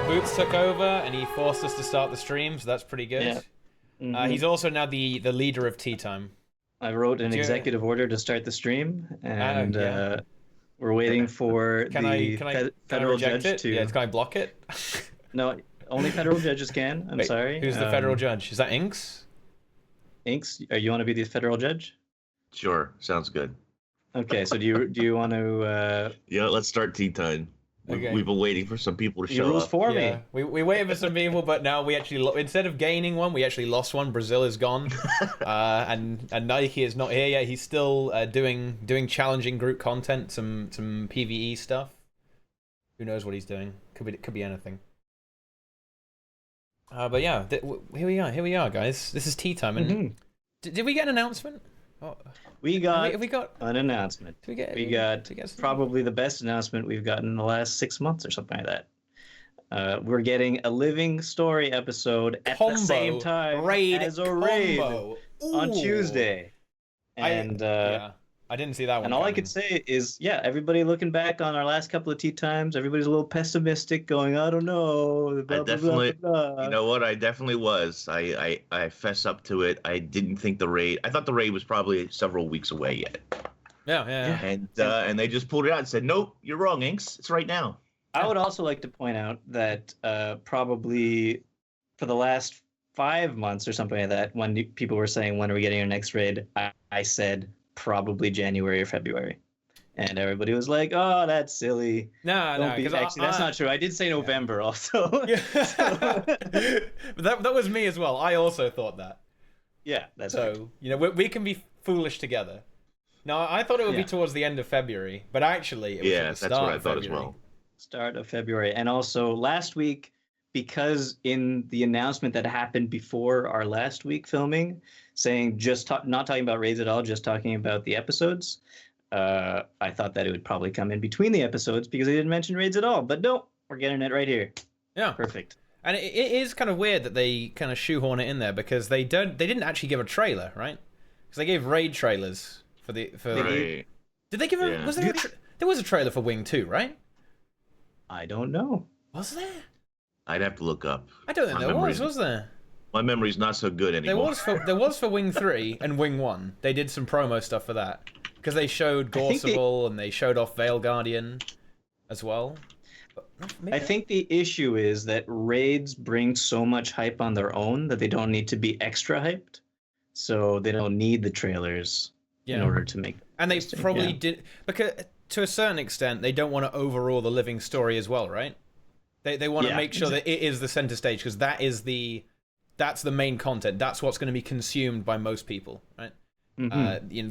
Boots took over and he forced us to start the stream, so that's pretty good. Yeah. He's also now the leader of TeaTime. I wrote an executive order to start the stream, and yeah. we're waiting for Can I federal reject judge it? to. Yeah, can I block it? No, only federal judges can. I'm Wait, sorry. Who's the federal judge? Is that Inks? Inks, you want to be the federal judge? Sure, sounds good. Okay, so do you want to? Yeah, let's start tea time. Okay. We've been waiting for some people to show rules up. for Yeah, me. we waited for some people, but now we actually instead of gaining one, we actually lost one. Brazil is gone, and Nike is not here yet. He's still doing challenging group content, some PvE stuff. Who knows what he's doing? Could be anything. But yeah, here we are, guys. This is tea time, and did we get an announcement? Oh, we got an announcement. We got probably the best announcement we've gotten in the last 6 months or something like that. We're getting a living story episode at the same time as a raid on Tuesday. And I didn't see that one. And all I could say is, everybody looking back on our last couple of tea times, everybody's a little pessimistic, going, I don't know. Blah, I definitely, blah, blah. You know what? I definitely was. I fess up to it. I didn't think the raid. I thought the raid was probably several weeks away yet. Yeah. And they just pulled it out and said, nope, you're wrong, Inks. It's right now. I would also like to point out that probably for the last 5 months or something like that, when people were saying, when are we getting our next raid? I said probably January or February. And everybody was like, oh, that's silly. No, because that's not true. I did say November also. Yeah. But that was me as well. I also thought that. Yeah, that's so right. You know, we can be foolish together. No, I thought it would be towards the end of February, but actually it was at the start that's what I of thought February. as well. Start of February. And also last week, because in the announcement that happened before our last week filming, saying not talking about raids at all, just talking about the episodes, I thought that it would probably come in between the episodes because they didn't mention raids at all. But no, we're getting it right here. Yeah, perfect. And it is kind of weird that they kind of shoehorn it in there because they didn't actually give a trailer, right? Because they gave raid trailers for Right. Did they give a? Yeah. Was there there was a trailer for Wing 2, right? I don't know. Was there? I'd have to look up. I don't think there was there? My memory's not so good anymore. There was for Wing 3 and Wing 1. They did some promo stuff for that. Because they showed Gorseval and they showed off Veil Guardian as well. I think the issue is that raids bring so much hype on their own that they don't need to be extra hyped. So they don't need the trailers in order to make them. And they probably did, because to a certain extent, they don't want to overawe the living story as well, right? They want to make sure that it is the center stage because that's the main content. That's what's going to be consumed by most people, right?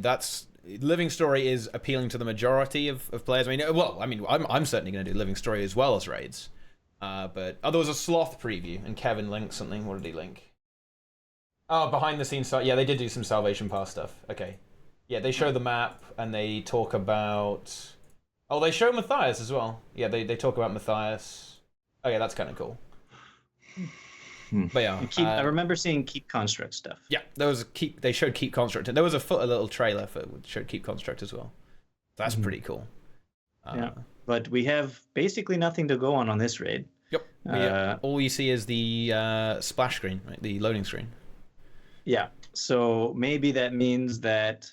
That's living story is appealing to the majority of players. I'm certainly going to do living story as well as raids. But there was a sloth preview and Kevin linked something. What did he link? Oh, behind the scenes stuff. Yeah, they did do some Salvation Pass stuff. Okay. Yeah, they show the map and they talk about. Oh, they show Matthias as well. Yeah, they talk about Matthias. Oh yeah, that's kind of cool. But yeah, I remember seeing Keep Construct stuff. Yeah, there was they showed Keep Construct. There was a little trailer for showed Keep Construct as well. That's pretty cool. But we have basically nothing to go on this raid. Yep. All you see is the splash screen, right? The loading screen. Yeah. So maybe that means that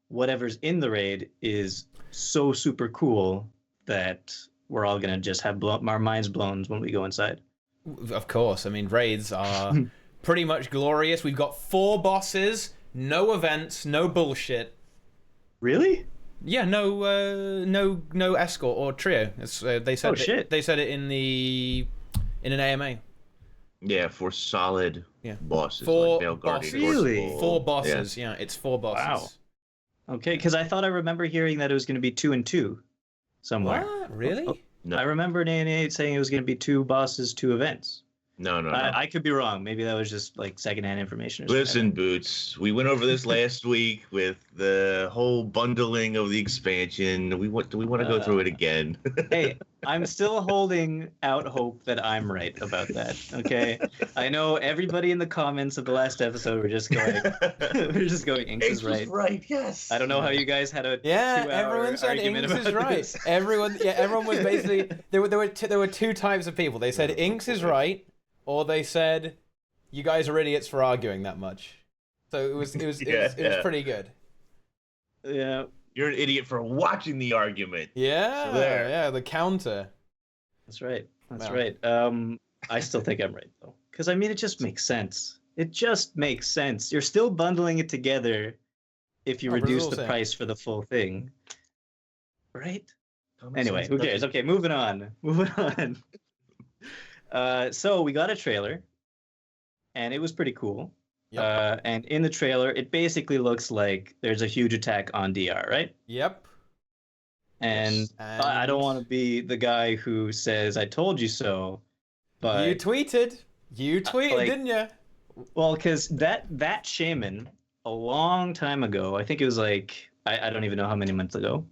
whatever's in the raid is so super cool that we're all gonna just have our minds blown when we go inside. Of course. I mean, raids are pretty much glorious. We've got 4 bosses, no events, no bullshit. Really? Yeah, no escort or trio. They said they said it in an AMA. Yeah, 4 solid bosses. 4 like Veil bosses. Guardian, really? 4 bosses. Yeah, it's 4 bosses. Wow. Okay, because I thought I remember hearing that it was going to be 2 and 2 somewhere. What? Really? No. I remember ArenaNet saying it was going to be 2 bosses, 2 events. No. I could be wrong. Maybe that was just like secondhand information. Listen, Boots, we went over this last week with the whole bundling of the expansion. Do we want to go through it again? Hey, I'm still holding out hope that I'm right about that. Okay, I know everybody in the comments of the last episode were just going, Inks is right. Right, yes. I don't know how you guys had a 2-hour everyone said argument Inks is about right. this. Everyone was basically there were two types of people. They said Inks is right, or they said you guys are idiots for arguing that much. So it was pretty good. Yeah. You're an idiot for watching the argument. Yeah, the counter. That's right. I still think I'm right though, because I mean it just makes sense. It just makes sense. You're still bundling it together if you reduce the price for the full thing, right? Anyway, who cares? Okay, moving on. So we got a trailer, and it was pretty cool. Yep. And in the trailer, it basically looks like there's a huge attack on DR, right? Yep. And I don't want to be the guy who says, I told you so, but... You tweeted, didn't you? Well, because that shaman, a long time ago, I think it was like, I don't even know how many months ago,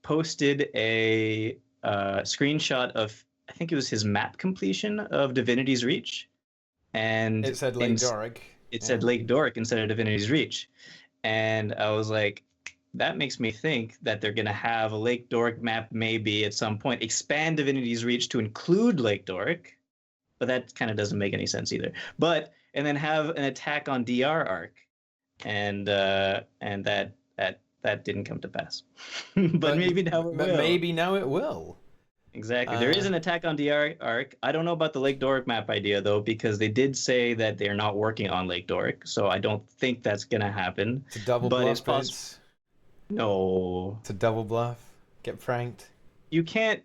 posted a screenshot of, I think it was his map completion of Divinity's Reach. And it said Lake Doric. It said Lake Doric instead of Divinity's Reach. And I was like, that makes me think that they're going to have a Lake Doric map maybe at some point, expand Divinity's Reach to include Lake Doric. But that kind of doesn't make any sense either. And then have an attack on DR arc. And that didn't come to pass. but maybe now it will. Maybe now it will. Exactly. There is an attack on DR arc. I don't know about the Lake Doric map idea, though, because they did say that they're not working on Lake Doric, so I don't think that's going to happen. It's a double bluff, Vince. No. It's a double bluff. Get pranked. You can't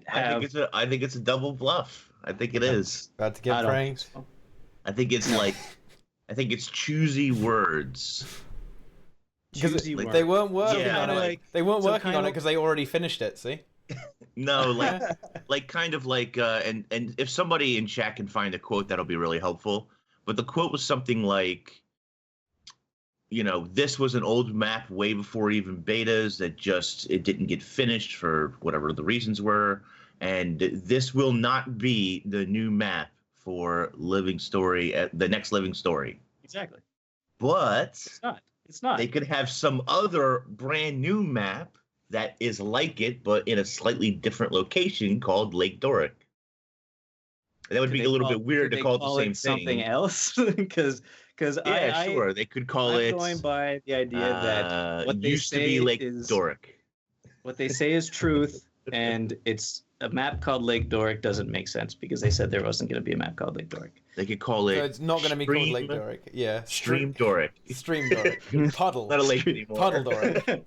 have... I think it's a double bluff. I think it is. About to get pranked. I think it's like... I think it's choosy words. Because they weren't working on it. They weren't working on it because they already finished it, see? No, and if somebody in chat can find a quote, that'll be really helpful. But the quote was something like, this was an old map way before even betas that it didn't get finished for whatever the reasons were. And this will not be the new map for Living Story, the next Living Story. Exactly. But it's not. They could have some other brand new map that is like it, but in a slightly different location called Lake Doric. That would be a little bit weird to call it the same thing. Something else, because sure, they could call it. I'm going by the idea that what they used say to be Lake Doric. What they say is truth, and it's a map called Lake Doric doesn't make sense because they said there wasn't going to be a map called Lake Doric. They could call it. So it's not going to be called Lake Doric. Yeah. Stream Doric. Stream Doric. Puddle. Not a lake anymore. Puddle Doric.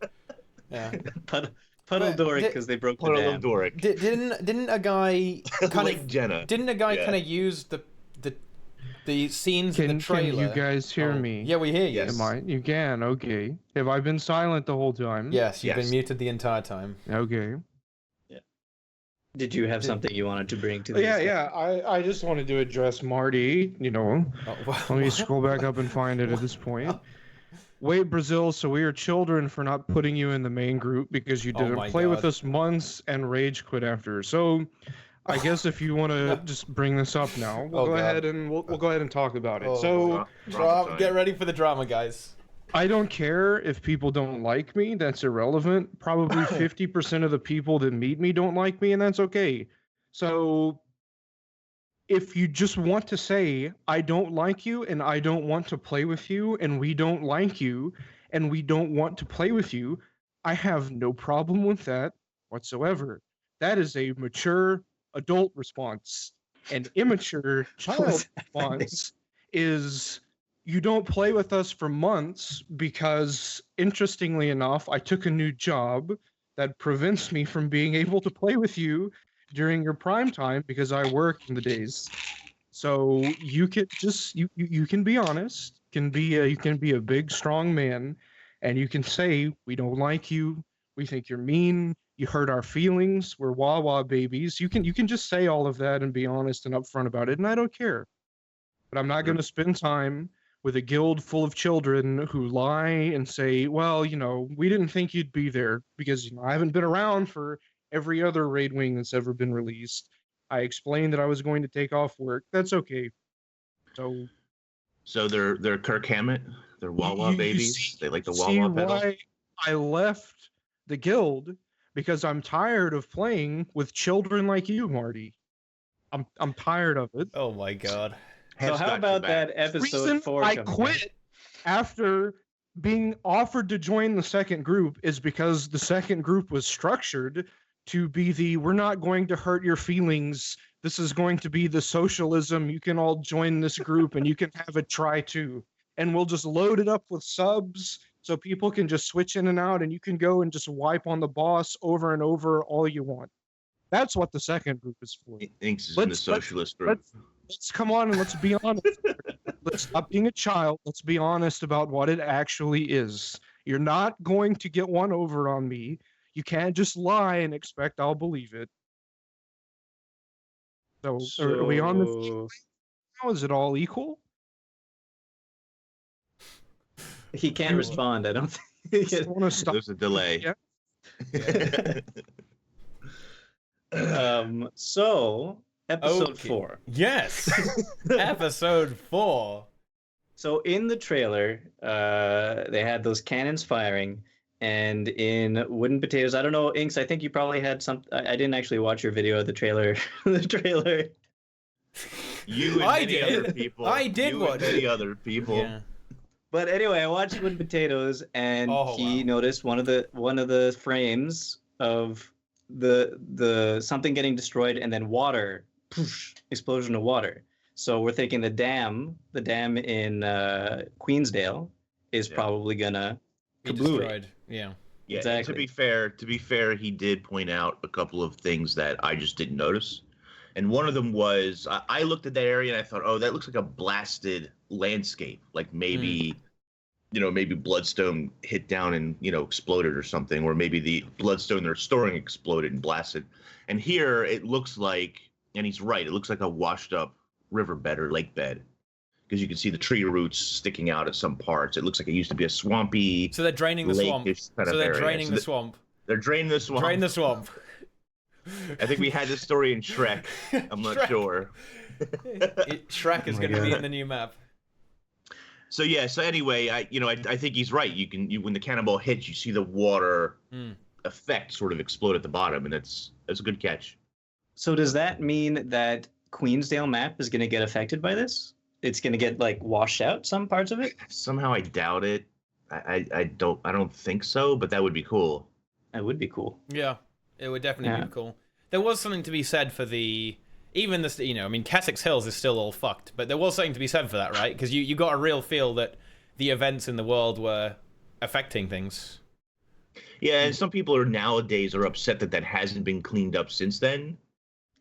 Yeah. Puddle Doric because they broke the dam. Doric. Didn't a guy kind Lake Jenna. Didn't a guy kind of use the scenes in the trailer? Can you guys hear me? Yeah, we hear you. Yes. You can. Okay. Have I been silent the whole time? Yes, you've been muted the entire time. Okay. Yeah. Did you have something you wanted to bring to the I just wanted to address Marty. Let me scroll back up and find it at this point. Wait, Brazil, so we are children for not putting you in the main group because you didn't play with us months and rage quit after. So I guess if you want to just bring this up now, we'll go ahead and talk about it. Get ready for the drama, guys. I don't care if people don't like me. That's irrelevant. Probably 50% of the people that meet me don't like me, and that's okay. So if you just want to say, I don't like you and I don't want to play with you and we don't like you and we don't want to play with you, I have no problem with that whatsoever. That is a mature adult response. An immature child response is you don't play with us for months because, interestingly enough, I took a new job that prevents me from being able to play with you during your prime time because I work in the days. So you can just you can be honest, you can be a big strong man, and you can say we don't like you, we think you're mean, You hurt our feelings. We're wah-wah babies. You can just say all of that and be honest and upfront about it, and I don't care. But I'm not going to spend time with a guild full of children who lie and say, well, we didn't think you'd be there because I haven't been around for every other raid wing that's ever been released. I explained that I was going to take off work. That's okay. So they're Kirk Hammett. They're Wawa babies. They like the Wawa pedal. Why I left the guild, because I'm tired of playing with children like you, Marty. I'm tired of it. Oh my god. So how about that episode 4? I quit after being offered to join the second group is because the second group was structured to be we're not going to hurt your feelings. This is going to be the socialism. You can all join this group and you can have a try too. And we'll just load it up with subs so people can just switch in and out and you can go and just wipe on the boss over and over all you want. That's what the second group is for. He thinks he's in the socialist group. Let's come on and let's be honest. Let's stop being a child. Let's be honest about what it actually is. You're not going to get one over on me. You can't just lie and expect I'll believe it. So are we on the now? Is it all equal? He can't respond, I don't think. There's a delay. Yeah. So episode 4. Yes. Episode 4. So in the trailer, they had those cannons firing, and in Wooden Potatoes, I don't know, Inks, I think you probably had some. I didn't actually watch your video of the trailer. The trailer. You and many other people. I did watch many other people. Yeah. But anyway, I watched Wooden Potatoes, and he noticed one of the frames of the something getting destroyed, and then water, poof, explosion of water. So we're thinking the dam in Queensdale is probably gonna be destroyed. Yeah. Yeah. Exactly. To be fair, he did point out a couple of things that I just didn't notice. And one of them was I looked at that area and I thought, oh, that looks like a blasted landscape. Like maybe, maybe Bloodstone hit down and, exploded or something. Or maybe the Bloodstone they're storing exploded and blasted. And here it looks like, and he's right, it looks like a washed up riverbed or lake bed. Because you can see the tree roots sticking out at some parts. It looks like it used to be a swampy. So they're draining the swamp. They're draining the swamp. They're draining the swamp. Drain the swamp. I think we had this story in Shrek. I'm not sure. Shrek is going to be in the new map. So yeah. So anyway, I think he's right. When the cannonball hits, you see the water effect sort of explode at the bottom, and that's a good catch. So does that mean that Queensdale map is going to get affected by this? It's going to get washed out, some parts of it? Somehow I doubt it. I don't think so, but that would be cool. That would be cool. Yeah, it would definitely be cool. There was something to be said for Kessex Hills is still all fucked, but there was something to be said for that, right? Because you got a real feel that the events in the world were affecting things. Yeah, and some people nowadays are upset that hasn't been cleaned up since then.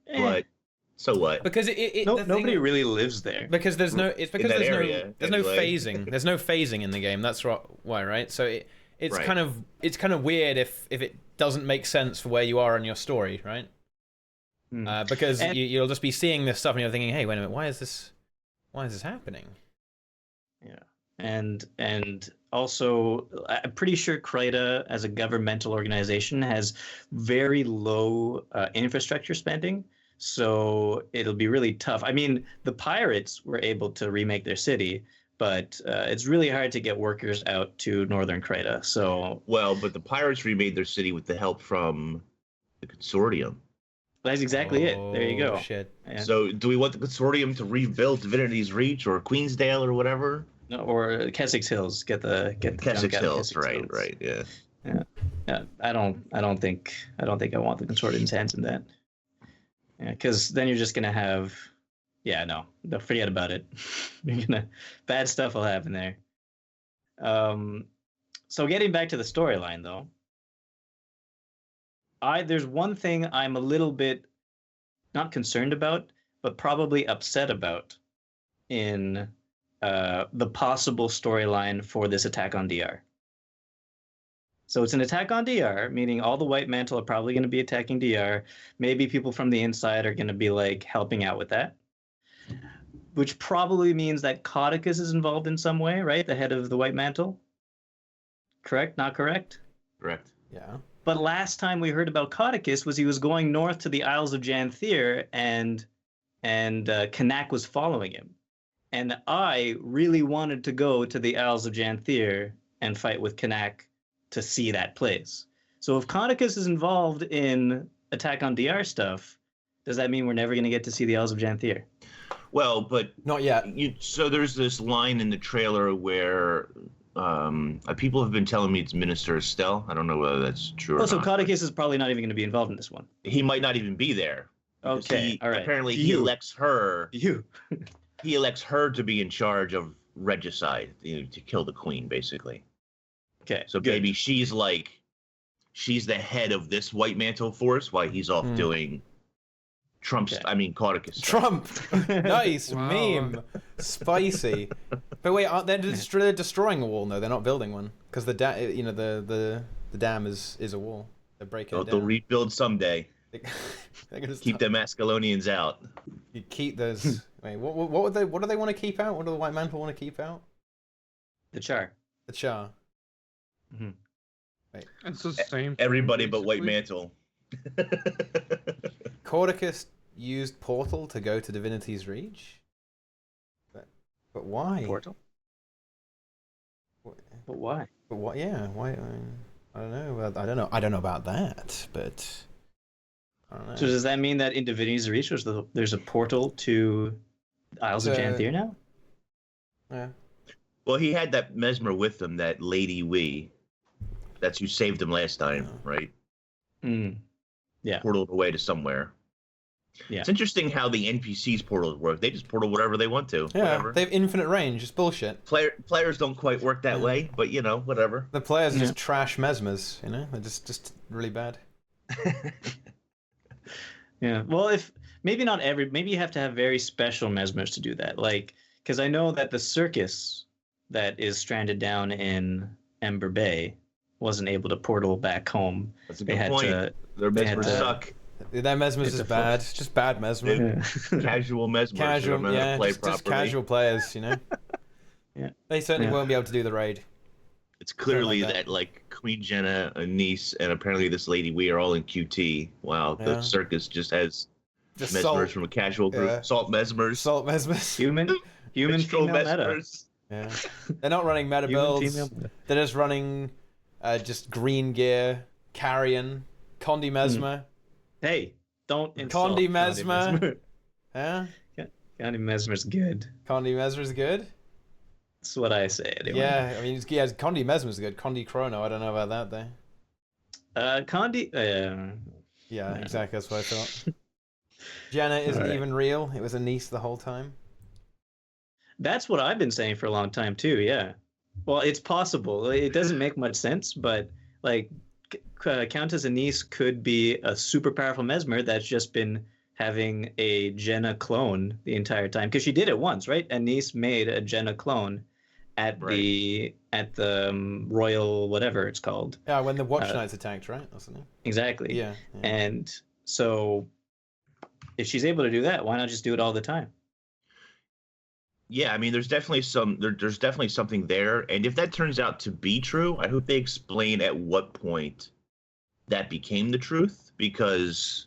But so what? Because nobody really lives there. Because there's no phasing. Anyway. There's no phasing in the game. That's why, right? So it's kind of weird if it doesn't make sense for where you are in your story, right? Because you'll just be seeing this stuff and you're thinking, hey, wait a minute, why is this happening? Yeah, and also I'm pretty sure Krita as a governmental organization has very low infrastructure spending. So it'll be really tough. I mean, the pirates were able to remake their city, but it's really hard to get workers out to northern Krita. So but the pirates remade their city with the help from the consortium. That's exactly it. There you go. Shit. Yeah. So do we want the consortium to rebuild Divinity's Reach or Queensdale or whatever? No, or Kessex Hills. Get Kessex Hills. Right. Yeah. Yeah. I don't think I want the consortium's hands in that. Yeah, because then you're just gonna have, don't forget about it. Bad stuff will happen there. So getting back to the storyline though, there's one thing I'm a little bit not concerned about, but probably upset about in the possible storyline for this attack on DR. So it's an attack on DR, meaning all the White Mantle are probably going to be attacking DR. Maybe people from the inside are going to be like helping out with that, which probably means that Caudicus is involved in some way, right? The head of the White Mantle. Correct? Not correct? Correct. Yeah. But last time we heard about Caudicus was he was going north to the Isles of Janthier, and Kanak was following him. And I really wanted to go to the Isles of Janthier and fight with Kanak to see that place. So if Caudicus is involved in Attack on DR stuff, does that mean we're never going to get to see the Isles of Janthier? Well, but not yet. So there's this line in the trailer where people have been telling me it's Minister Estelle. I don't know whether that's true or not. So Caudicus is probably not even going to be involved in this one. He might not even be there. Okay, all right. Apparently he elects her. He elects her to be in charge of regicide, to kill the queen, basically. Okay. So good. maybe she's the head of this White Mantle force while he's off doing Trump's, Caudicus stuff. Trump. Nice meme. Spicy. But wait, they're destroying a wall? No, they're not building one because the dam is a wall. They're breaking it down. They'll rebuild someday. They're gonna keep them Ascalonians out. You keep those. Wait, what do they want to keep out? What do the White Mantle want to keep out? The Char. The Char. Mm-hmm. Wait. It's the same. Everybody but White Mantle. Caudicus used Portal to go to Divinity's Reach? But why? Portal? But why? But what? Yeah, why? I don't know. I don't know about that, but I don't know. So does that mean that in Divinity's Reach there's a portal to Isles of Janthier now? Yeah. Well, he had that Mesmer with him, that Lady Wee. That's who saved him last time, right? Yeah. Portaled away to somewhere. Yeah. It's interesting how the NPCs portals work. They just portal whatever they want to. Yeah, whatever. They have infinite range. It's bullshit. Players don't quite work that way, but whatever. The players are just trash mesmers, They're just really bad. Yeah. Well, maybe you have to have very special mesmers to do that. Like, because I know that the circus that is stranded down in Ember Bay wasn't able to portal back home. That's a good point. Their mesmers suck. That mesmers is bad. It's just bad mesmer. Casual mesmers. Casual, just casual players, Yeah. They certainly won't be able to do the raid. It's clearly that Queen Jenna, Anise, and apparently this Lady Wee are all in QT. Wow, the circus just has mesmers from a casual group. Yeah. Salt mesmers. Human female mesmers. Meta. Yeah. They're not running meta builds. They're just running just green gear, carrion, Condi Mesmer. Hey, don't insult Condi Mesmer. Huh? Condi Mesmer's good. Condi Mesmer's good? That's what I say, anyway. Yeah, I mean, Condi Mesmer's good. Condi Chrono, I don't know about that, though. Condi... yeah, exactly, that's what I thought. Jenna isn't even real. It was Anise the whole time. That's what I've been saying for a long time, too, yeah. Well, it's possible. It doesn't make much sense, but, Countess Anise could be a super powerful mesmer that's just been having a Jenna clone the entire time, because she did it once, right? Anise made a Jenna clone at the royal whatever it's called. Yeah, when the Watch Knights attacked, right? Wasn't it? Exactly. Yeah. And so, if she's able to do that, why not just do it all the time? Yeah, I mean, there's definitely something there, and if that turns out to be true, I hope they explain at what point that became the truth, because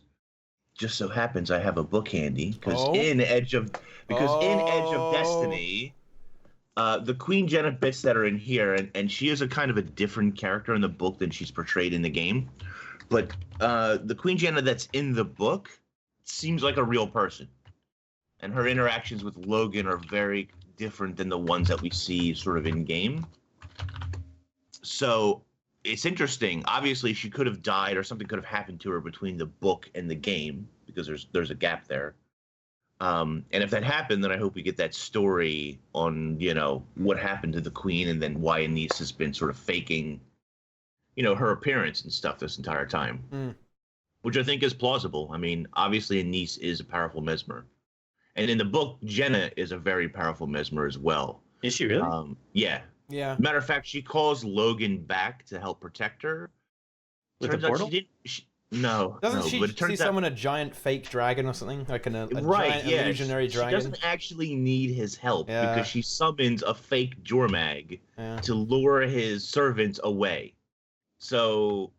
just so happens I have a book handy, because in Edge of Destiny, the Queen Jenna bits that are in here, and she is a kind of a different character in the book than she's portrayed in the game, but the Queen Jenna that's in the book seems like a real person. And her interactions with Logan are very different than the ones that we see sort of in game. So it's interesting. Obviously, she could have died or something could have happened to her between the book and the game, because there's a gap there. And if that happened, then I hope we get that story on, what happened to the queen, and then why Anise has been sort of faking, her appearance and stuff this entire time. Which I think is plausible. I mean, obviously Anise is a powerful mesmer. And in the book, Jenna is a very powerful mesmer as well. Is she really? Yeah. Yeah. Matter of fact, she calls Logan back to help protect her. With Turns the portal? out she didn't. No, Doesn't no, she but it turns out, summon a giant fake dragon or something? Like a right, giant yeah, illusionary she dragon? doesn't actually need his help Yeah. because she summons a fake Jormag Yeah. to lure his servants away. So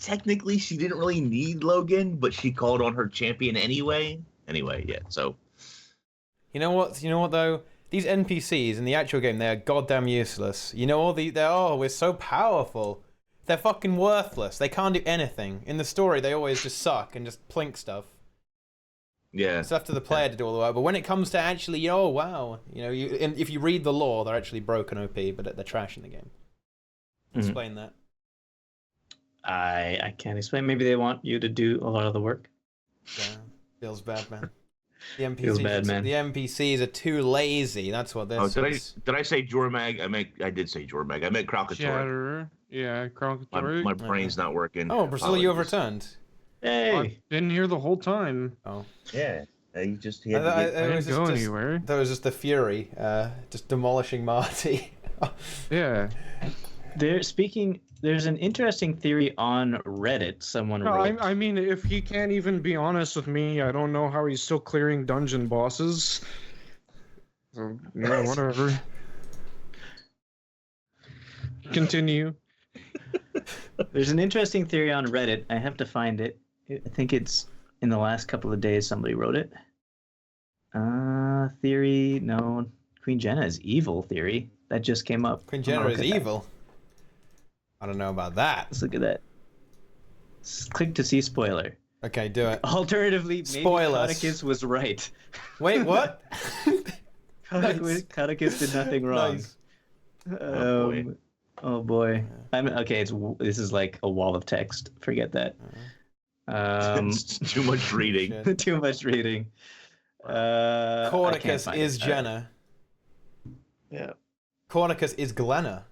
technically, she didn't really need Logan, but she called on her champion anyway. Anyway, yeah. So You know what? Though, these NPCs in the actual game, they are goddamn useless. You know, we're so powerful. They're fucking worthless. They can't do anything. In the story, they always just suck and just plink stuff. yeah, It's up to the player to do all the work. But when it comes to actually, oh wow, if you read the lore, they're actually broken OP, but they're trash in the game. Explain that. I can't explain. Maybe they want you to do a lot of the work. Yeah, feels bad, man. The NPCs, Feels bad, man. The NPCs are too lazy. That's what they're. Oh, did I say Jormag? I did say Jormag. I meant Kralkator. Shatter. Yeah, Kralkator. My brain's not working. Oh, Priscilla, you have Apologies. returned. Hey, I've been here the whole time. Oh, Yeah, he just I I didn't go anywhere. That was just the Fury, just demolishing Marty. Yeah. there's an interesting theory on Reddit. Someone No, wrote. I mean, if he can't even be honest with me, I don't know how he's still clearing dungeon bosses. So, yeah, whatever. Continue. There's an interesting theory on Reddit. I have to find it. I think it's in the last couple of days somebody wrote it. Theory, no. Queen Jenna is evil theory. That just came up. Queen Jenna is Look at that. evil. I don't know about that. Let's look at that. Click to see spoiler. Okay, do it. Alternatively, maybe Spoil us. Coticus was right. Wait, what? Coticus did nothing wrong. Nice. Oh boy. Okay. This is like a wall of text. Forget that. It's too much reading. Shit. Too much reading. I can't Cornicus find is it. Jenna. Yeah. Cornicus is Glenna.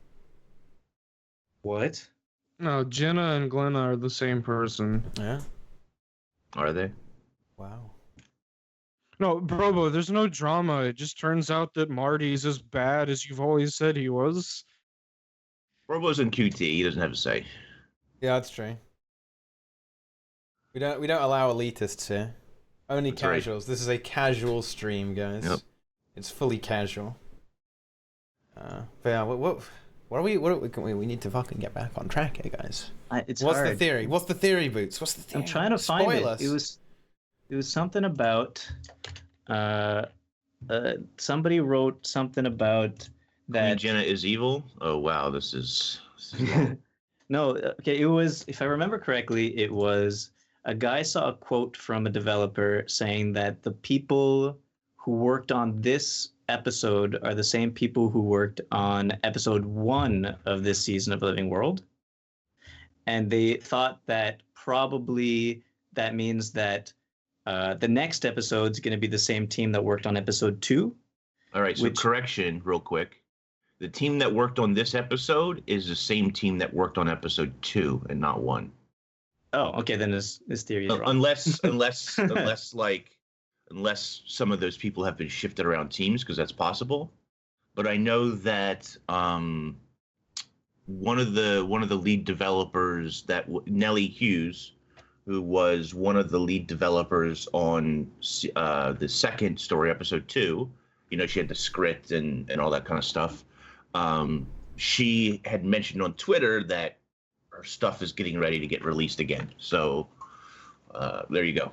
What? No, Jenna and Glenna are the same person. Yeah. Are they? Wow. No, Brobo, there's no drama. It just turns out that Marty's as bad as you've always said he was. Robo's in QT. He doesn't have a say. Yeah, that's true. We don't allow elitists here. Only That's right. casuals. This is a casual stream, guys. Yep. It's fully casual. But yeah, what are we need to fucking get back on track here, guys. It's What's hard. the theory? What's the theory, Boots? What's the theory? I'm trying to find Spoil it. us. It was something about. Somebody wrote something about Queen that. Jenna is evil. Oh wow, this is long. No, okay. It was, if I remember correctly, it was a guy saw a quote from a developer saying that the people who worked on this episode are the same people who worked on episode 1 of this season of Living World. And they thought that probably that means that the next episode is going to be the same team that worked on episode 2. All right, so Which- correction, real quick. The team that worked on this episode is the same team that worked on episode 2 and not 1. Oh, okay. Then this theory is wrong. Unless some of those people have been shifted around teams, because that's possible. But I know that one of the lead developers, Nellie Hughes, who was one of the lead developers on the second story, episode 2. You know, she had the script and all that kind of stuff. She had mentioned on Twitter that her stuff is getting ready to get released again. So there you go.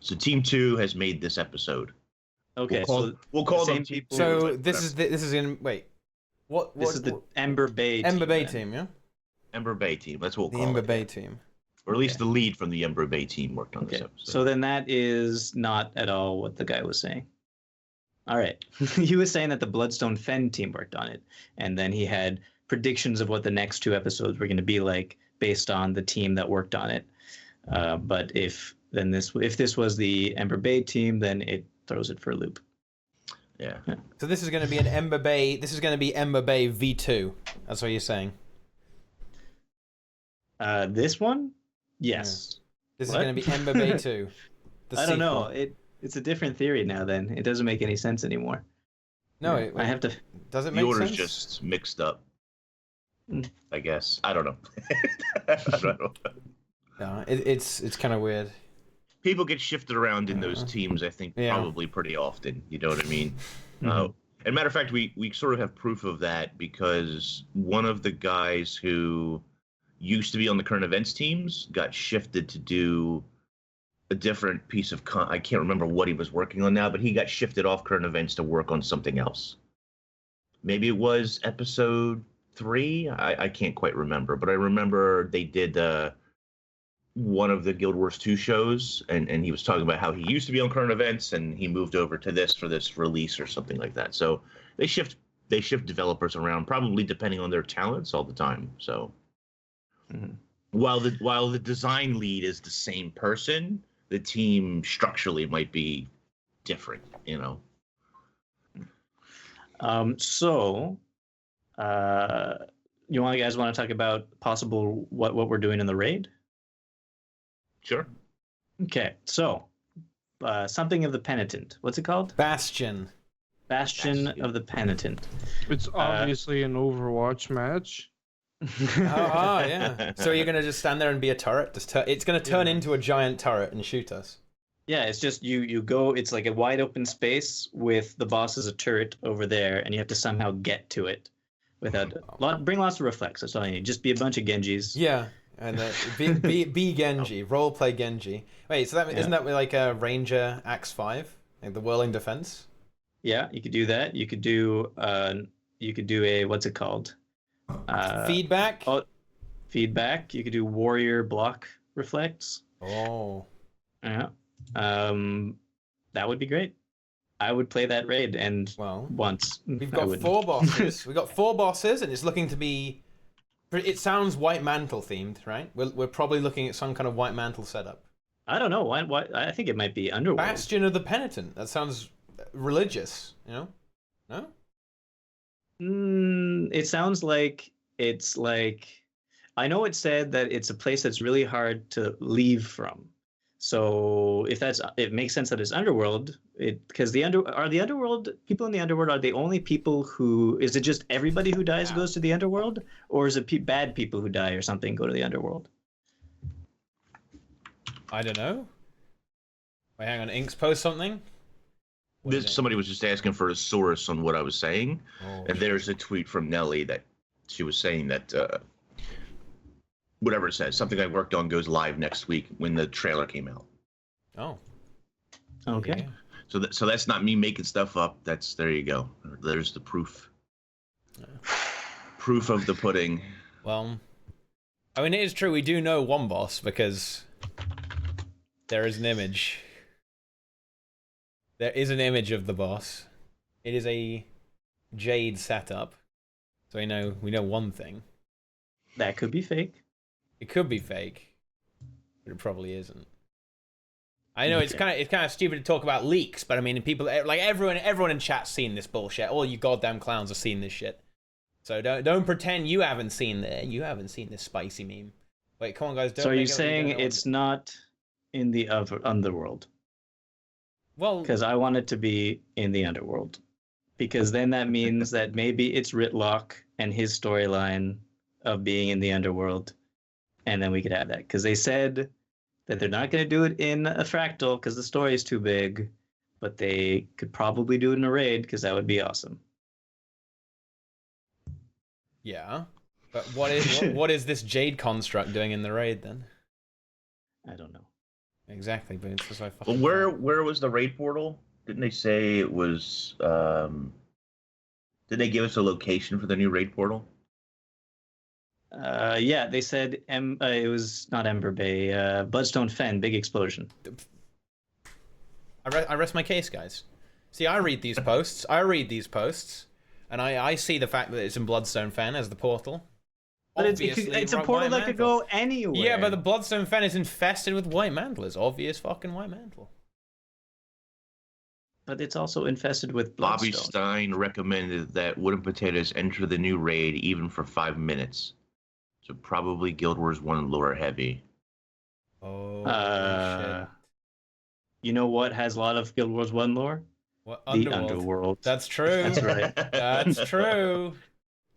So Team 2 has made this episode. Okay, We'll call the them same Team people- 2. So this is in wait. What this is the Ember Bay. Ember Bay then. team, yeah? Ember Bay team. That's what The we'll call Ember it. Bay team. Or at least the lead from the Ember Bay team worked on this Okay, episode. so then that is not at all what the guy was saying. All right. He was saying that the Bloodstone Fen team worked on it, and then he had predictions of what the next 2 episodes were going to be like based on the team that worked on it. But if this was the Ember Bay team, then it throws it for a loop. Yeah. So this is going to be an Ember Bay. This is going to be Ember Bay V2. That's what you're saying. This one? Yes. This What? is going to be Ember Bay 2. The I don't know. sequel. It's a different theory now then. It doesn't make any sense anymore. No, I have to. Does it The make order's sense? just mixed up. Mm. I guess. I don't know. I don't know. No, it's kind of weird. People get shifted around in those teams, I think, probably pretty often. You know what I mean? Mhm. And matter of fact, we sort of have proof of that because one of the guys who used to be on the current events teams got shifted to do a different piece of I can't remember what he was working on now, but he got shifted off current events to work on something else. Maybe it was episode 3. I can't quite remember, but I remember they did one of the Guild Wars 2 shows, and he was talking about how he used to be on current events and he moved over to this for this release or something like that. So they shift developers around, probably depending on their talents all the time. So while the design lead is the same person, the team structurally might be different, you know. You guys want to talk about possible what we're doing in the raid? Sure. Okay, so something of the penitent. What's it called? Bastion. Bastion of the Penitent. It's obviously an Overwatch match. Yeah. So you're gonna just stand there and be a turret? It's gonna turn into a giant turret and shoot us. Yeah, it's just you go. It's like a wide open space with the boss as a turret over there, and you have to somehow get to it without bring lots of reflex. That's all you need. Just be a bunch of Genjis. Yeah, and be Genji, role play Genji. Wait, so isn't that like a Ranger Axe 5, like the whirling defense? Yeah, you could do that. You could do a what's it called? Feedback. Oh, feedback. You could do warrior block reflex. Oh. Yeah. That would be great. I would play that raid once. We've got 4 bosses. We've got 4 bosses, and it's looking to be. It sounds White Mantle themed, right? We're probably looking at some kind of White Mantle setup. I don't know. Why? I think it might be Underworld. Bastion of the Penitent. That sounds religious, you know? No? It sounds like it's like. I know it said that it's a place that's really hard to leave from. So if it makes sense that it's Underworld, because the Underworld people in the Underworld, are the only people who, is it just everybody who dies goes to the Underworld, or is it bad people who die or something go to the Underworld? I don't know. Wait, hang on. Inks post something? Somebody was just asking for a source on what I was saying, and there's a tweet from Nelly that she was saying that whatever it says, something I worked on goes live next week when the trailer came out. Oh. Okay. Yeah. So that's not me making stuff up. There you go. There's the proof. Proof of the pudding. Well, I mean, it is true. We do know one boss because there is an image. There is an image of the boss. It is a Jade setup. So we know one thing. That could be fake. It could be fake, but it probably isn't. I know it's kind of stupid to talk about leaks, but I mean, people like everyone in chat's seen this bullshit. All you goddamn clowns have seen this shit. So don't pretend you haven't seen this spicy meme. Wait, come on, guys. So are you saying it's not in the Underworld? Well, because I want it to be in the Underworld, because then that means that maybe it's Ritlock and his storyline of being in the Underworld. And then we could have that, because they said that they're not going to do it in a fractal because the story is too big, but they could probably do it in a raid because that would be awesome. Yeah, but what is this Jade construct doing in the raid then? I don't know. Exactly, but it's just Well, where was the raid portal? Didn't they say it was? Did they give us a location for the new raid portal? Yeah, they said it was not Ember Bay, Bloodstone Fen, big explosion. I rest my case, guys. See, I read these posts, and I see the fact that it's in Bloodstone Fen as the portal. But it's a portal that could go anywhere. Yeah, but the Bloodstone Fen is infested with White Mantle. It's obvious fucking White Mantle. But it's also infested with Bloodstone. Bobby Stein recommended that Wooden Potatoes enter the new raid even for 5 minutes. So probably Guild Wars 1 lore heavy. Oh, shit. You know what has a lot of Guild Wars 1 lore? What, the underworld. That's true. That's right. That's true.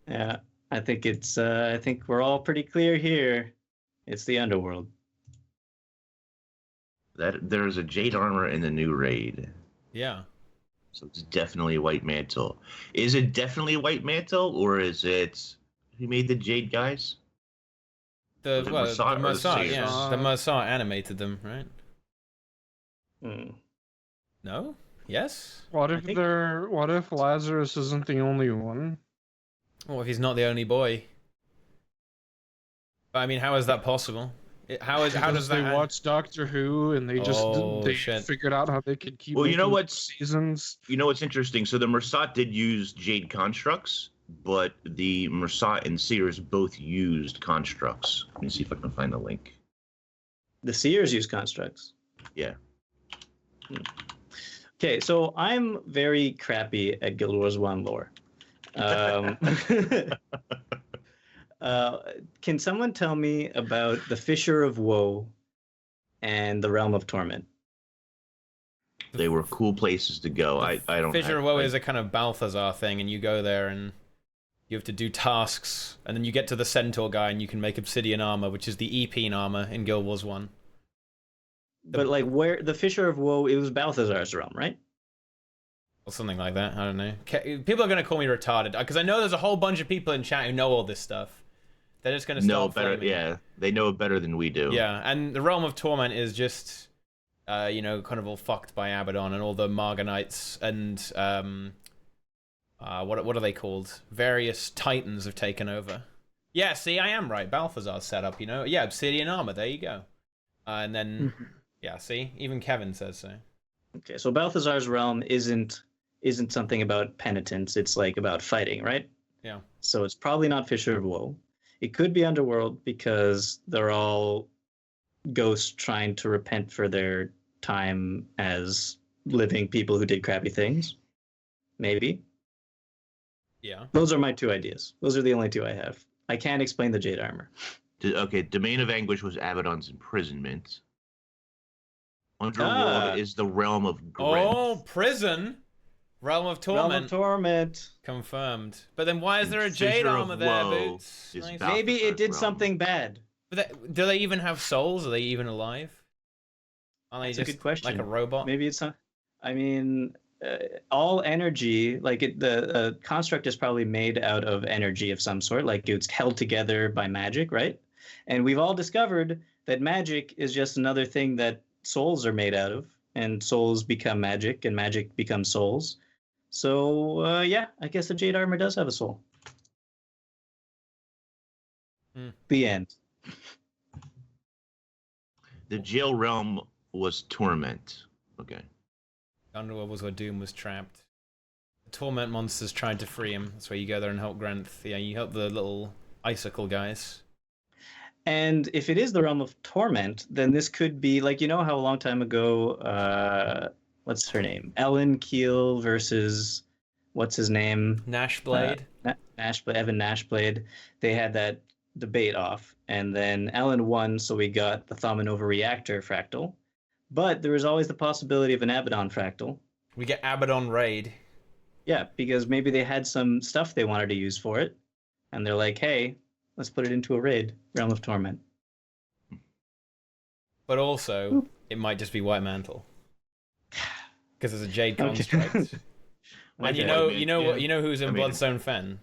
Yeah, I think it's. I think we're all pretty clear here. It's the underworld. That there's a jade armor in the new raid. Yeah. So it's definitely a white mantle. Is it definitely a white mantle, or is it who made the jade guys? The Mossad, Seers? yeah. The Mossad animated them, right? Hmm. No? Yes? What if Lazarus isn't the only one? Well, if he's not the only boy. But I mean, how is that possible? How does they that watched Doctor Who and they just shit. figured out how they could keep. Well, you know making what's seasons. You know what's interesting? So the Mersat did use jade constructs, but the Mersat and Seers both used constructs. Let me see if I can find the link. The Seers use constructs. Yeah. Okay, so I'm very crappy at Guild Wars 1 lore. Can someone tell me about the Fissure of Woe and the Realm of Torment? They were cool places to go. I don't. Fissure of Woe is a kind of Balthazar thing, and you go there and you have to do tasks, and then you get to the Centaur guy, and you can make obsidian armor, which is the Epine armor in Guild Wars 1. But like, where the Fissure of Woe, it was Balthazar's realm, right? Or something like that. I don't know. People are going to call me retarded, because I know there's a whole bunch of people in chat who know all this stuff. They're just going to know start better. flaming. Yeah, they know it better than we do. Yeah, and the Realm of Torment is just, kind of all fucked by Abaddon and all the Marganites and, what are they called? Various Titans have taken over. Yeah, see, I am right. Balthazar's set up, Yeah, obsidian armor, there you go. And then, yeah, see, even Kevin says so. Okay, so Balthazar's realm isn't something about penitence. It's like about fighting, right? Yeah. So it's probably not Fissure of Woe. It could be Underworld because they're all ghosts trying to repent for their time as living people who did crappy things. Maybe. Yeah. Those are my two ideas. Those are the only two I have. I can't explain the Jade Armor. Okay, Domain of Anguish was Abaddon's imprisonment. Underworld is the realm of Gren. Oh, prison. Realm of Torment. Realm of Torment. Confirmed. But then why is there a Fissure jade of armor there, Woe Boots? is Nice. Maybe it did realm. something bad. But do they even have souls? Are they even alive? Are they That's just a good question. like a robot? Maybe it's not. I mean, all energy, like the construct is probably made out of energy of some sort, like it's held together by magic, right? And we've all discovered that magic is just another thing that souls are made out of, and souls become magic, and magic becomes souls. So, yeah, I guess the Jade Armor does have a soul. The end. The jail realm was Torment. Okay. Underworld was where Doom was trapped. The Torment monsters tried to free him. That's where you go there and help Grenth. Yeah, you help the little icicle guys. And if it is the Realm of Torment, then this could be like, how a long time ago, what's her name? Ellen Keel versus what's his name? Nashblade. Evan Nashblade. They had that debate off, and then Ellen won, so we got the Thumb and Over Reactor fractal. But there was always the possibility of an Abaddon fractal. We get Abaddon Raid. Yeah, because maybe they had some stuff they wanted to use for it, and they're like, hey, let's put it into a raid, Realm of Torment. But also, it might just be White Mantle. Because it's a Jade construct. Okay. And you know who's in Bloodstone Fen?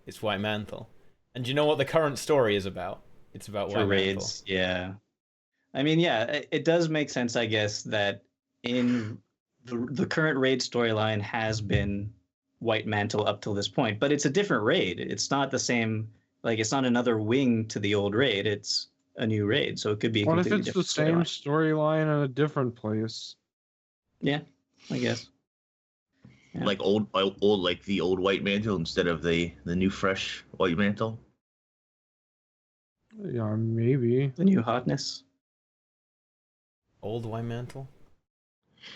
It's White Mantle. And do you know what the current story is about? It's about White raids, Mantle. Yeah. I mean, yeah, it does make sense, I guess, that in the current raid storyline has been White Mantle up till this point, but it's a different raid. It's not the same, like, it's not another wing to the old raid. It's a new raid, so it could be a completely different What if it's the same storyline in a different place? Yeah, I guess. Yeah. Like old, like the old White Mantle instead of the new fresh White Mantle. Yeah, maybe. The new hotness. Old White Mantle?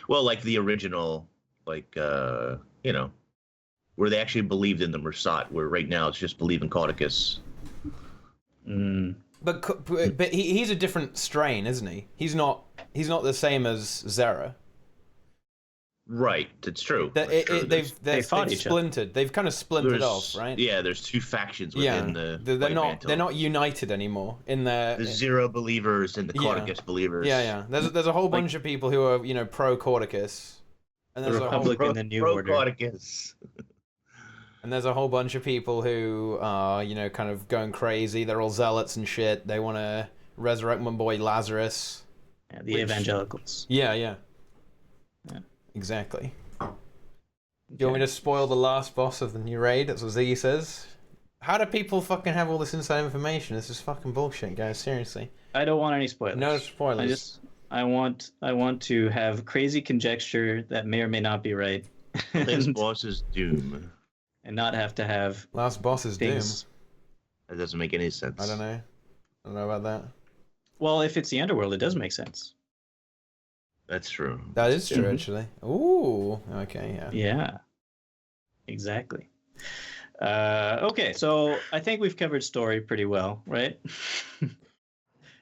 Well, like the original, like, where they actually believed in the Mersat, where right now it's just believe in Caudicus. But he's a different strain, isn't he? He's not the same as Zera. Right, it's true. They've fought each other. splintered. They've kind of splintered off, right? Yeah, there's two factions within the they're White not Mantle. they're not united anymore in their The Zero believers and the Cordicus believers. Yeah. There's a whole bunch of people who are pro Cordicus, and there's The Republic and the New Order. Cordicus. And there's a whole bunch of people who are kind of going crazy. They're all zealots and shit. They want to resurrect my boy Lazarus. Yeah, the evangelicals. Yeah. Exactly. Do you want me to spoil the last boss of the new raid? That's what Z says. How do people fucking have all this inside information? This is fucking bullshit, guys. Seriously. I don't want any spoilers. No spoilers. I want to have crazy conjecture that may or may not be right. This boss is Doom. And not have to have last boss is things. Doom. That doesn't make any sense. I don't know about that. Well, if it's the underworld, it does make sense. That's true. That is true, actually. Ooh, okay, yeah. Yeah, exactly. Okay, so I think we've covered story pretty well, right?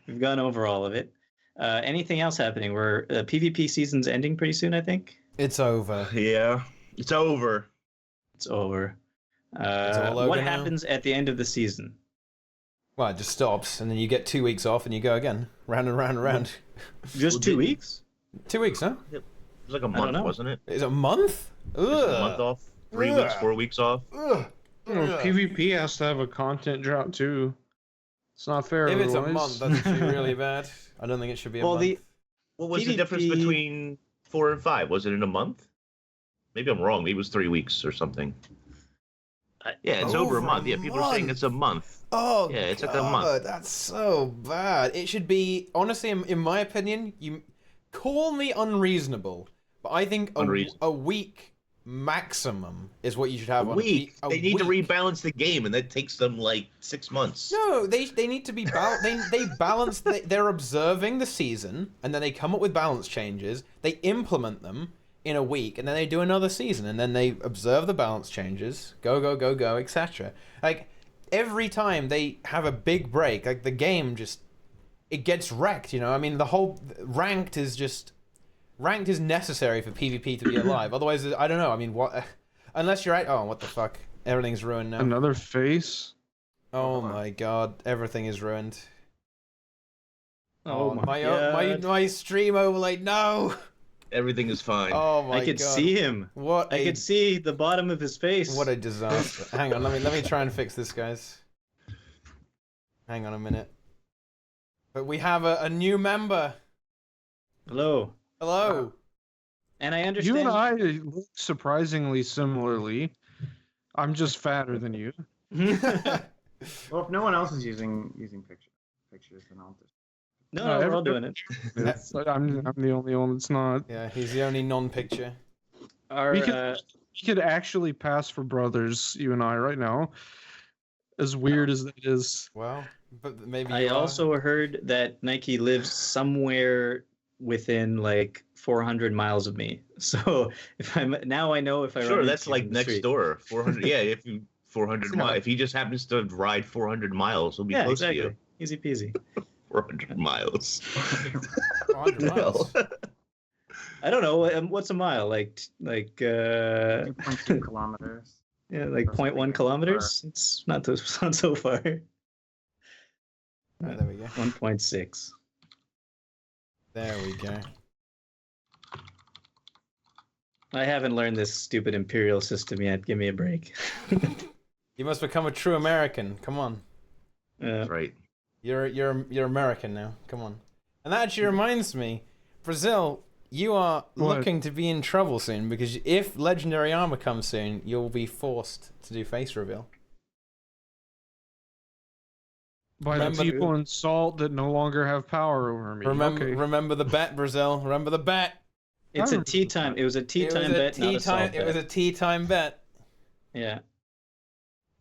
We've gone over all of it. Anything else happening? We're PvP season's ending pretty soon, I think. It's over. Yeah, it's over. It's over. It's all over what now? happens at the end of the season? Well, it just stops, and then you get 2 weeks off, and you go again, round and round and round. Just 2 weeks? 2 weeks, huh? It was like a month, wasn't it? Is it a month? It was a month off. 3 weeks, 4 weeks off. PvP has to have a content drop too. It's not fair. If it's a otherwise. month, that's actually really bad. I don't think it should be a month. What was the difference between 4 and 5? Was it in a month? Maybe I'm wrong. Maybe it was 3 weeks or something. Yeah, it's over a month. Yeah, people are saying it's a month. Oh, yeah, it's like a month. That's so bad. It should be, honestly, in my opinion, you call me unreasonable, but I think a week maximum is what you should have. A week. They need to rebalance the game, and that takes them like 6 months. No, they need to be they balance. They're observing the season, and then they come up with balance changes. They implement them in a week, and then they do another season, and then they observe the balance changes, go, etc. Like, every time they have a big break, like, the game just, it gets wrecked, I mean, the whole ranked is necessary for PvP to be alive. Otherwise, I don't know, I mean, what, unless you're what the fuck, everything's ruined now. Another face? Oh my god, everything is ruined. Oh my god. My stream overlay, no! Everything is fine. Oh my god. I could see him. I could see the bottom of his face. What a disaster. Hang on, let me try and fix this, guys. Hang on a minute. But we have a new member. Hello. And I understand. You and I look surprisingly similarly. I'm just fatter than you. Well, if no one else is using pictures, then I'll just. No, we're all doing it. I'm the only one that's not. Yeah, he's the only non-picture. We could actually pass for brothers, you and I, right now. As weird as that is. Well, but maybe. I also heard that Nike lives somewhere within like 400 miles of me. So I know if I sure, run that's like next door. 400. Yeah, if you 400 miles. If he just happens to ride 400 miles, he'll be close to you. Easy peasy. 400 miles. 400 miles. I don't know. What's a mile? Like 2.2 kilometers. Yeah, like 0.1 kilometers. It's not so far. Right, there we go. 1.6. There we go. I haven't learned this stupid imperial system yet. Give me a break. You must become a true American. Come on. That's right. You're American now. Come on. And that actually reminds me, Brazil, you are looking to be in trouble soon, because if legendary armor comes soon, you'll be forced to do face reveal. By the people in Salt that no longer have power over me. Remember the bet, Brazil. Remember the bet. It's a tea time. It was a tea time bet, not a salt bet. It was a tea time bet. Yeah.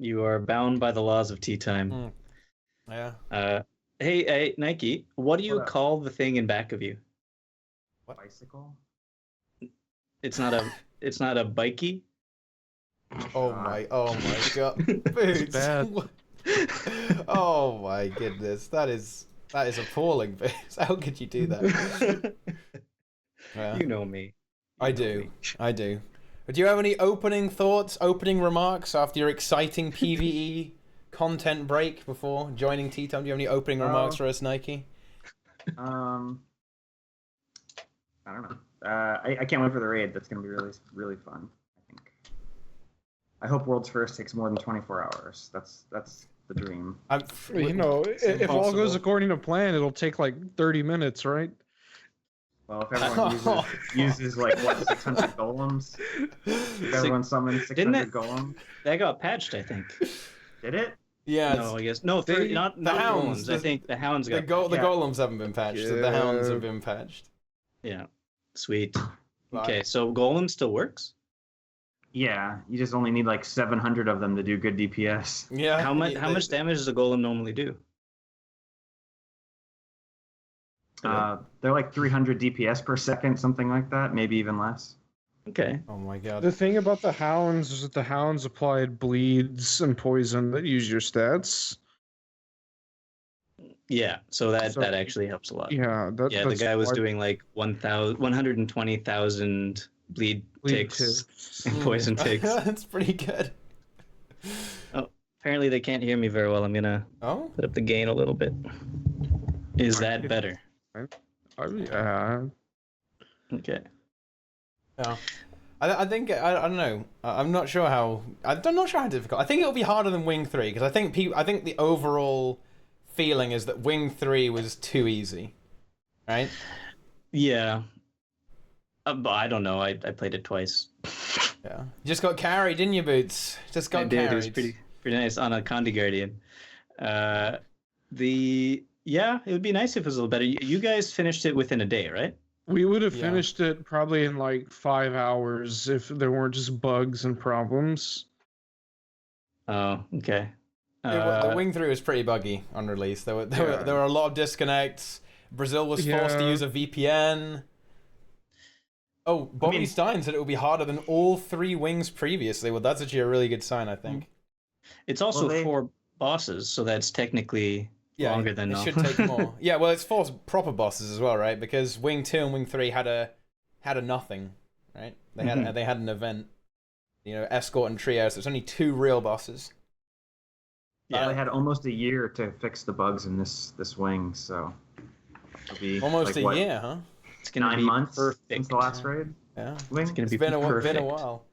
You are bound by the laws of tea time. Yeah. Hey, Nike, what do you call the thing in back of you? What? Bicycle? It's not a bikey. Oh my god. Boots. Bad. Oh my goodness. That is appalling, Boots. How could you do that? You know me. I do. Do you have any opening thoughts, opening remarks after your exciting PvE content break before joining TeaTime? Do you have any opening remarks for us, Nike? I don't know. I can't wait for the raid. That's going to be really, really fun, I think. I hope World's First takes more than 24 hours. That's the dream. If all goes according to plan, it'll take like 30 minutes, right? Well, if everyone uses like, what, 600 golems? If everyone summons 600 golems? That got patched, I think. Did it? Yeah. No, I guess. No, not hounds. Golems. I think the hounds got the golems haven't been patched, so the hounds have been patched. Yeah. Sweet. Okay, so golem still works? Yeah, you just only need like 700 of them to do good DPS. Yeah. How much damage does a golem normally do? They're like 300 DPS per second, something like that, maybe even less. Okay. Oh my god. The thing about the hounds is that the hounds applied bleeds and poison that use your stats. Yeah, so that actually helps a lot. Yeah, the guy was doing like 120,000 bleed ticks and poison ticks. That's pretty good. Oh, apparently they can't hear me very well. I'm gonna put up the gain a little bit. Is that better? Yeah. Okay. Yeah. I think I don't know. I'm not sure how difficult. I think it'll be harder than Wing 3 because I think the overall feeling is that Wing 3 was too easy, right? Yeah. But I don't know. I played it twice. Yeah. You just got carried, didn't you, Boots? Just got carried. It was pretty nice on a Condi Guardian. It would be nice if it was a little better. You guys finished it within a day, right? We would have finished it probably in like 5 hours if there weren't just bugs and problems. Oh, okay. The Wing 3 was pretty buggy on release. There were a lot of disconnects. Brazil was forced to use a VPN. Oh, Bobby Stein said it would be harder than all 3 wings previously. Well, that's actually a really good sign, I think. It's also 4 bosses, so that's technically longer than it should take more. Yeah, well, it's 4 proper bosses as well, right? Because Wing 2 and Wing 3 had a nothing, right? They had an event, escort and trio. So it's only 2 real bosses. Yeah, they had almost a year to fix the bugs in this wing, so it'll be almost a year, huh? It's gonna 9 be months perfect. since the last raid. Yeah, it's gonna be been perfect. a while.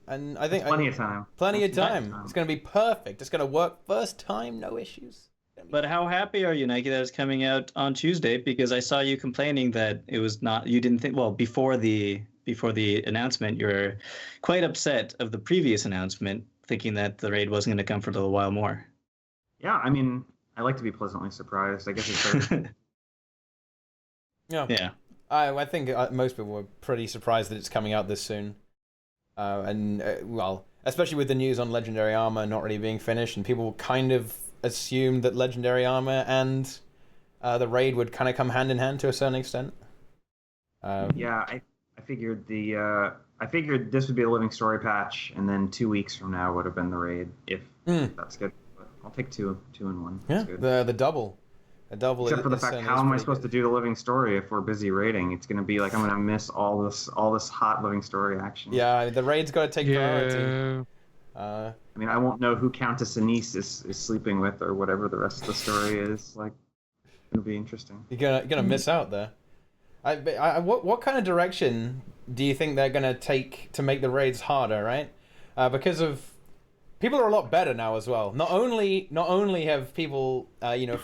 And I think plenty of time. Plenty of time. It's going to be perfect. It's going to work first time, no issues. But how happy are you, Nike, that it's coming out on Tuesday? Because I saw you complaining that it was not. You didn't think. Well, before the announcement, you were quite upset of the previous announcement, thinking that the raid wasn't going to come for a little while more. Yeah, I mean, I like to be pleasantly surprised. I guess it's better. Yeah. I think most people were pretty surprised that it's coming out this soon. Especially with the news on Legendary Armor not really being finished, and people kind of assumed that Legendary Armor and the raid would kind of come hand in hand to a certain extent. I figured this would be a living story patch, and then 2 weeks from now would have been the raid. If that's good, but I'll take two in one. Yeah, the double. Except for the fact, how am I supposed to do the living story if we're busy raiding? It's going to be like I'm going to miss all this hot living story action. Yeah, the raid's got to take priority. I mean, I won't know who Countess Anise is sleeping with or whatever the rest of the story is. Like, it'll be interesting. You're gonna miss out there. What kind of direction do you think they're gonna take to make the raids harder? Right, because of. People are a lot better now as well. Not only have people,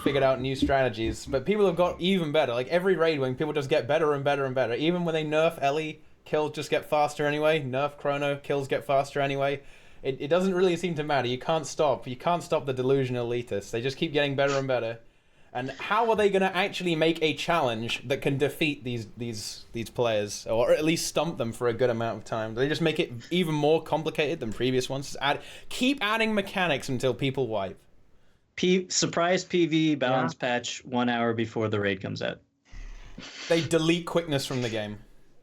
figured out new strategies, but people have got even better. Like every raid wing, people just get better and better and better. Even when they nerf Ellie, kills just get faster anyway. Nerf Chrono, kills get faster anyway. It doesn't really seem to matter. You can't stop the delusional elitists. They just keep getting better and better. And how are they going to actually make a challenge that can defeat these players, or at least stump them for a good amount of time? Do they just make it even more complicated than previous ones? Keep adding mechanics until people wipe. Surprise PvE balance patch 1 hour before the raid comes out. They delete quickness from the game.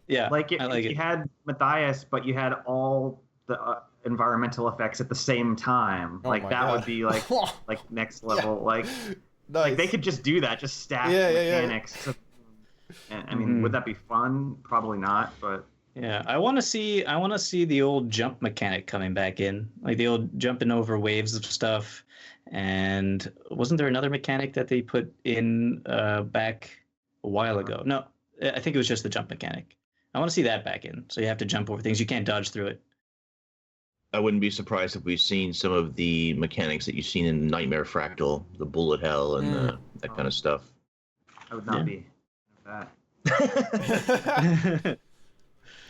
Yeah, if you had Matthias, but you had all the environmental effects at the same time, that would be like next level. Yeah. Nice. Like they could just do that, just stack mechanics. And I mean, would that be fun? Probably not, but yeah, I want to see the old jump mechanic coming back in, like the old jumping over waves of stuff. And wasn't there another mechanic that they put in back a while ago? No, I think it was just the jump mechanic. I want to see that back in. So you have to jump over things. You can't dodge through it. I wouldn't be surprised if we've seen some of the mechanics that you've seen in Nightmare Fractal, the bullet hell and that kind of stuff. I would not be that.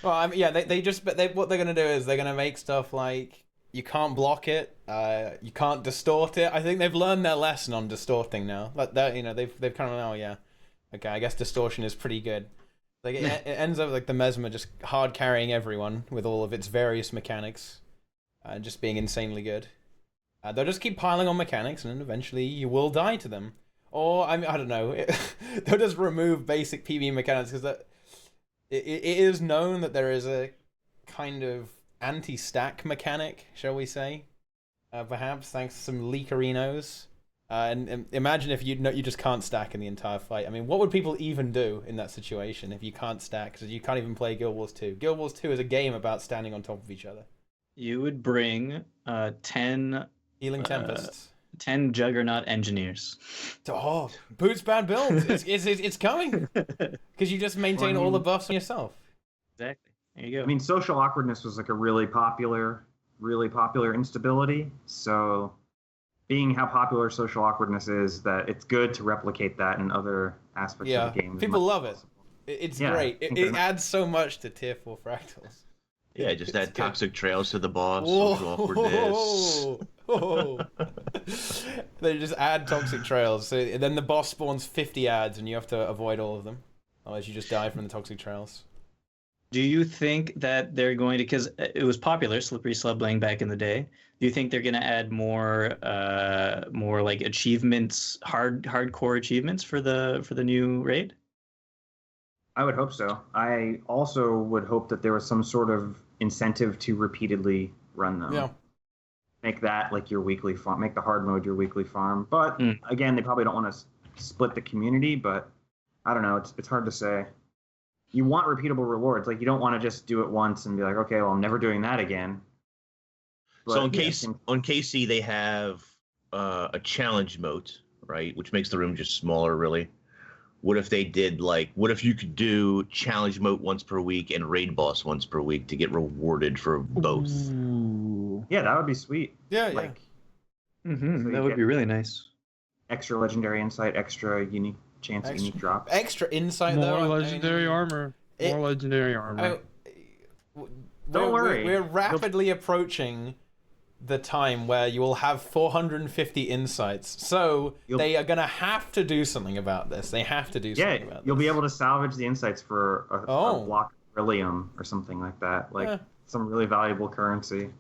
Well, I mean, yeah, what they're gonna do is they're gonna make stuff like you can't block it, you can't distort it. I think they've learned their lesson on distorting now. Like that, they've kind of okay, I guess distortion is pretty good. Like it ends up like the Mesmer just hard carrying everyone with all of its various mechanics, and just being insanely good. They'll just keep piling on mechanics, and then eventually you will die to them. Or I don't know, they'll just remove basic PvE mechanics because it is known that there is a kind of anti-stack mechanic, shall we say? Perhaps thanks to some leakerinos. And imagine if you just can't stack in the entire fight. I mean, what would people even do in that situation if you can't stack? Because you can't even play Guild Wars 2. Guild Wars 2 is a game about standing on top of each other. You would bring 10 Healing Tempests. 10 Juggernaut Engineers. Oh, Boots bad build. It's coming. Because you just maintain all the buffs on yourself. Exactly. There you go. I mean, social awkwardness was like a really popular instability. So being how popular social awkwardness is, that it's good to replicate that in other aspects of the game. People love it. It's great. It adds so much to Tier 4 Fractals. Yeah, just add toxic trails to the boss, social awkwardness. They just add toxic trails. So then the boss spawns 50 ads and you have to avoid all of them. Otherwise you just die from the toxic trails. Do you think that they're going to, because it was popular, Slippery Slubling back in the day, do you think they're going to add more like achievements, hardcore achievements for the new raid? I would hope so. I also would hope that there was some sort of incentive to repeatedly run them. Yeah. Make that like your weekly farm. Make the hard mode your weekly farm. But again, they probably don't want to split the community. But I don't know. It's hard to say. You want repeatable rewards. Like you don't want to just do it once and be like, okay, well, I'm never doing that again. But, so on KC, they have a challenge mode, right, which makes the room just smaller, really. What if they did what if you could do challenge mode once per week and raid boss once per week to get rewarded for both? Ooh. Yeah, that would be sweet. Yeah, so that would be really nice. Extra legendary insight, extra unique chance, unique drops. Extra insight, more legendary armor. More legendary armor. Don't worry. We're rapidly approaching the time where you will have 450 insights. So they are going to have to do something about this. They have to do something about this. You'll be able to salvage the insights for a block of beryllium or something like that. Like some really valuable currency.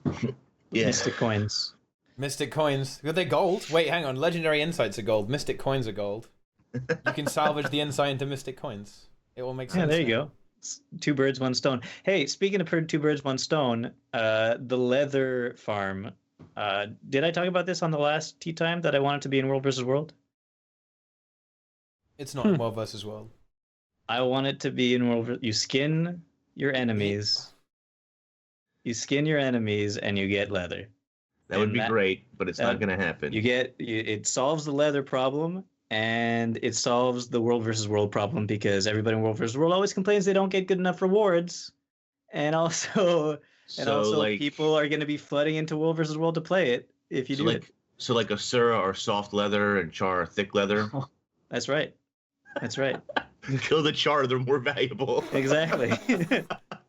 Mystic coins. Mystic coins. Are they gold? Wait, hang on. Legendary insights are gold. Mystic coins are gold. You can salvage the insight into mystic coins. It will make sense. Yeah, there you go. It's 2 birds, 1 stone. Hey, speaking of 2 birds, 1 stone, the leather farm. Did I talk about this on the last tea time that I want it to be in World versus World? It's not in World versus World. I want it to be in World. You skin your enemies. You skin your enemies and you get leather. That would be great, but it's not going to happen. It solves the leather problem. And it solves the World versus World problem because everybody in World versus World always complains they don't get good enough rewards, and also people are going to be flooding into World versus World to play it if you do it. So like Asura are soft leather and Char are thick leather. That's right. Kill the Char; they're more valuable. Exactly.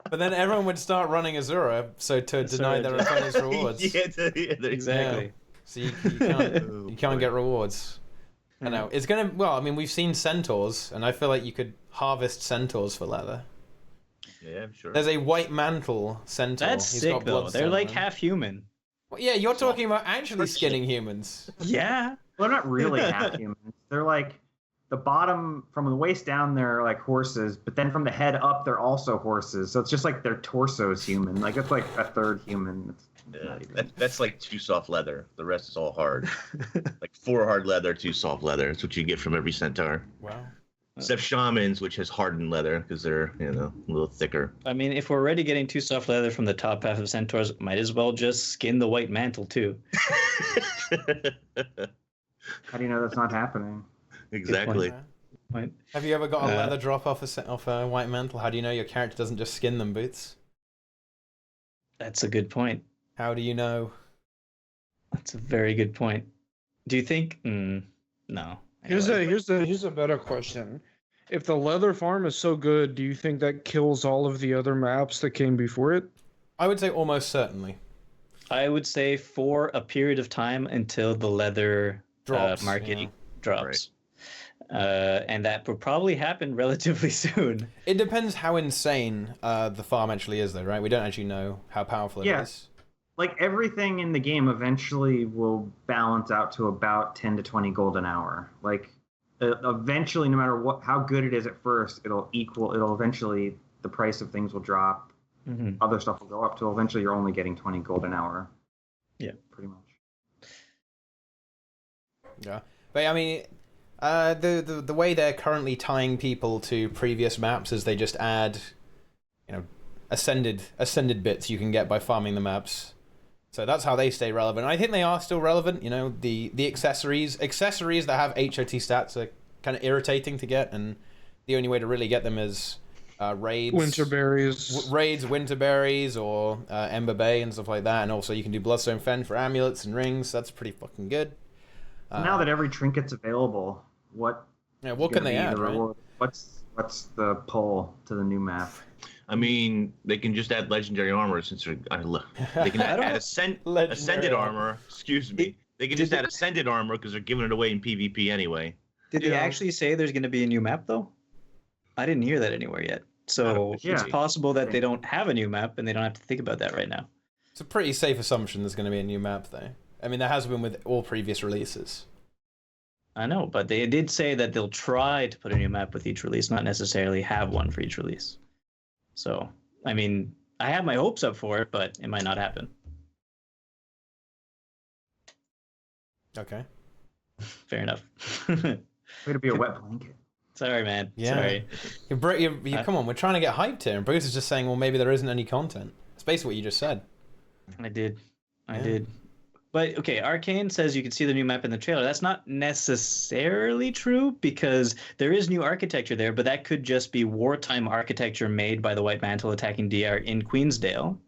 But then everyone would start running Azura, so to deny their opponent's rewards. Exactly. Yeah. So you can't get rewards. I know. It's gonna. Well, I mean, we've seen centaurs, and I feel like you could harvest centaurs for leather. Yeah, I'm sure. There's a white mantle centaur. That's sick, though. They're like half human. Well, yeah, you're talking about actually skinning humans. Yeah. Well, they're not really half humans. They're like the bottom, from the waist down, they're like horses, but then from the head up, they're also horses. So it's just like their torso's human. Like it's like a third human. That's like 2 soft leather. The rest is all hard. Like 4 hard leather, 2 soft leather. That's what you get from every centaur. Wow. Except shamans, which has hardened leather because they're a little thicker. I mean, if we're already getting 2 soft leather from the top half of centaurs, might as well just skin the white mantle too. How do you know that's not happening? Exactly. Right. Have you ever got a leather drop off a white mantle? How do you know your character doesn't just skin them, Boots? That's a good point. How do you know? That's a very good point. Do you think? No. Here's a better question. If the leather farm is so good, do you think that kills all of the other maps that came before it? I would say almost certainly. I would say for a period of time until the leather market drops. Right. And that will probably happen relatively soon. It depends how insane the farm actually is, though, right? We don't actually know how powerful it is. Like, everything in the game eventually will balance out to about 10 to 20 gold an hour. Like, eventually, no matter how good it is at first, it'll eventually, the price of things will drop. Mm-hmm. Other stuff will go up till eventually you're only getting 20 gold an hour. Yeah. Pretty much. Yeah. But, I mean, the way they're currently tying people to previous maps is they just add, ascended bits you can get by farming the maps. So that's how they stay relevant. I think they are still relevant. The accessories that have HOT stats are kind of irritating to get, and the only way to really get them is raids, winter berries, or Ember Bay and stuff like that. And also you can do Bloodstone Fen for amulets and rings. That's pretty fucking good. Now that every trinket's available, what can they add? Right? What's the pull to the new map? I mean, they can just add legendary armor since they can add ascended armor. Excuse me. They can just add ascended armor because they're giving it away in PvP anyway. Did they actually say there's going to be a new map though? I didn't hear that anywhere yet. So it's possible that they don't have a new map and they don't have to think about that right now. It's a pretty safe assumption there's going to be a new map, though. I mean, there has been with all previous releases. I know, but they did say that they'll try to put a new map with each release, not necessarily have one for each release. So, I mean, I have my hopes up for it, but it might not happen. Okay. Fair enough. Way to be a wet blanket. Sorry, man. Yeah. Sorry. Come on, we're trying to get hyped here, and Bruce is just saying, well, maybe there isn't any content. It's basically what you just said. I did. But, okay, Arcane says you can see the new map in the trailer. That's not necessarily true because there is new architecture there, but that could just be wartime architecture made by the White Mantle attacking DR in Queensdale.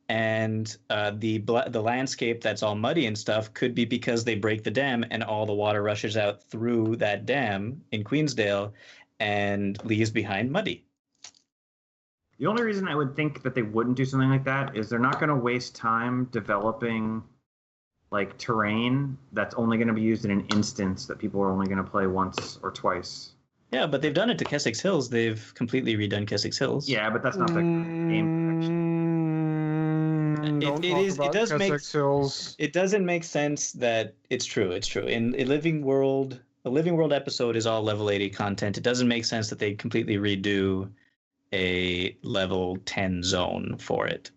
And the landscape that's all muddy and stuff could be because they break the dam and all the water rushes out through that dam in Queensdale and leaves behind muddy. The only reason I would think that they wouldn't do something like that is they're not going to waste time developing like terrain that's only going to be used in an instance that people are only going to play once or twice. Yeah, but they've done it to Keswick's Hills. They've completely redone Keswick's Hills. Yeah, but that's not the game direction. It doesn't make sense that it's true. It's true. In a Living World episode is all level 80 content. It doesn't make sense that they completely redo a level 10 zone for it.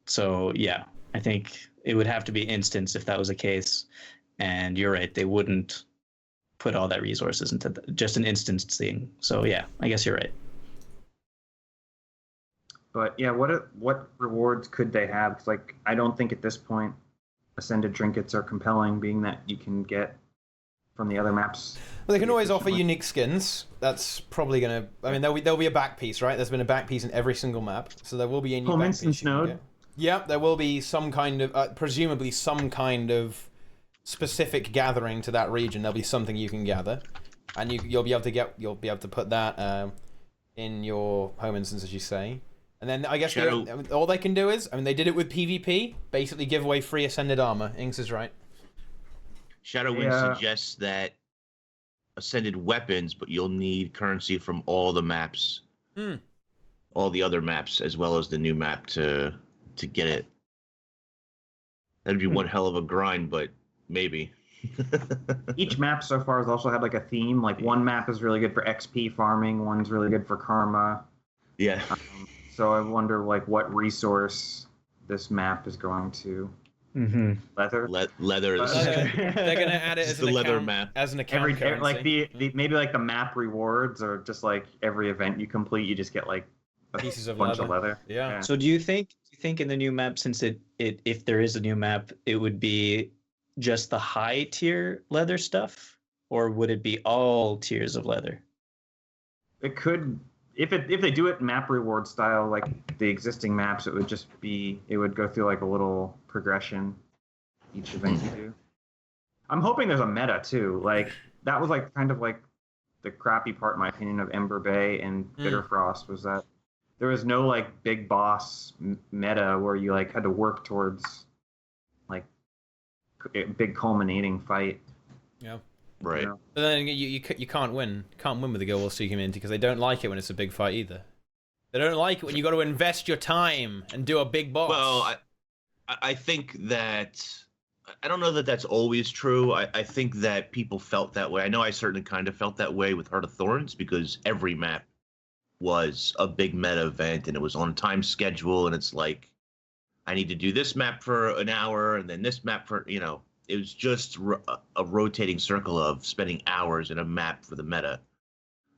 So yeah, I think it would have to be instance if that was the case. And you're right, they wouldn't put all that resources into just an instance thing. So yeah, I guess you're right. But yeah, what rewards could they have? 'Cause, like, I don't think at this point ascended trinkets are compelling, being that you can get from the other maps. Well, they can always offer unique skins. That's probably gonna. I mean, there'll be a back piece, right? There's been a back piece in every single map, so there will be a new back piece. Node. Yeah, there will be some kind of, presumably some kind of specific gathering to that region. There'll be something you can gather, and you'll be able to put that in your home instance, as you say. And then I guess all they can do is, I mean, they did it with PvP, basically give away free ascended armor. Inks is right. Shadowwind suggests that ascended weapons, but you'll need currency from all the maps, all the other maps, as well as the new map to get it. That'd be one hell of a grind, but maybe. Each map so far has also had like a theme. Like one map is really good for XP farming, one's really good for karma. Yeah. So I wonder like what resource this map is going to Mm-hmm. Leather. Leather. They're gonna add it as the an leather account, map. as an account currency. Like the maybe like the map rewards, or just like every event you complete, you just get like a Pieces of bunch leather. of leather. Yeah. So do you think in the new map, since it if there is a new map, it would be just the high tier leather stuff, or would it be all tiers of leather? It could, if they do it map reward style, like the existing maps, it would go through like a little progression each event you do. I'm hoping there's a meta too. Like that was like kind of like the crappy part, in my opinion, of Ember Bay and Bitterfrost, was that there was no like big boss meta where you like had to work towards like a big culminating fight. Yeah. Right. You know? But then you can't win. Can't win with the Guild Wars 2 community because they don't like it when it's a big fight either. They don't like it when you got to invest your time and do a big boss. Well, I think that I don't know that that's always true. I think that people felt that way. I know I certainly kind of felt that way with Heart of Thorns because every map was a big meta event and it was on a time schedule, and it's like I need to do this map for an hour and then this map for, you know, it was just a rotating circle of spending hours in a map for the meta.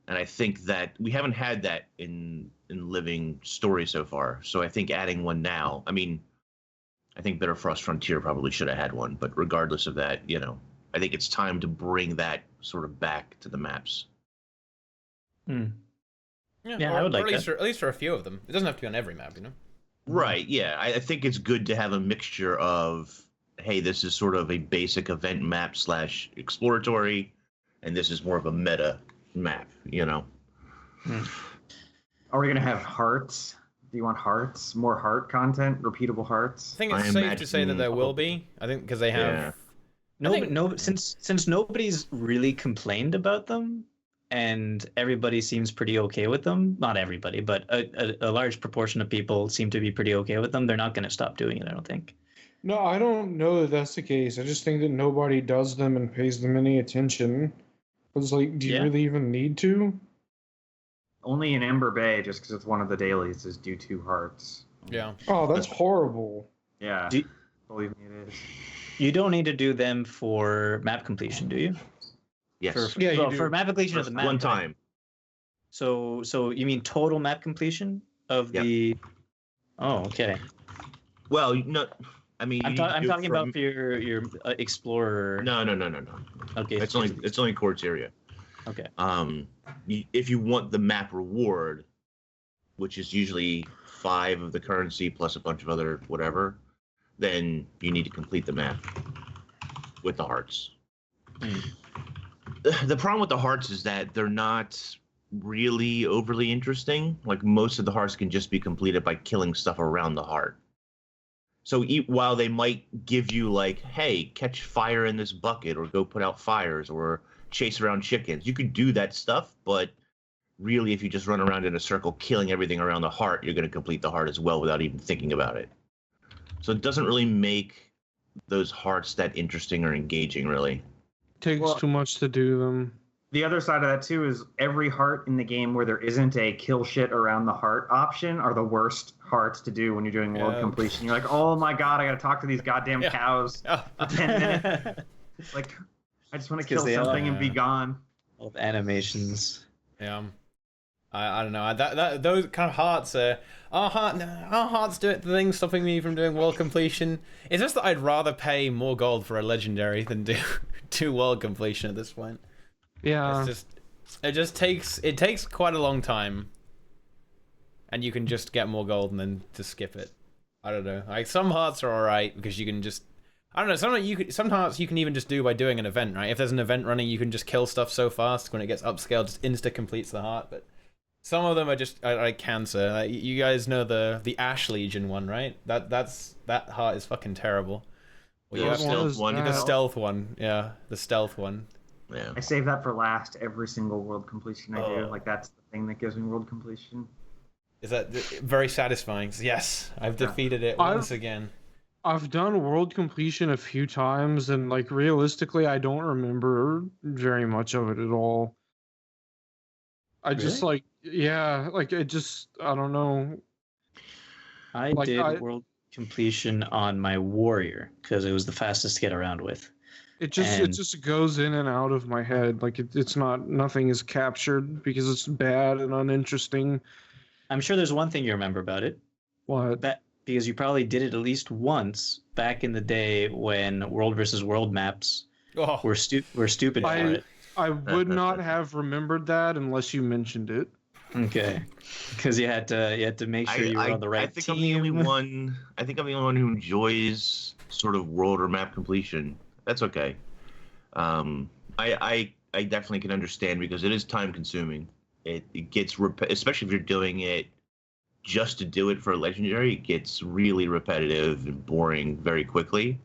And I think that we haven't had that in Living Story so far. So I think adding one now, I mean, I think Bitterfrost Frontier probably should have had one, but regardless of that, you know, I think it's time to bring that sort of back to the maps. Yeah, I would like at least for a few of them. It doesn't have to be on every map, you know? Right, yeah. I think it's good to have a mixture of, hey, this is sort of a basic event map / exploratory, and this is more of a meta map, you know? Are we gonna have hearts? Do you want hearts? More heart content? Repeatable hearts? I think it's safe to say that there will be. I think because they have... Yeah. Since nobody's really complained about them, and everybody seems pretty okay with them. Not everybody, but a large proportion of people seem to be pretty okay with them. They're not going to stop doing it, I don't think. No, I don't know that that's the case. I just think that nobody does them and pays them any attention. It's like, do you really even need to? Only in Ember Bay, just because it's one of the dailies, is do 2 hearts. Yeah. Oh, that's horrible. Yeah. Believe me, it is. You don't need to do them for map completion, do you? Yes. For map completion of the map. One time. So you mean total map completion of the? Oh, okay. Well, no, I mean, I'm talking about for your explorer. No. Okay. It's only Quartz area. Okay. If you want the map reward, which is usually 5 of the currency plus a bunch of other whatever, then you need to complete the map with the hearts. The problem with the hearts is that they're not really overly interesting. Like most of the hearts can just be completed by killing stuff around the heart. So while they might give you like, hey, catch fire in this bucket or go put out fires or chase around chickens, you could do that stuff, but really if you just run around in a circle killing everything around the heart, you're going to complete the heart as well without even thinking about it. So it doesn't really make those hearts that interesting or engaging, really. Takes too much to do them. The other side of that too is every heart in the game where there isn't a kill shit around the heart option are the worst hearts to do when you're doing world completion. You're like, oh my god, I gotta talk to these goddamn cows for 10 minutes. Like, I just want to kill something and be gone. All the animations. Yeah. I don't know. Those kind of hearts our hearts do it. The thing stopping me from doing world completion. It's just that I'd rather pay more gold for a legendary than do world completion at this point. Yeah. It takes quite a long time, and you can just get more gold and then just skip it. I don't know. Like some hearts are alright because you can just. I don't know. Some hearts you can even just do by doing an event, right? If there's an event running, you can just kill stuff so fast when it gets upscaled, just insta completes the heart. But some of them are just like cancer. Like, you guys know the Ash Legion one, right? That heart is fucking terrible. The stealth one. The stealth one, yeah, the stealth one. Yeah. I save that for last every single world completion I do. Like that's the thing that gives me world completion. Is that very satisfying? Yes, I've defeated it once again. I've done world completion a few times, and like realistically, I don't remember very much of it at all. I just I don't know. I did world completion on my warrior because it was the fastest to get around with. It just goes in and out of my head. Like it's not, nothing is captured because it's bad and uninteresting. I'm sure there's one thing you remember about it. What? Because you probably did it at least once back in the day when World versus World maps were stupid for it. I would not have remembered that unless you mentioned it. Okay, because you had to make sure you were on the right team. I'm the only one. I think I'm the only one who enjoys sort of world or map completion. That's okay. I definitely can understand because it is time consuming. It gets especially if you're doing it just to do it for a legendary, it gets really repetitive and boring very quickly.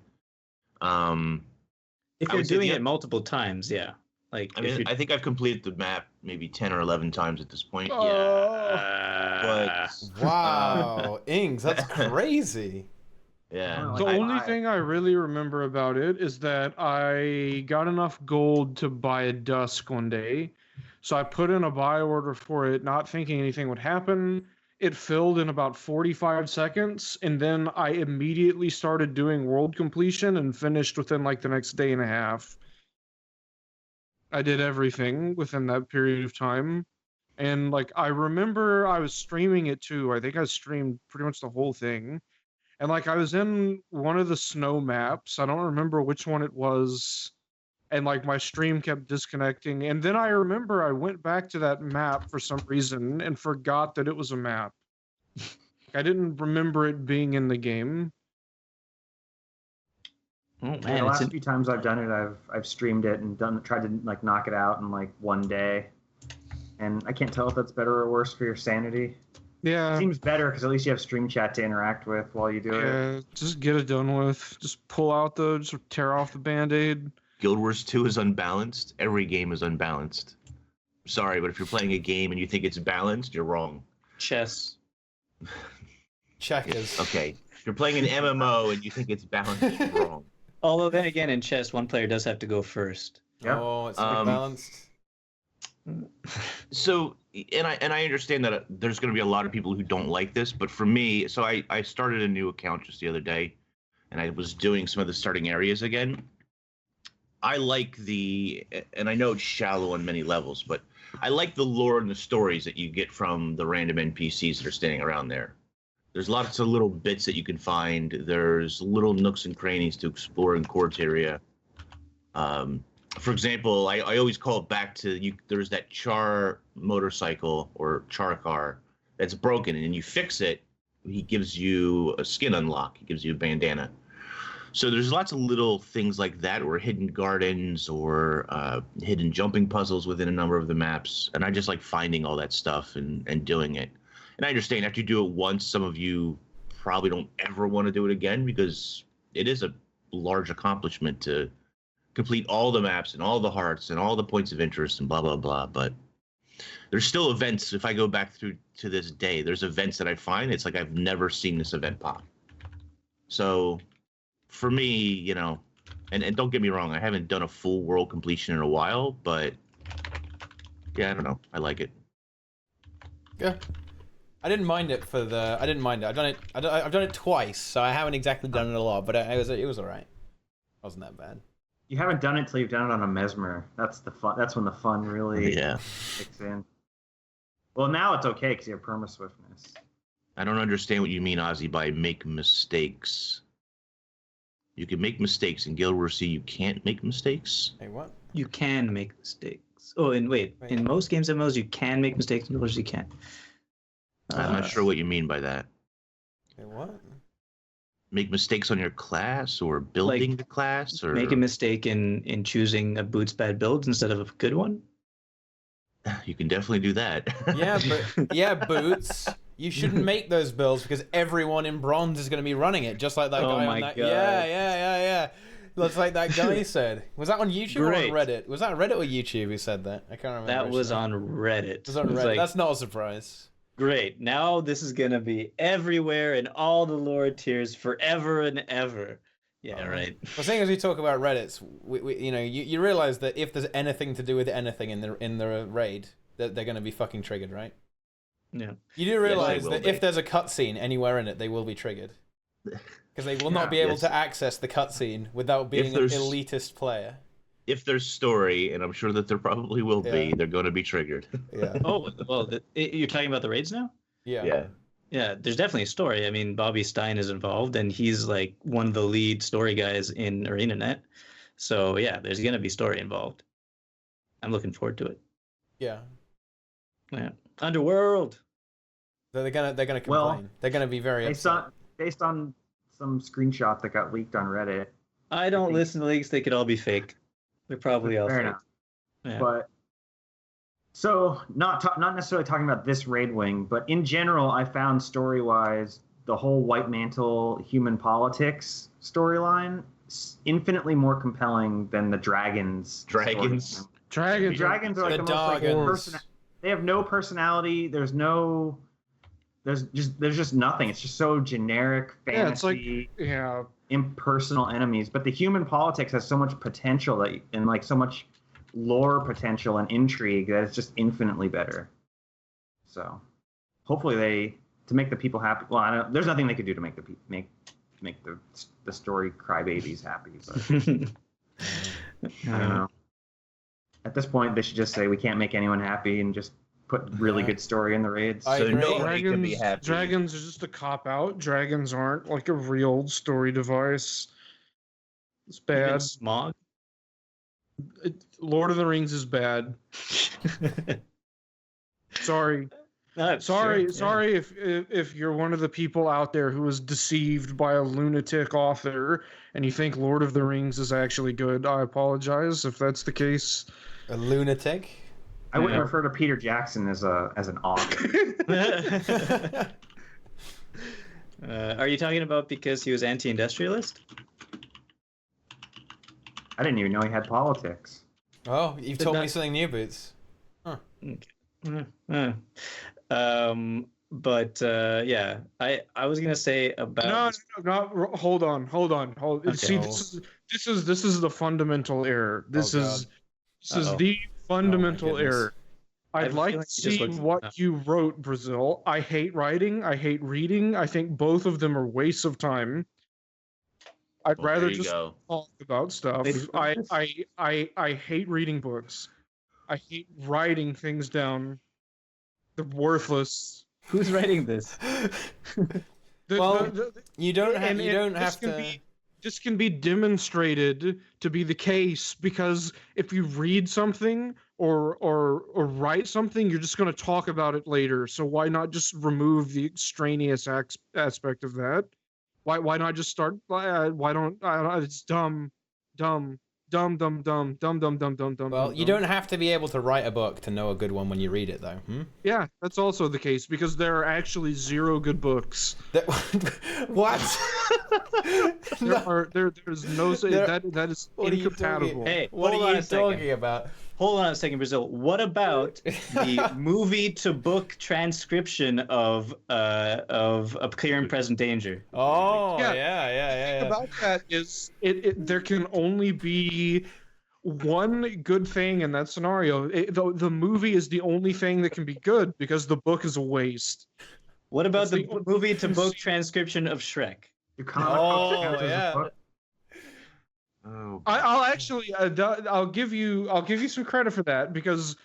If you're doing it multiple times, yeah. Like I mean, I think I've completed the map maybe 10 or 11 times at this point. Yeah. But wow, Ings, that's crazy. Yeah. The only thing I really remember about it is that I got enough gold to buy a Dusk one day. So I put in a buy order for it, not thinking anything would happen. It filled in about 45 seconds, and then I immediately started doing world completion and finished within like the next day and a half. I did everything within that period of time. And like I remember I was streaming it too. I think I streamed pretty much the whole thing. And like I was in one of the snow maps. I don't remember which one it was. And like my stream kept disconnecting. And then I remember I went back to that map for some reason and forgot that it was a map. I didn't remember it being in the game. Oh man, the last few times I've done it, I've streamed it and tried to like knock it out in like one day. And I can't tell if that's better or worse for your sanity. Yeah. It seems better because at least you have stream chat to interact with while you do it. Yeah, just get it done with. Just pull out just tear off the Band-Aid. Guild Wars 2 is unbalanced. Every game is unbalanced. Sorry, but if you're playing a game and you think it's balanced, you're wrong. Chess. Checkers. Okay. If you're playing an MMO and you think it's balanced, you're wrong. Although then again, in chess, one player does have to go first. Yep. Oh, it's balanced. So, and I understand that there's going to be a lot of people who don't like this, but for me, so I started a new account just the other day, and I was doing some of the starting areas again. I like and I know it's shallow on many levels, but I like the lore and the stories that you get from the random NPCs that are standing around there. There's lots of little bits that you can find. There's little nooks and crannies to explore in Corteria. For example, I always call it back to there's that Char motorcycle or Char car that's broken, and you fix it, he gives you a skin unlock. He gives you a bandana. So there's lots of little things like that, or hidden gardens, or hidden jumping puzzles within a number of the maps. And I just like finding all that stuff and doing it. And I understand after you do it once, some of you probably don't ever want to do it again because it is a large accomplishment to complete all the maps and all the hearts and all the points of interest and blah, blah, blah. But there's still events. If I go back through to this day, there's events that I find. It's like I've never seen this event pop. So for me, you know, and don't get me wrong, I haven't done a full world completion in a while, but yeah, I don't know. I like it. Yeah. I didn't mind it I didn't mind it. I've done it twice, so I haven't exactly done it a lot, but it was all right. It wasn't that bad. You haven't done it till you've done it on a mesmer. That's the fun. That's when the fun really kicks in. Well, now it's okay because you have perma-swiftness. I don't understand what you mean, Ozzy, by make mistakes. You can make mistakes in Guild Wars C. You can't make mistakes. Hey, what? You can make mistakes. Oh, and wait. In most games MMOs, you can make mistakes. In others, you can't. I'm not sure what you mean by that. Hey, what? Make mistakes on your class or building the class, or make a mistake in choosing a Boots bad build instead of a good one. You can definitely do that. Yeah, Boots. You shouldn't make those builds because everyone in bronze is going to be running it, just like that guy on that. God. Yeah. That's like that guy said. Was that on YouTube or on Reddit? Was that Reddit or YouTube who said that? I can't remember. That was on Reddit. It was on Reddit. Like, that's not a surprise. Great. Now this is going to be everywhere in all the lore tiers forever and ever. Yeah, right. Well, seeing as we talk about Reddits, you realize that if there's anything to do with anything in the raid, that they're going to be fucking triggered, right? Yeah. You do realize that if there's a cutscene anywhere in it, they will be triggered. Because they will not be able to access the cutscene without being an elitist player. If there's story, and I'm sure that there probably will be, they're going to be triggered. Yeah. Oh, well, you're talking about the raids now? Yeah. Yeah, there's definitely a story. I mean, Bobby Stein is involved, and he's like one of the lead story guys in ArenaNet. So yeah, there's gonna be story involved. I'm looking forward to it. Yeah. Yeah. Underworld. They're gonna complain. Well, they're gonna be very upset. Based on some screenshot that got leaked on Reddit. I don't listen to leaks. They could all be fake. They're probably all fair fake. enough. Yeah. But so not necessarily talking about this raid wing, but in general, I found story-wise the whole White Mantle human politics storyline infinitely more compelling than the dragons. Dragons. The dragons are like the most Doggins. they have no personality. There's just nothing. It's just so generic fantasy. Yeah, it's like impersonal enemies. But the human politics has so much potential and like so much lore potential and intrigue that it's just infinitely better. So hopefully to make the people happy. Well, there's nothing they could do to make the story crybabies happy. But I don't know. At this point, they should just say we can't make anyone happy and just put really good story in the raids. I agree. Nobody can be happy. Dragons are just a cop out. Dragons aren't like a real story device. It's bad. Even Smog. Lord of the Rings is bad. Sorry. Sorry if you're one of the people out there who was deceived by a lunatic author and you think Lord of the Rings is actually good. I apologize if that's the case. A lunatic? I wouldn't refer to Peter Jackson as an author. Are you talking about because he was anti-industrialist? I didn't even know he had politics. Oh, you've told me something new, Boots. Huh. Okay. But yeah, I was gonna say about no, hold on. Okay. See, this is the fundamental error. This is the fundamental error. I'd like to see what you wrote, Brazil. I hate writing. I hate reading. I think both of them are wastes of time. I'd rather just talk about stuff. I hate reading books. I hate writing things down. They're worthless. Who's writing this? You don't have to. This can be demonstrated to be the case because if you read something or write something, you're just going to talk about it later. So why not just remove the extraneous aspect of that? Why not just start? Why don't? It's dumb. Well, you don't have to be able to write a book to know a good one when you read it, though. Yeah, that's also the case because there are actually 0 good books. What? There's no that is incompatible. Hey, what are you talking about? Hold on a second, Brazil. What about the movie to book transcription of A Clear and Present Danger? Oh, yeah. The thing about that is there can only be one good thing in that scenario. The movie is the only thing that can be good because the book is a waste. What about the movie to book transcription of Shrek? Oh, I'll actually I'll give you some credit for that because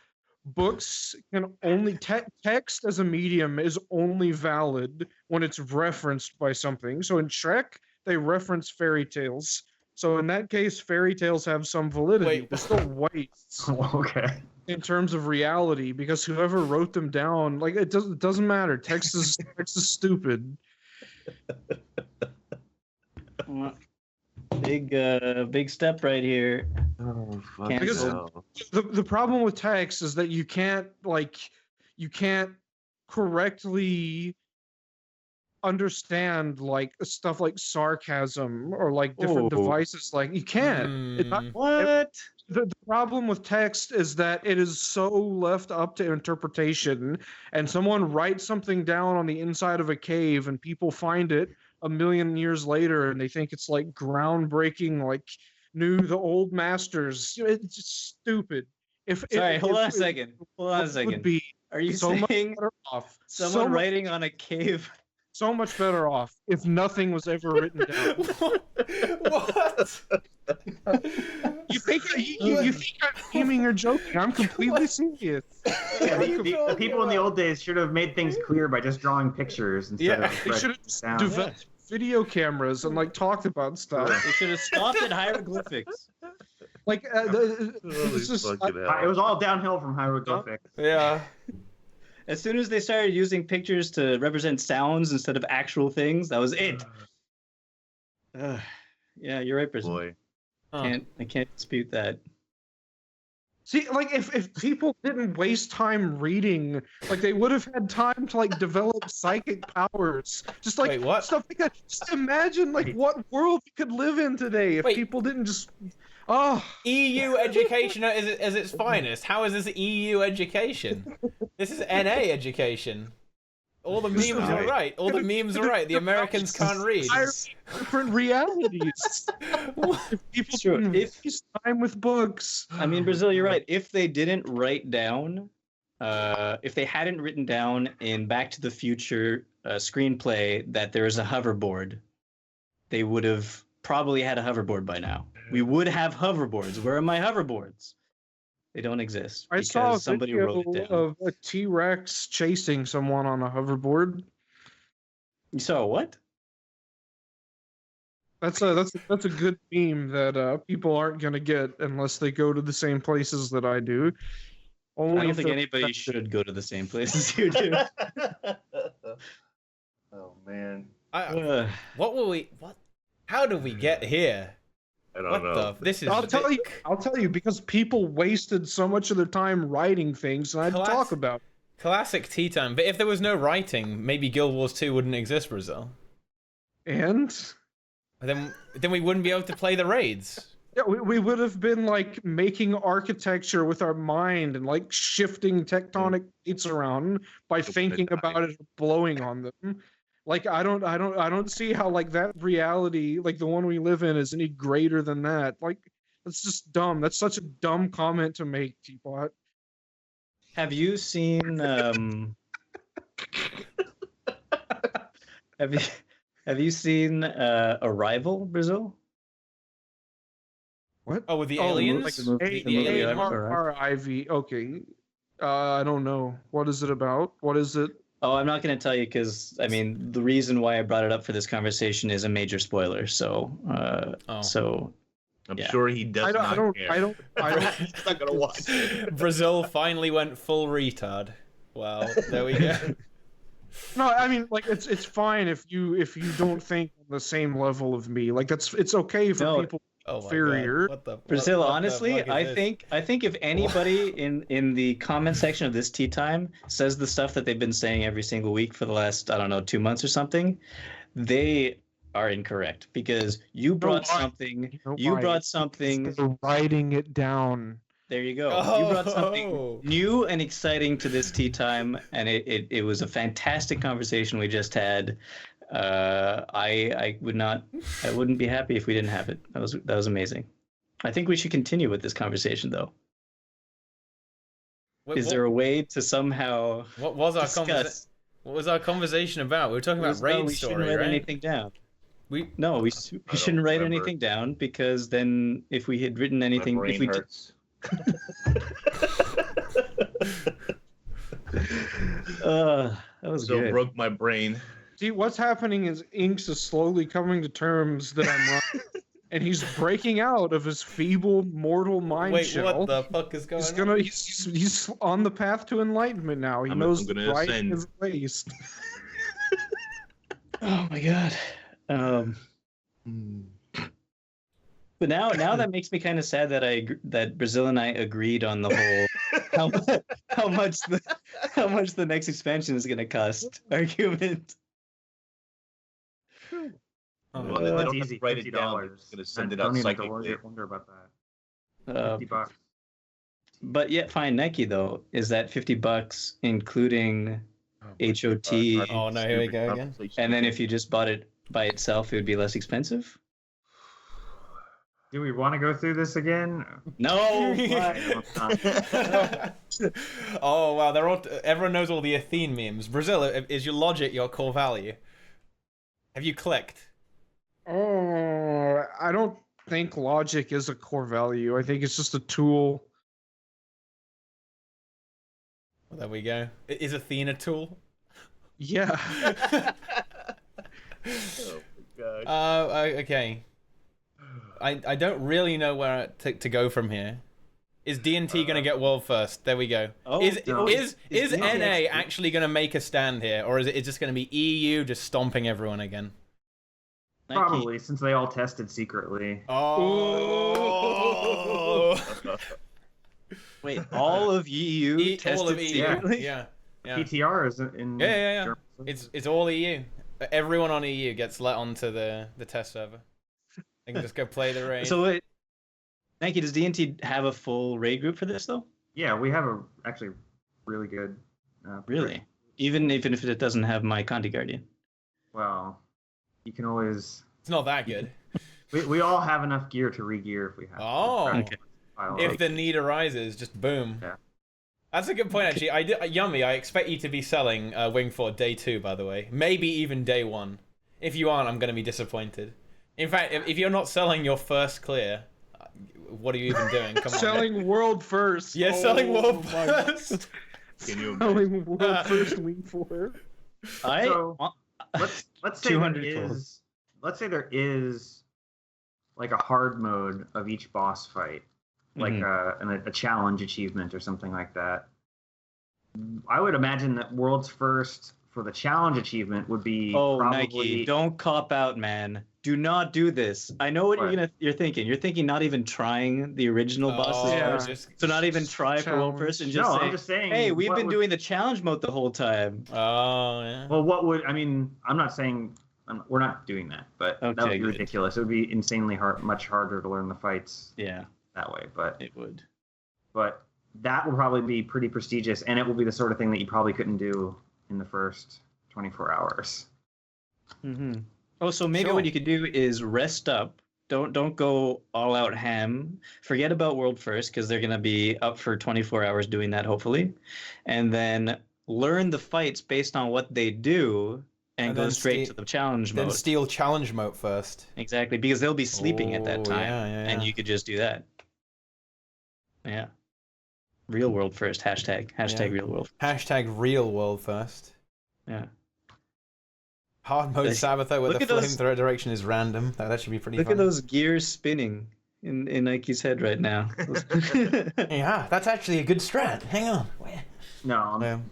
books can only text as a medium is only valid when it's referenced by something. So in Shrek they reference fairy tales. So in that case fairy tales have some validity. They're still wastes. Okay. In terms of reality, because whoever wrote them down, like it doesn't matter. Text is stupid. Big step right here. Oh, fuck. Because the problem with text is that you can't correctly understand like stuff like sarcasm or like different devices. Like you can't. The problem with text is that it is so left up to interpretation, and someone writes something down on the inside of a cave and people find it a million years later and they think it's like groundbreaking, like the old masters. It's just stupid. Hold on a second. Are you so saying off. someone writing on a cave so much better off if nothing was ever written down. What? You think I'm memeing or joking? I'm completely serious. Yeah, the people in the old days should have made things clear by just drawing pictures instead of They should have developed video cameras and like talked about stuff. They should have stopped at hieroglyphics. Like It was all downhill from hieroglyphics. Yeah. As soon as they started using pictures to represent sounds instead of actual things, that was it. Yeah, you're right, Brazil. Boy. I can't dispute that. See, like if people didn't waste time reading, like they would have had time to like develop psychic powers. Just like Wait, what? stuff like that. Just imagine like what world we could live in today if people didn't just EU education at its finest. How is this EU education? This is NA education. All the memes are right. All the memes are right. The Americans can't read. Different realities. People didn't waste time with books. I mean, Brazil, you're right. If they didn't write down, if they hadn't written down in Back to the Future screenplay that there is a hoverboard, they would have probably had a hoverboard by now. We would have hoverboards. Where are my hoverboards? They don't exist I because saw a somebody video wrote it down. of a T-Rex chasing someone on a hoverboard. You saw what? That's a good meme that people aren't gonna get unless they go to the same places that I do. Only I don't if think they're anybody protected. should go to the same places you do. Oh man. What will we? What? How did we get here? I don't know. This is. I'll tell you because people wasted so much of their time writing things, and I had to talk about it. Classic tea time. But if there was no writing, maybe Guild Wars 2 wouldn't exist, Brazil. And Then we wouldn't be able to play the raids. yeah, we would have been like making architecture with our mind and like shifting tectonic plates around by thinking about it or blowing on them. Like I don't see how like that reality, like the one we live in, is any greater than that. Like that's just dumb. That's such a dumb comment to make, Teapot. Have you seen have you seen Arrival, Brazil? What? Oh, with the aliens? like the movie A-R-R-I-V. Arrival. Okay. I don't know. What is it about? What is it? Oh, I'm not going to tell you because I mean the reason why I brought it up for this conversation is a major spoiler. So, I'm sure he does not care. I don't. He's not gonna watch it. Brazil finally went full retard. Well, there we go. No, I mean, like it's fine if you don't think on the same level of me. Like it's okay for people inferior. Brazil, honestly, I think if anybody in the comment section of this tea time says the stuff that they've been saying every single week for the last 2 months or something, they are incorrect because you brought something. You brought something. Writing it down. There you go. You brought something new and exciting to this tea time, and it was a fantastic conversation we just had. I wouldn't be happy if we didn't have it. That was amazing. I think we should continue with this conversation though. Is there a way to somehow What was our conversation about? We were talking about raid we story, shouldn't write right? anything down. We shouldn't write anything down because then if we had written anything, My brain hurts. That was So good. broke my brain. See, what's happening is Inks is slowly coming to terms that I'm wrong, and he's breaking out of his feeble mortal mind Wait, shell. what the fuck is going on? He's on the path to enlightenment now. He knows I'm gonna right ascend. is waste. Oh my god. But now that makes me kind of sad that Brazil and I agreed on the whole how much the next expansion is going to cost argument. Well, they don't have easy. to write it down. They're just gonna send it out psychically. Wonder about that. $50. But yet, fine, Nike though is that $50 including HOT, Oh no, here we go again. and then if you just bought it by itself, it would be less expensive. Do we want to go through this again? No. Oh wow, everyone knows all the Athene memes. Brazil, is your logic your core value? Have you clicked? Oh, I don't think logic is a core value. I think it's just a tool. Well, there we go. Is Athena a tool? Yeah. Oh my god. Okay. I don't really know where to go from here. Is D&T gonna get world first? There we go. Oh, is no. is Is NA actually gonna make a stand here, or is it just gonna be EU just stomping everyone again? Probably, since they all tested secretly. Oh. Wait, all of EU tested all of EU. secretly? Yeah. PTR is in. Yeah. German. It's all EU. Everyone on EU gets let onto the test server. They can just go play the raid. So wait, Nike, does D&T have a full raid group for this though? Yeah, we have a actually really good. Really? Even if it doesn't have my Conti Guardian? Well, you can always. It's not that good. We all have enough gear to re-gear if we have. Oh. Okay. If the need arises, just boom. Yeah. That's a good point, actually. Yummy, I expect you to be selling Wing 4 day 2, by the way. Maybe even day 1. If you aren't, I'm going to be disappointed. In fact, if you're not selling your first clear, what are you even doing? Come on. Selling world first. Yeah, selling world first. Can you imagine? Selling world first Wing 4. So, let's say 200 let's say there is like a hard mode of each boss fight, like a challenge achievement or something like that. I would imagine that world's first for the challenge achievement would be probably... Nike, don't cop out, man. Do not do this. I know what you're thinking. You're thinking not even trying the original bosses first. So not even try for world first and just say, I'm just saying, hey, we've been doing the challenge mode the whole time. Oh, yeah. Well, I'm not saying we're not doing that, but that would be ridiculous. It would be insanely hard, much harder to learn the fights. Yeah, that way. But it would. But that will probably be pretty prestigious, and it will be the sort of thing that you probably couldn't do in the first 24 hours. Mm-hmm. Oh, so maybe what you could do is rest up. Don't go all out ham. Forget about world first because they're gonna be up for 24 hours doing that hopefully, and then learn the fights based on what they do. And go straight to the challenge mode. Then steal challenge mode first. Exactly, because they'll be sleeping at that time, yeah. and you could just do that. Yeah. Real world first. Hashtag real world. Hashtag real world first. Yeah. Hard mode Sabather where the flamethrower direction is random. That should be pretty fun. Look at those gears spinning in Nike's head right now. Yeah, that's actually a good strat. Hang on. No, I'm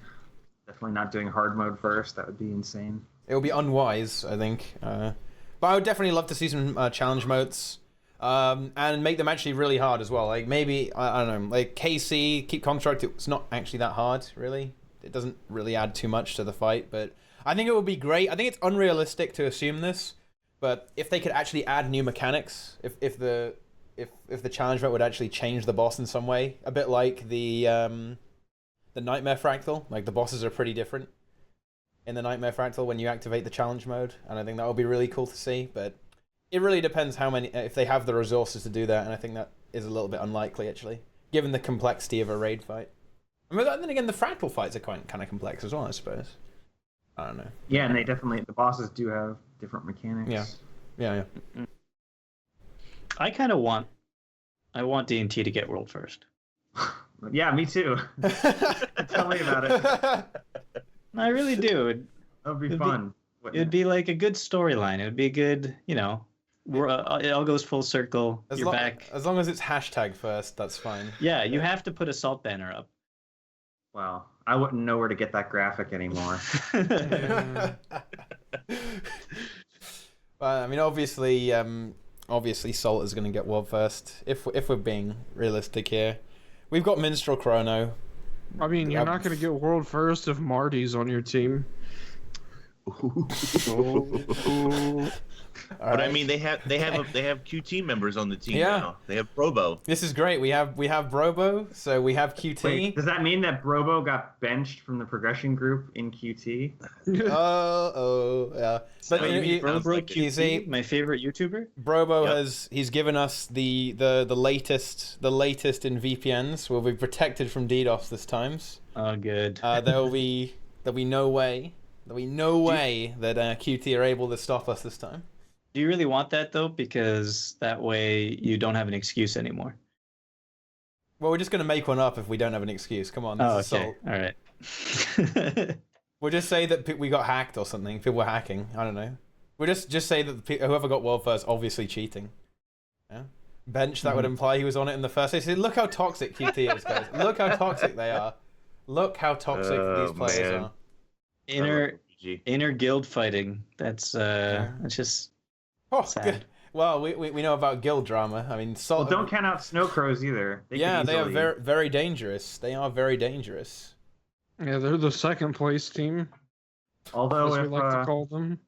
definitely not doing hard mode first. That would be insane. It would be unwise, I think. But I would definitely love to see some challenge modes. And make them actually really hard as well. Like maybe, I don't know, like KC, Keep Construct, it's not actually that hard, really. It doesn't really add too much to the fight, but I think it would be great. I think it's unrealistic to assume this, but if they could actually add new mechanics, if the challenge mode would actually change the boss in some way, a bit like the Nightmare Fractal, like the bosses are pretty different in the Nightmare Fractal when you activate the challenge mode, and I think that would be really cool to see, but it really depends if they have the resources to do that, and I think that is a little bit unlikely, actually, given the complexity of a raid fight. I mean, then again, the Fractal fights are quite kind of complex as well, I suppose. I don't know. Yeah, and the bosses do have different mechanics. Yeah. I want D&T to get world first. Yeah, me too. Tell me about it. I really do. That would be fun. It'd be like a good storyline. It would be a good, it all goes full circle. You're back. As long as it's hashtag first, that's fine. Yeah, you have to put a salt banner up. Wow, I wouldn't know where to get that graphic anymore. Well, I mean, obviously, Salt is going to get world first. If we're being realistic here, we've got Minstrel Chrono. I mean, you're not going to get world first if Marty's on your team. But I mean, they have QT members on the team now. They have Brobo. This is great. We have Brobo, so we have QT. Wait, does that mean that Brobo got benched from the progression group in QT? Yeah. But Brobo QT, my favorite YouTuber. Brobo he's given us the latest in VPNs. We'll be protected from DDoS this times. Oh, good. There'll be no way There'll be no way that QT are able to stop us this time. Do you really want that though? Because that way you don't have an excuse anymore. Well, we're just going to make one up if we don't have an excuse. Come on, this is Salt. All right. We'll just say that we got hacked or something. People were hacking. I don't know. We'll just say that whoever got world first obviously cheating. Yeah. Bench, that would imply he was on it in the first place. Look how toxic QT is, guys. Look how toxic they are. Look how toxic these players are. Inner guild fighting. That's just sad. Good. Well, we know about guild drama. I mean, Well, don't count out snow crows either. They are very very dangerous. They are very dangerous. Yeah, they're the second place team. Although as if we like to call them.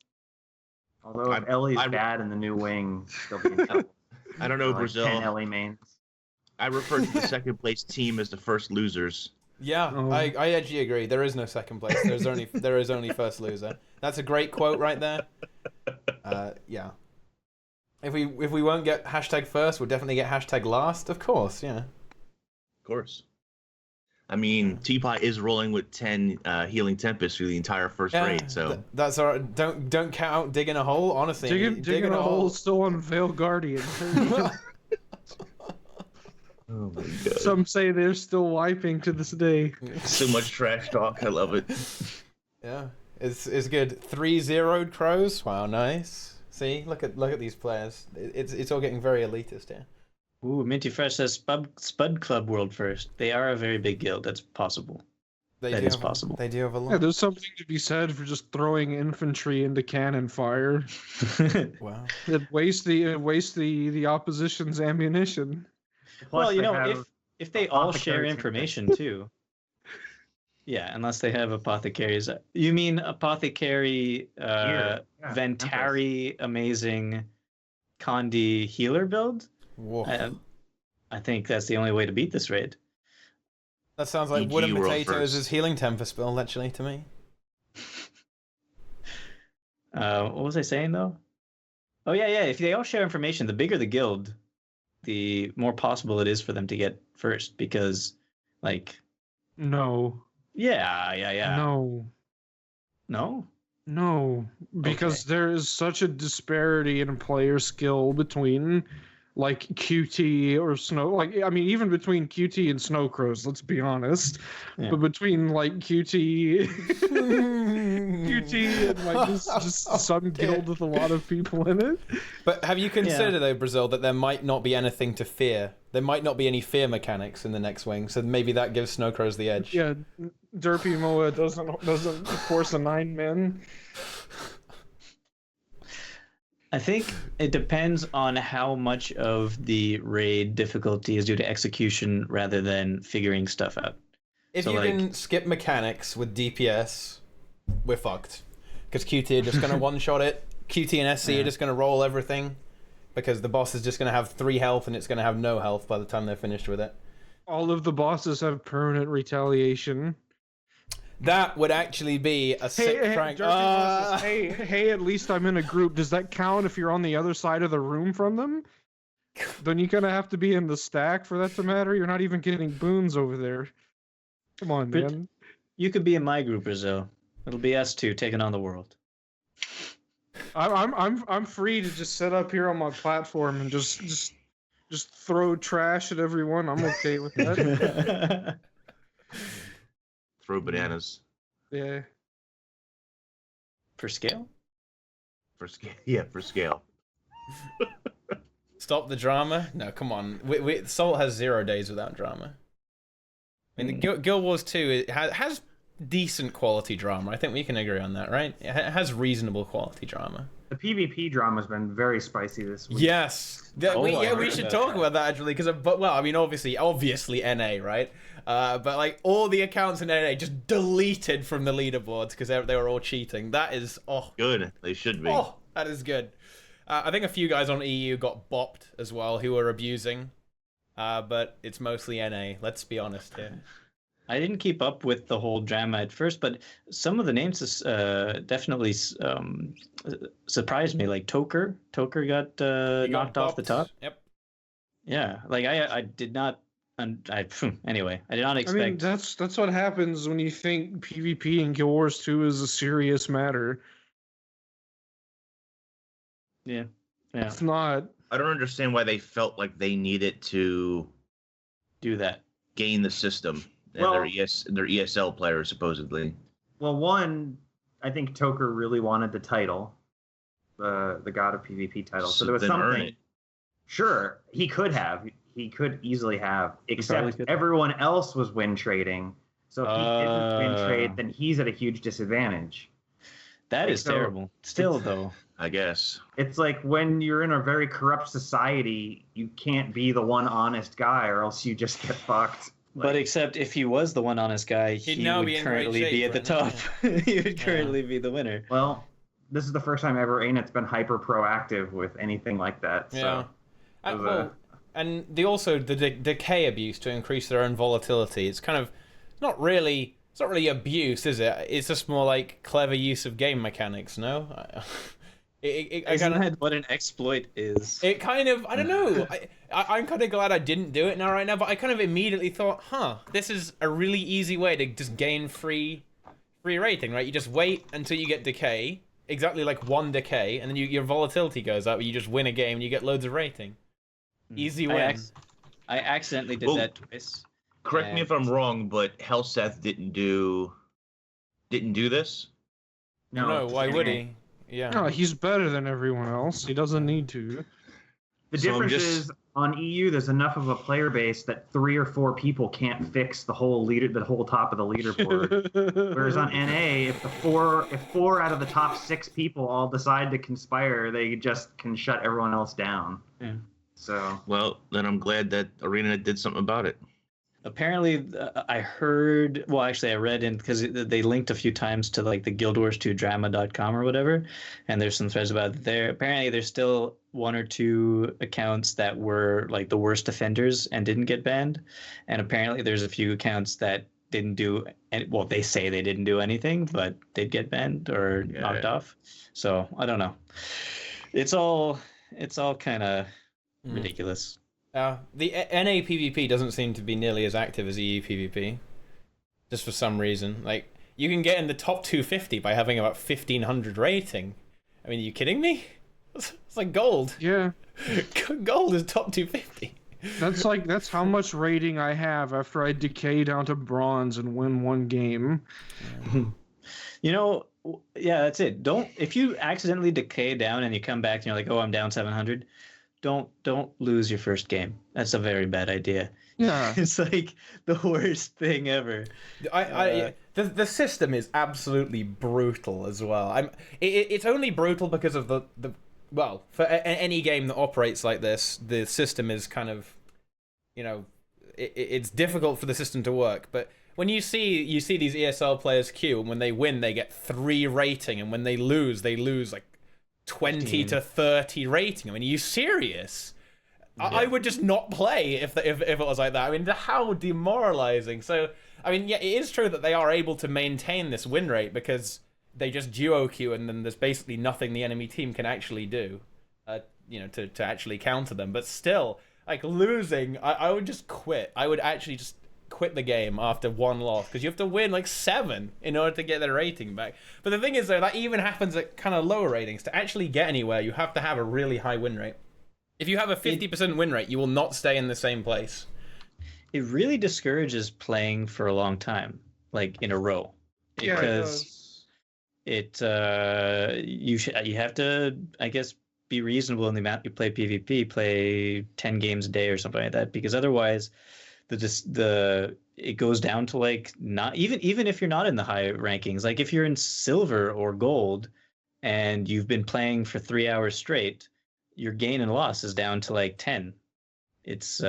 Although if Ellie's bad in the new wing, they'll be in trouble. I don't know, like Brazil. 10 Ellie mains. I refer to the second place team as the first losers. Yeah, I actually agree. There is no second place. There is only first loser. That's a great quote right there. Yeah. If we won't get hashtag first, we'll definitely get hashtag last. Of course, yeah. Of course. I mean, Teapot is rolling with 10 healing tempest through the entire first raid, so that's all right. Don't count out digging a hole. Honestly, digging a hole still on Veil Guardian. Oh my god. Some say they're still wiping to this day. So much trash talk. I love it. Yeah, it's good. 3-0'd crows. Wow, nice. See, look at these players. It's all getting very elitist here. Ooh, Minty Fresh says Spud Club world first. They are a very big guild. That's possible. That is possible. They do have a lot. Yeah, there's something to be said for just throwing infantry into cannon fire. Wow. It wastes the opposition's ammunition. Plus, well, if they all share information too. Yeah, unless they have apothecaries. You mean apothecary, Ventari, amazing, Condi healer build? Whoa. I think that's the only way to beat this raid. That sounds like Wood and Potatoes' healing tempest build, actually, to me. What was I saying though? Oh yeah. If they all share information, the bigger the guild, the more possible it is for them to get first. Because, like, no. Yeah. No, because there is such a disparity in player skill between, like, QT or Snow. Like, I mean, even between QT and Snow Crows, let's be honest. Yeah. But between, like, QT and, like, just some guild with a lot of people in it. But have you considered, though, Brazil, that there might not be anything to fear? There might not be any fear mechanics in the next wing, so maybe that gives Snow Crows the edge. Yeah, Derpy Moa doesn't force a 9-man. I think it depends on how much of the raid difficulty is due to execution rather than figuring stuff out. If you can skip mechanics with DPS, we're fucked. Because QT are just going to one-shot it. QT and SC are just going to roll everything. Because the boss is just going to have 3 health and it's going to have no health by the time they're finished with it. All of the bosses have permanent retaliation. That would actually be a sick prank. Hey, at least I'm in a group. Does that count if you're on the other side of the room from them? Then you kind of have to be in the stack for that to matter. You're not even getting boons over there. Come on, man. You could be in my group, Rizzo. It'll be us two taking on the world. I'm free to just sit up here on my platform and just throw trash at everyone. I'm okay with that. Throw bananas. Yeah. For scale? For scale. Yeah, for scale. Stop the drama? No, come on. Salt has 0 days without drama. I mean, Guild Wars 2 has decent quality drama. I think we can agree on that, right? It has reasonable quality drama. The PvP drama has been very spicy this week. Yes. We should talk about that actually, because I mean, obviously NA, right? But like all the accounts in NA just deleted from the leaderboards because they were all cheating. That is good. They should be. Oh, that is good. I think a few guys on EU got bopped as well who were abusing. But it's mostly NA. Let's be honest here. I didn't keep up with the whole drama at first, but some of the names definitely surprised me. Like Toker got knocked off the top. Yep. Yeah, like I did not And anyway, I did not expect. I mean, that's what happens when you think PvP in Guild Wars 2 is a serious matter. Yeah. It's not. I don't understand why they felt like they needed to do that. Gain the system. And Well, their ESL players, supposedly. Well, one, I think Toker really wanted the title, the God of PvP title. So there was then earn something. it. Sure, he could have. He could easily have. Except everyone else was win trading. So if he didn't win trade, then he's at a huge disadvantage. That is terrible. Still, though. I guess. It's like when you're in a very corrupt society, you can't be the one honest guy or else you just get fucked. But except if he was the one honest guy, he would currently be at the top. He would currently be the winner. Well, this is the first time ever ArenaNet's been hyper proactive with anything like that. So and the decay abuse to increase their own volatility. It's kind of not really abuse, is it? It's just more like clever use of game mechanics, no? Isn't that what an exploit is? It kind of, I don't know. I'm kind of glad I didn't do it right now, but I kind of immediately thought, this is a really easy way to just gain free rating, right? You just wait until you get decay, exactly like 1 decay, and then your volatility goes up, you just win a game, and you get loads of rating. Easy win. I accidentally did that twice. Correct me if I'm wrong, but Helseth didn't do this? No, why would he? Yeah. No, he's better than everyone else. He doesn't need to. The difference is on EU, there's enough of a player base that 3 or 4 people can't fix the whole top of the leaderboard. Whereas on NA, if 4 out of the top 6 people all decide to conspire, they just can shut everyone else down. Yeah. So. Well, then I'm glad that ArenaNet did something about it. Apparently, I heard. Well, actually, I read in because they linked a few times to like the Guild Wars 2 drama.com or whatever, and there's some threads about it there. Apparently, there's still 1 or 2 accounts that were like the worst offenders and didn't get banned, and apparently there's a few accounts that didn't do. Well, they say they didn't do anything, but did get banned or knocked off. So I don't know. It's all kind of ridiculous. The NA PvP doesn't seem to be nearly as active as EU PvP. Just for some reason. Like, you can get in the top 250 by having about 1500 rating. I mean, are you kidding me? It's like gold. Yeah. Gold is top 250. That's how much rating I have after I decay down to bronze and win 1 game. You know, yeah, that's it. If you accidentally decay down and you come back and you're like, oh, I'm down 700, don't lose your first game. That's a very bad idea. Yeah. It's like the worst thing ever. The system is absolutely brutal as well. It's only brutal because of the for any game that operates like this, the system is kind of, it's difficult for the system to work. But when you see these ESL players queue, and when they win, they get 3 rating, and when they lose like 20 15. to 30 rating. I mean, are you serious? Yeah. I would just not play if it was like that. I mean, how demoralizing. So, I mean, yeah, it is true that they are able to maintain this win rate because they just duo queue, and then there's basically nothing the enemy team can actually do, to actually counter them. But still, like, losing, I would just quit. I would actually just quit the game after 1 loss, because you have to win like 7 in order to get their rating back. But the thing is, though, that even happens at kind of lower ratings. To actually get anywhere, you have to have a really high win rate. If you have a 50% win rate, you will not stay in the same place. It really discourages playing for a long time, like in a row, because you have to, I guess, be reasonable in the amount you play PvP, play 10 games a day or something like that, because otherwise it goes down to like not even if you're not in the high rankings, like if you're in silver or gold and you've been playing for 3 hours straight, your gain and loss is down to like 10. It's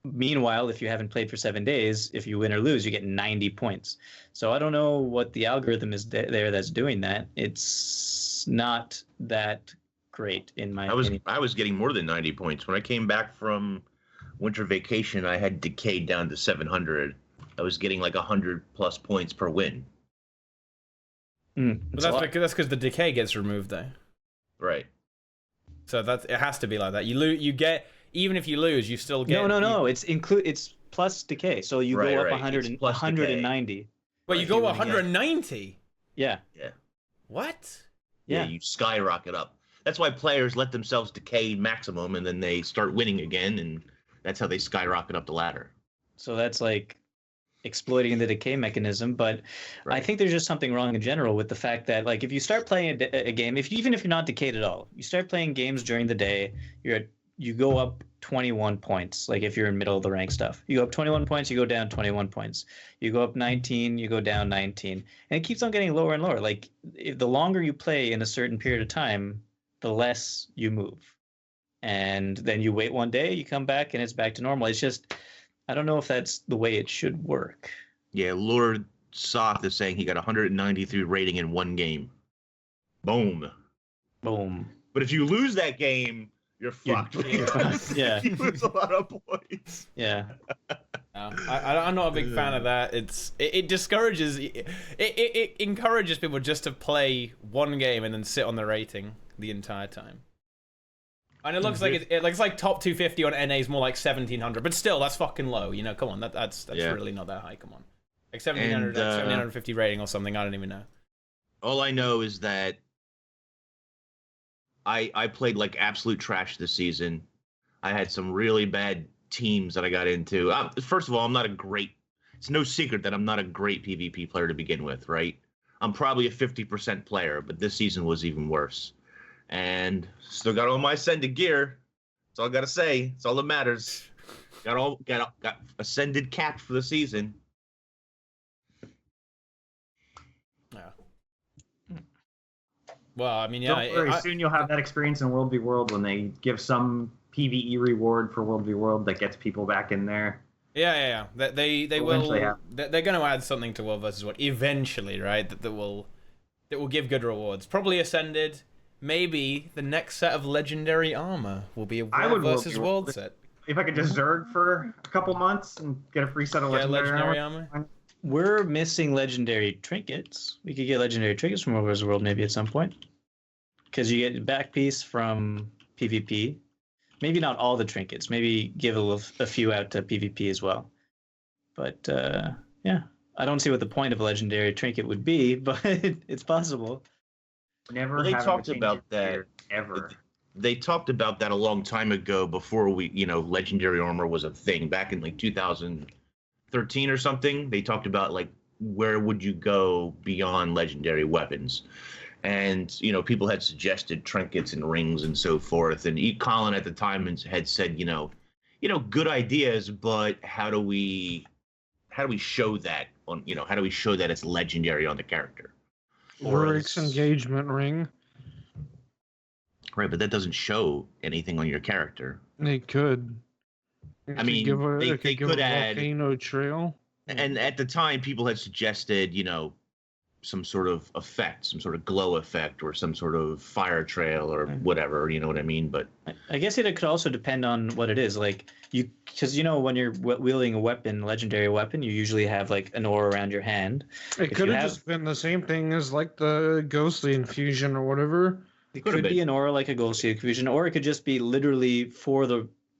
meanwhile, if you haven't played for 7 days, if you win or lose, you get 90 points. So I don't know what the algorithm is there that's doing that. It's not that great in my opinion. I was getting more than 90 points when I came back from winter vacation. I had decayed down to 700. I was getting like 100+ points per win. But that's because the decay gets removed, though. Right. So it has to be like that. You even if you lose, you still get. No. It's plus decay, so you go up 100 and 190. But you go 190. Yeah. What? Yeah, you skyrocket up. That's why players let themselves decay maximum, and then they start winning again, and that's how they skyrocket up the ladder. So that's like exploiting the decay mechanism, but I think there's just something wrong in general with the fact that, like, if you start playing a game, even if you're not decayed at all, you start playing games during the day, you go up 21 points. Like if you're in middle of the rank stuff, you go up 21 points, you go down 21 points. You go up 19, you go down 19, and it keeps on getting lower and lower. Like the longer you play in a certain period of time, the less you move. And then you wait one day, you come back, and it's back to normal. It's just, I don't know if that's the way it should work. Yeah, Lord Soth is saying he got 193 rating in one game. Boom. But if you lose that game, you're fucked. You're fucked. Yeah. You lose a lot of points. Yeah. I'm not a big fan of that. It discourages. It encourages people just to play one game and then sit on the rating the entire time. And it looks like it's like top 250 on NA is more like 1700, but still that's fucking low. You know, come on, that's really not that high. Come on, like 1700, 1750 rating or something. I don't even know. All I know is that I played like absolute trash this season. I had some really bad teams that I got into. First of all, it's no secret that I'm not a great PvP player to begin with, right? I'm probably a 50% player, but this season was even worse. And still got all my ascended gear. That's all I gotta say. It's all that matters. Got ascended cap for the season. Yeah. Well, I mean, yeah. Don't worry, soon you'll have that experience in World v World when they give some PvE reward for World v World that gets people back in there. Yeah. They will. They're going to add something to World vs. World eventually, right? That will give good rewards. Probably ascended. Maybe the next set of legendary armor will be a World vs. World set. If I could just Zerg for a couple months and get a free set of legendary armor. We're missing legendary trinkets. We could get legendary trinkets from World vs. World maybe at some point. Because you get back piece from PvP. Maybe not all the trinkets. Maybe give a few out to PvP as well. But, yeah. I don't see what the point of a legendary trinket would be, but it's possible. They talked about that ever. They talked about that a long time ago before legendary armor was a thing back in like 2013 or something. They talked about like where would you go beyond legendary weapons, and people had suggested trinkets and rings and so forth. And E. Colin at the time had said, good ideas, but how do we show that on how do we show that it's legendary on the character? Rorik's engagement ring. Right, but that doesn't show anything on your character. They could. They could add volcano trail. And at the time, people had suggested, some sort of effect, some sort of glow effect, or some sort of fire trail, or whatever. You know what I mean? But I guess it could also depend on what it is. Like because when you're wielding a weapon, legendary weapon, you usually have like an aura around your hand. It could have just been the same thing as like the ghostly infusion or whatever. It could be an aura like a ghostly infusion, or it could just be literally for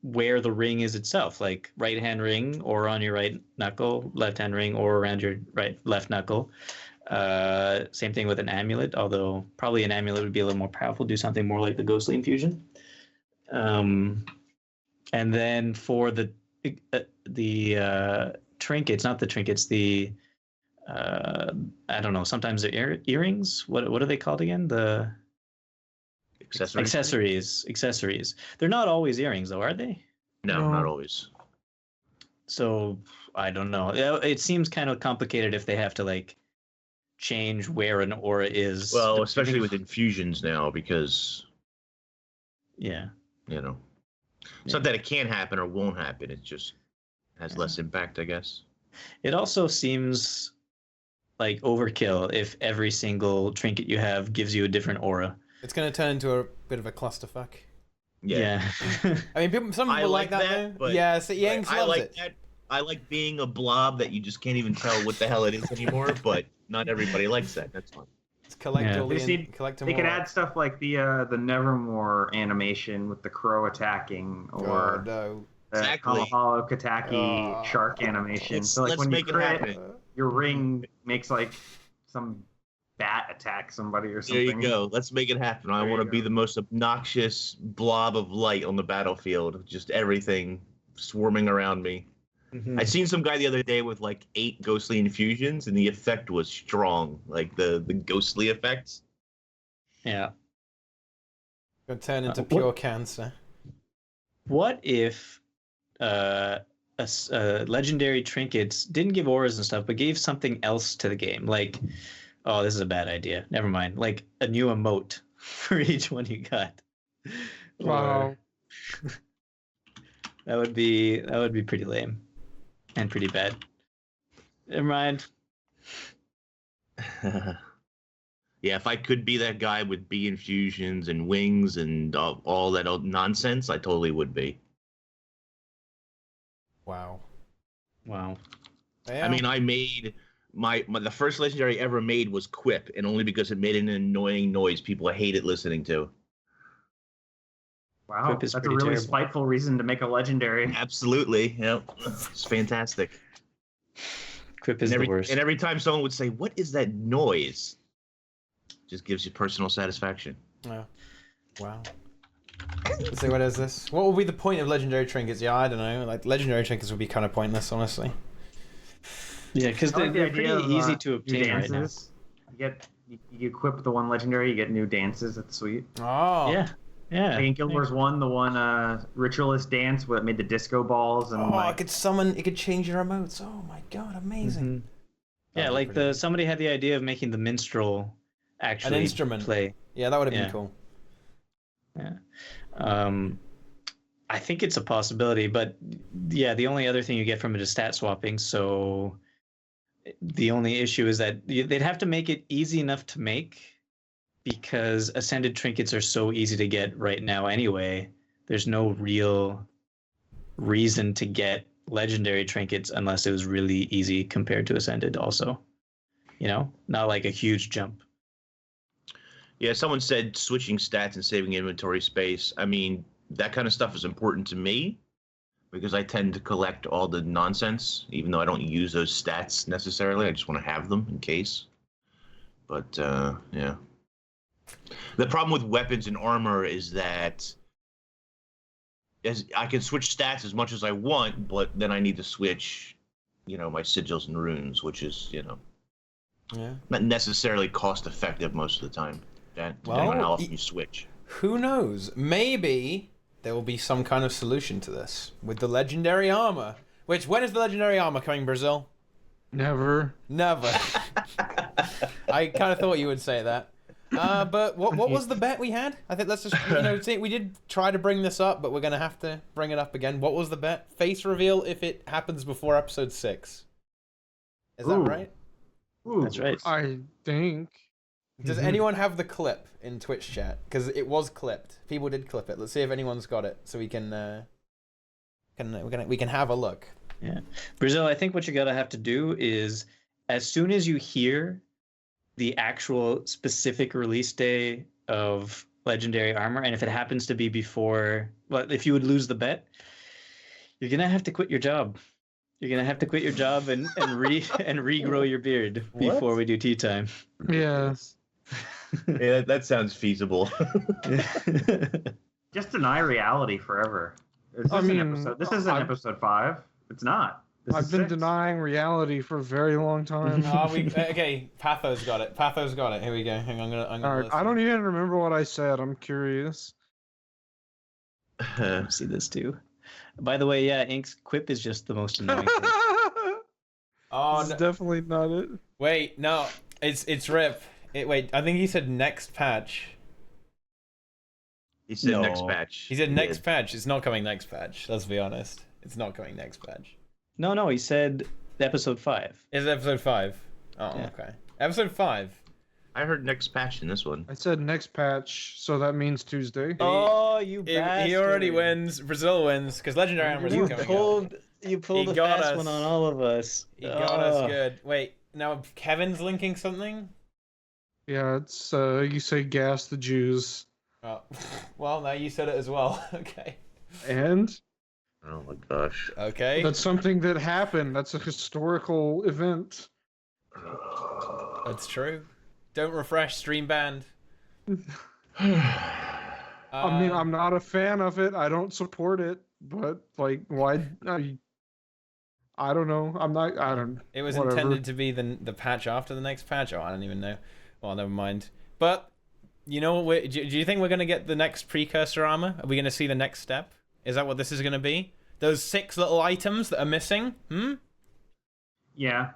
where the ring is itself, like right hand ring or on your right knuckle, left hand ring or around your left knuckle. Same thing with an amulet, although probably an amulet would be a little more powerful, do something more like the ghostly infusion. And then for the trinkets, not the trinkets, I don't know, sometimes they're earrings. What are they called again? The Accessories. They're not always earrings, though, are they? No, not always. So I don't know. It seems kind of complicated if they have to like change where an aura is. Well, especially with infusions now, because it's not that it can't happen or won't happen. It just has less impact, I guess. It also seems like overkill if every single trinket you have gives you a different aura. It's going to turn into a bit of a clusterfuck. Yeah. I mean, some people like that, though. Yeah, so Yanks loves it. That. I like being a blob that you just can't even tell what the hell it is anymore, but not everybody likes that. That's fine. Collect all They, the just need, collect them they could all. add stuff like the Nevermore animation with the crow attacking, or no. the Exactly. Kamahalo Kataki shark animation. So like Let's when you make it crit, happen. your ring makes like some bat attack somebody or There something. you go. Let's make it happen. I There want to you be go. the most obnoxious blob of light on the battlefield. Just everything swarming around me. I seen some guy the other day with like 8 ghostly infusions, and the effect was strong. Like the ghostly effects. Yeah. Gonna turn into What- pure cancer. What if legendary trinkets didn't give auras and stuff, but gave something else to the game? Like, oh, this is a bad idea. Never mind. Like a new emote for each one you got. Wow. That would be pretty lame and pretty bad. Never mind. Yeah, if I could be that guy with bee infusions and wings and all that old nonsense, I totally would be. Wow. Wow. Yeah. I mean, I made the first legendary I ever made was Quip, and only because it made an annoying noise people hated listening to. Wow, Quip is that's a pretty really terrible. spiteful reason to make a legendary. Absolutely, it's fantastic. Quip is and the worst. And every time someone would say, "What is that noise?" Just gives you personal satisfaction. Yeah. Wow. Let's see, what is this? What would be the point of legendary trinkets? Yeah, I don't know. Like, legendary trinkets would be kind of pointless, honestly. Yeah, because I like the they're idea pretty of, easy to new obtain right now. dances. You equip the one legendary, you get new dances. That's sweet. Oh. Yeah. Yeah. Like in Guild Wars 1, the one ritualist dance where it made the disco balls and Oh, like, it could summon. It could change your emotes. Oh my god, amazing. Mhm. Yeah, That'd be like pretty somebody had the idea of making the minstrel actually An instrument. play. Yeah, that would have Yeah. been cool. Yeah. I think it's a possibility, but yeah, the only other thing you get from it is stat swapping. So the only issue is that they'd have to make it easy enough to make, because ascended trinkets are so easy to get right now anyway. There's no real reason to get legendary trinkets unless it was really easy compared to ascended also. Not like a huge jump. Yeah, someone said switching stats and saving inventory space. I mean, that kind of stuff is important to me because I tend to collect all the nonsense, even though I don't use those stats necessarily. I just want to have them in case. But, yeah. The problem with weapons and armor is that I can switch stats as much as I want, but then I need to switch, my sigils and runes, which is, Yeah. not necessarily cost effective most of the time. Depending on how often you switch. Who knows? Maybe there will be some kind of solution to this with the legendary armor. Which, when is the legendary armor coming, Brazil? Never. Never. I kind of thought you would say that. But what was the bet we had? I think let's just, see, we did try to bring this up, but we're going to have to bring it up again. What was the bet? Face reveal if it happens before episode 6. Is that Ooh. right? ooh, That's right. I think. Does anyone have the clip in Twitch chat? Because it was clipped. People did clip it. Let's see if anyone's got it, so we can have a look. Yeah. Brazil, I think what you gotta have to do is, as soon as you hear the actual specific release day of legendary armor, and if it happens to be before, if you would lose the bet, you're gonna have to quit your job. You're gonna have to quit your job and regrow your beard before we do tea time. Yeah. Yeah, that sounds feasible. just deny reality forever. This isn't episode 5. It's not. This I've is been 6. denying reality for a very long time. Okay, Patho's got it. Patho's got it. Here we go. Hang on, I'm gonna All right, I don't even remember what I said. I'm curious. See this too. By the way, yeah, Ink's quip is just the most annoying thing. Oh, This is no. definitely not it. Wait, no, it's Rip. Wait, I think he said next patch. He said No. next patch. He said next patch. It's not coming next patch. Let's be honest. It's not coming next patch. No, he said episode 5. It's episode 5. Oh, Yeah. okay. Episode 5. I heard next patch in this one. I said next patch, so that means Tuesday. Oh, you He bastard. already wins. Brazil wins because legendary armor is You coming out. pulled He the got fast us. one on all of us. He got us good. Wait, now Kevin's linking something. Yeah, it's you say gas the Jews. Oh, well, now you said it as well. Okay. And Oh my gosh. Okay. that's something that happened. That's a historical event. That's true. Don't refresh, stream banned. I mean, I'm not a fan of it. I don't support it, but like, why? I don't know. I'm not. I don't. It was whatever. intended to be the patch after the next patch. Oh, I don't even know. Well, never mind. But you know what? Do you think we're gonna get the next precursor armor? Are we gonna see the next step? Is that what this is gonna be? Those 6 little items that are missing? Yeah,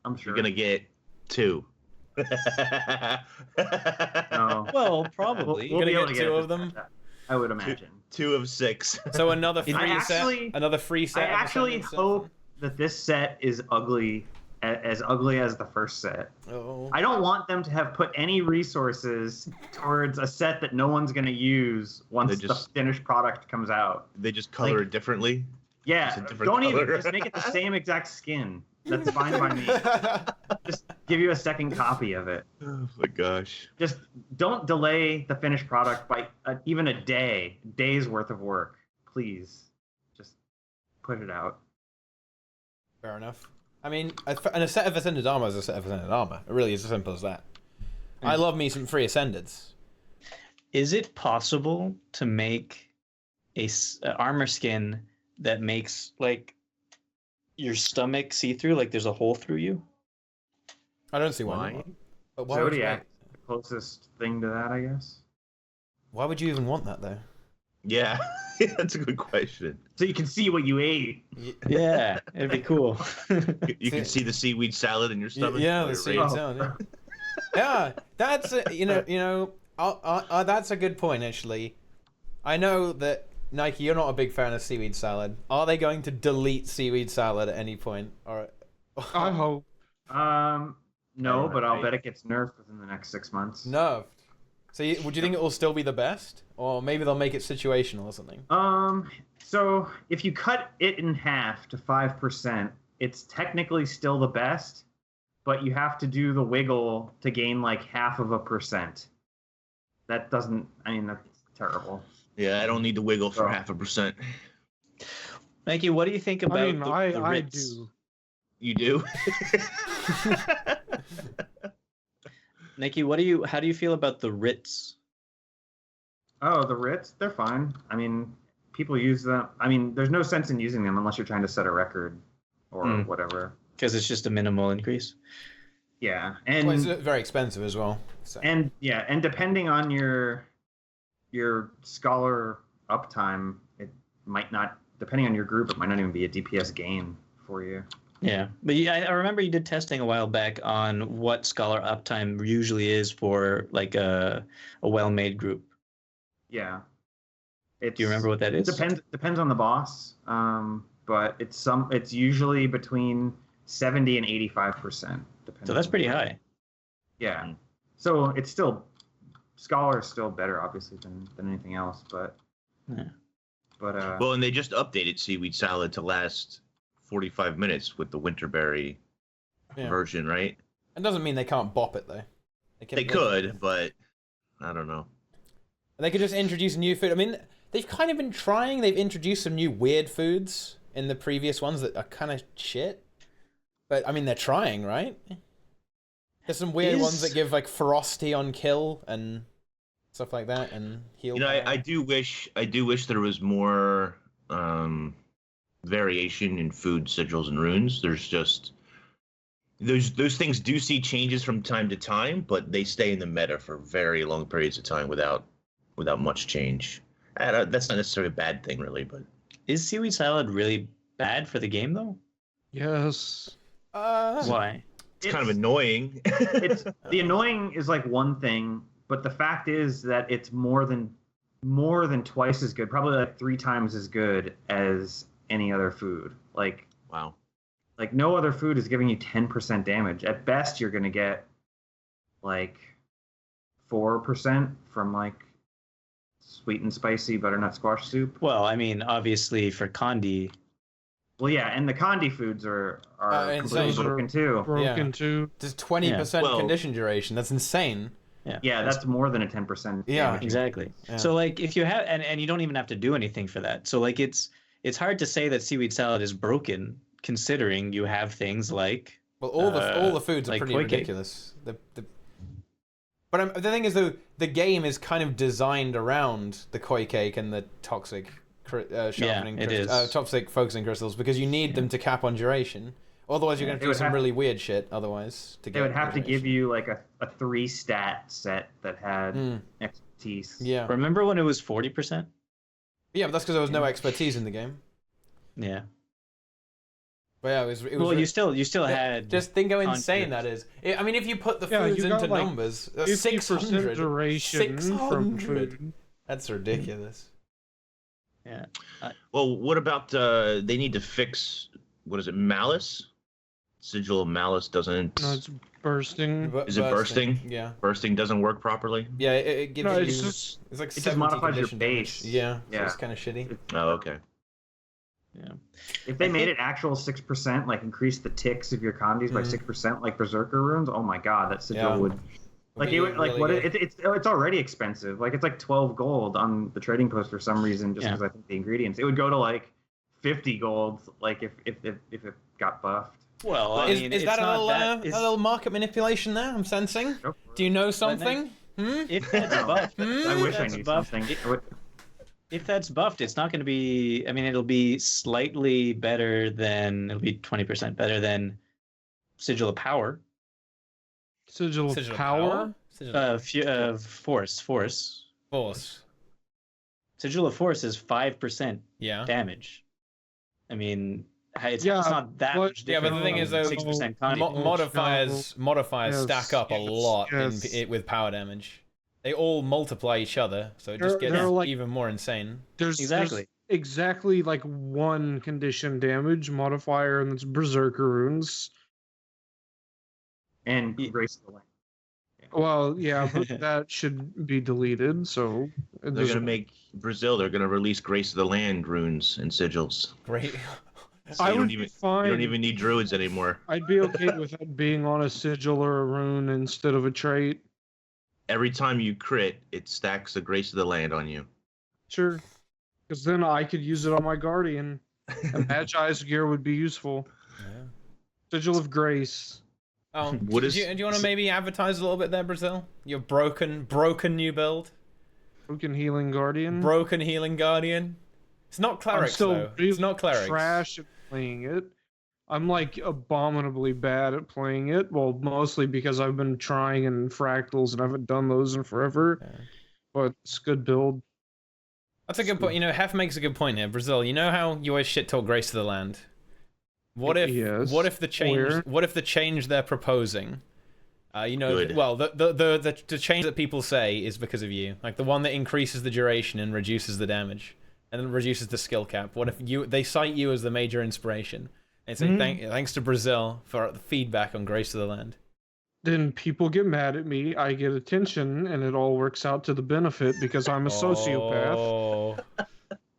I'm sure. You're gonna get 2. No. Well, probably. We'll Gonna be able get to get 2 it of them. I would imagine. 2 of 6. So another free actually- set. Another free set. I of actually Ascendant stuff? hope that this set is ugly, as ugly as the first set. Oh. I don't want them to have put any resources towards a set that no one's going to use once the finished product comes out. They just color it differently. Yeah, It's a different don't color. even just make it the same exact skin. That's fine by me. Just give you a second copy of it. Oh my gosh. Just don't delay the finished product by even a day's worth of work. Please, just put it out. Fair enough. I mean, and a set of Ascended Armor is a set of Ascended Armor. It really is as simple as that. I love me some free Ascendeds. Is it possible to make a armor skin that makes like your stomach see through, like there's a hole through you? I don't see why. Why? But why would you Zodiac, the closest thing to that, I guess. Why would you even want that though? Yeah, that's a good question. So you can see what you ate. Yeah, it'd be cool. You can see the seaweed salad in your stomach. Yeah, while the you're seaweed raising- salad. Yeah, yeah, that's that's a good point actually. I know that Nike, you're not a big fan of seaweed salad. Are they going to delete seaweed salad at any point? Or I hope. No, but I'll bet it gets nerfed within the next 6 months. nerfed. So would you think it will still be the best, or maybe they'll make it situational or something? So if you cut it in half to 5%, it's technically still the best, but you have to do the wiggle to gain like 0.5%. That doesn't. I mean, that's terrible. Yeah, I don't need the wiggle for 0.5%. Mikey, what do you think about I mean, the I Ritz? do. You do? Nikki, how do you feel about the Ritz? Oh, the Ritz, they're fine. I mean, people use them. I mean, there's no sense in using them unless you're trying to set a record or whatever. Because it's just a minimal increase. Yeah, and Well, it's very expensive as well. So. and depending on your scholar uptime, it might not. Depending on your group, it might not even be a DPS gain for you. Yeah, but I remember you did testing a while back on what scholar uptime usually is for like a well-made group. Yeah. Do you remember what that is? Depends on the boss. But it's usually between 70 and 85%. So that's pretty high. Yeah. So it's still scholar is still better obviously than anything else, but yeah. But well, and they just updated seaweed salad to last 45 minutes with the winterberry version, right? It doesn't mean they can't bop it though. They could, but I don't know. They could just introduce new food. I mean, they've kind of been trying. They've introduced some new weird foods in the previous ones that are kind of shit. But I mean, they're trying, right? There's some weird ones that give like ferocity on kill and stuff like that, and heal. You know, I do wish there was more variation in food sigils and runes. There's just those things do see changes from time to time, but they stay in the meta for very long periods of time without much change. That's not necessarily a bad thing, really. But is seaweed salad really bad for the game, though? Yes. Why? It's kind of annoying. The annoying is like one thing, but the fact is that it's more than twice as good, probably like 3 times as good as any other food. Like, wow. Like no other food is giving you 10% damage. At best, you're gonna get like 4% from like sweet and spicy butternut squash soup. Well, I mean, obviously for Condi, Well, yeah, and the Condi foods are completely insane. broken too. Broken too. Just 20% Well- condition duration. That's insane. Yeah, that's more than a 10%. Yeah. damage. Exactly. Yeah. So like if you have and you don't even have to do anything for that. So like it's hard to say that seaweed salad is broken considering you have things like Well, all the foods are like pretty koi cake. ridiculous. But the thing is, though, the game is kind of designed around the koi cake and the toxic sharpening it is. toxic focusing crystals because you need them to cap on duration. Otherwise, you're going to do some really weird shit. Otherwise, They would have to give you like a 3-stat set that had expertise. Yeah. Remember when it was 40%? Yeah, but that's because there was no expertise in the game. Yeah. But yeah, it was Well, you still had just think how insane that is. I mean, if you put the foods you got, into like, numbers, 50% duration from 600. food. That's ridiculous. Yeah. Well, what about they need to fix what is it, malice? Sigil of malice doesn't. No, it's bursting. Is it bursting? Yeah. Bursting doesn't work properly. Yeah, it gives No, you. it's just It's like it just 70 modifies your condition base. damage. Yeah. So Yeah. it's kind of shitty. Oh, okay. Yeah. If they made it actual 6%, like increase the ticks of your Condis by 6%, like Berserker runes, oh my god, that Sigil Yeah. would. Like Be it would, like really what good. it's already expensive. Like it's like 12 gold on the trading post for some reason, just Yeah. because I think the ingredients. It would go to like 50 gold, like if it got buffed. Well, I mean, is it's that a not little, that, a it's- little market manipulation there? I'm sensing. Go for it. Do you know something? if that's buffed, I wish I that's knew buffed, something. if that's buffed, it's not going to be. I mean, it'll be slightly better than. It'll be 20% better than Sigil of Power. Sigil of Sigil of power. Sigil of Force. Force. Sigil of Force is 5% Yeah. damage. I mean, it's Yeah, not that but- much Yeah, but different. the thing is, though, 6% Condi. Modifiers Yes, stack up a lot yes. with power damage. They all multiply each other, so it just They're gets like- even more insane. There's exactly like one condition damage modifier, and it's Berserker runes. And Grace of the Land. Well, yeah, but that should be deleted. So They're gonna make Brazil. They're gonna release Grace of the Land runes and sigils. Great. So I you don't would even be fine. you don't even need druids anymore. I'd be okay with that being on a sigil or a rune instead of a trait. Every time you crit, it stacks the Grace of the Land on you. Sure, because then I could use it on my guardian. And Magi's gear would be useful. Yeah. Sigil of Grace. Oh, What do is- you want to maybe advertise a little bit there, Brazil? Your broken new build, Broken Healing Guardian. broken healing guardian. It's not I'm clerics still though. really It's not clerics. trash at playing it. I'm like abominably bad at playing it. Well, mostly because I've been trying in fractals and I haven't done those in forever. Yeah. But it's a good build. That's a good point. You know, Hef makes a good point here. Brazil, you know how you always shit talk Grace of the Land? What if Yes. what if the change Where? what if the change they're proposing Good. well, the change that people say is because of you. Like the one that increases the duration and reduces the damage and then reduces the skill cap. What if they cite you as the major inspiration? And say thanks to Brazil for the feedback on Grace of the Land. Then people get mad at me, I get attention, and it all works out to the benefit because I'm a sociopath. Oh.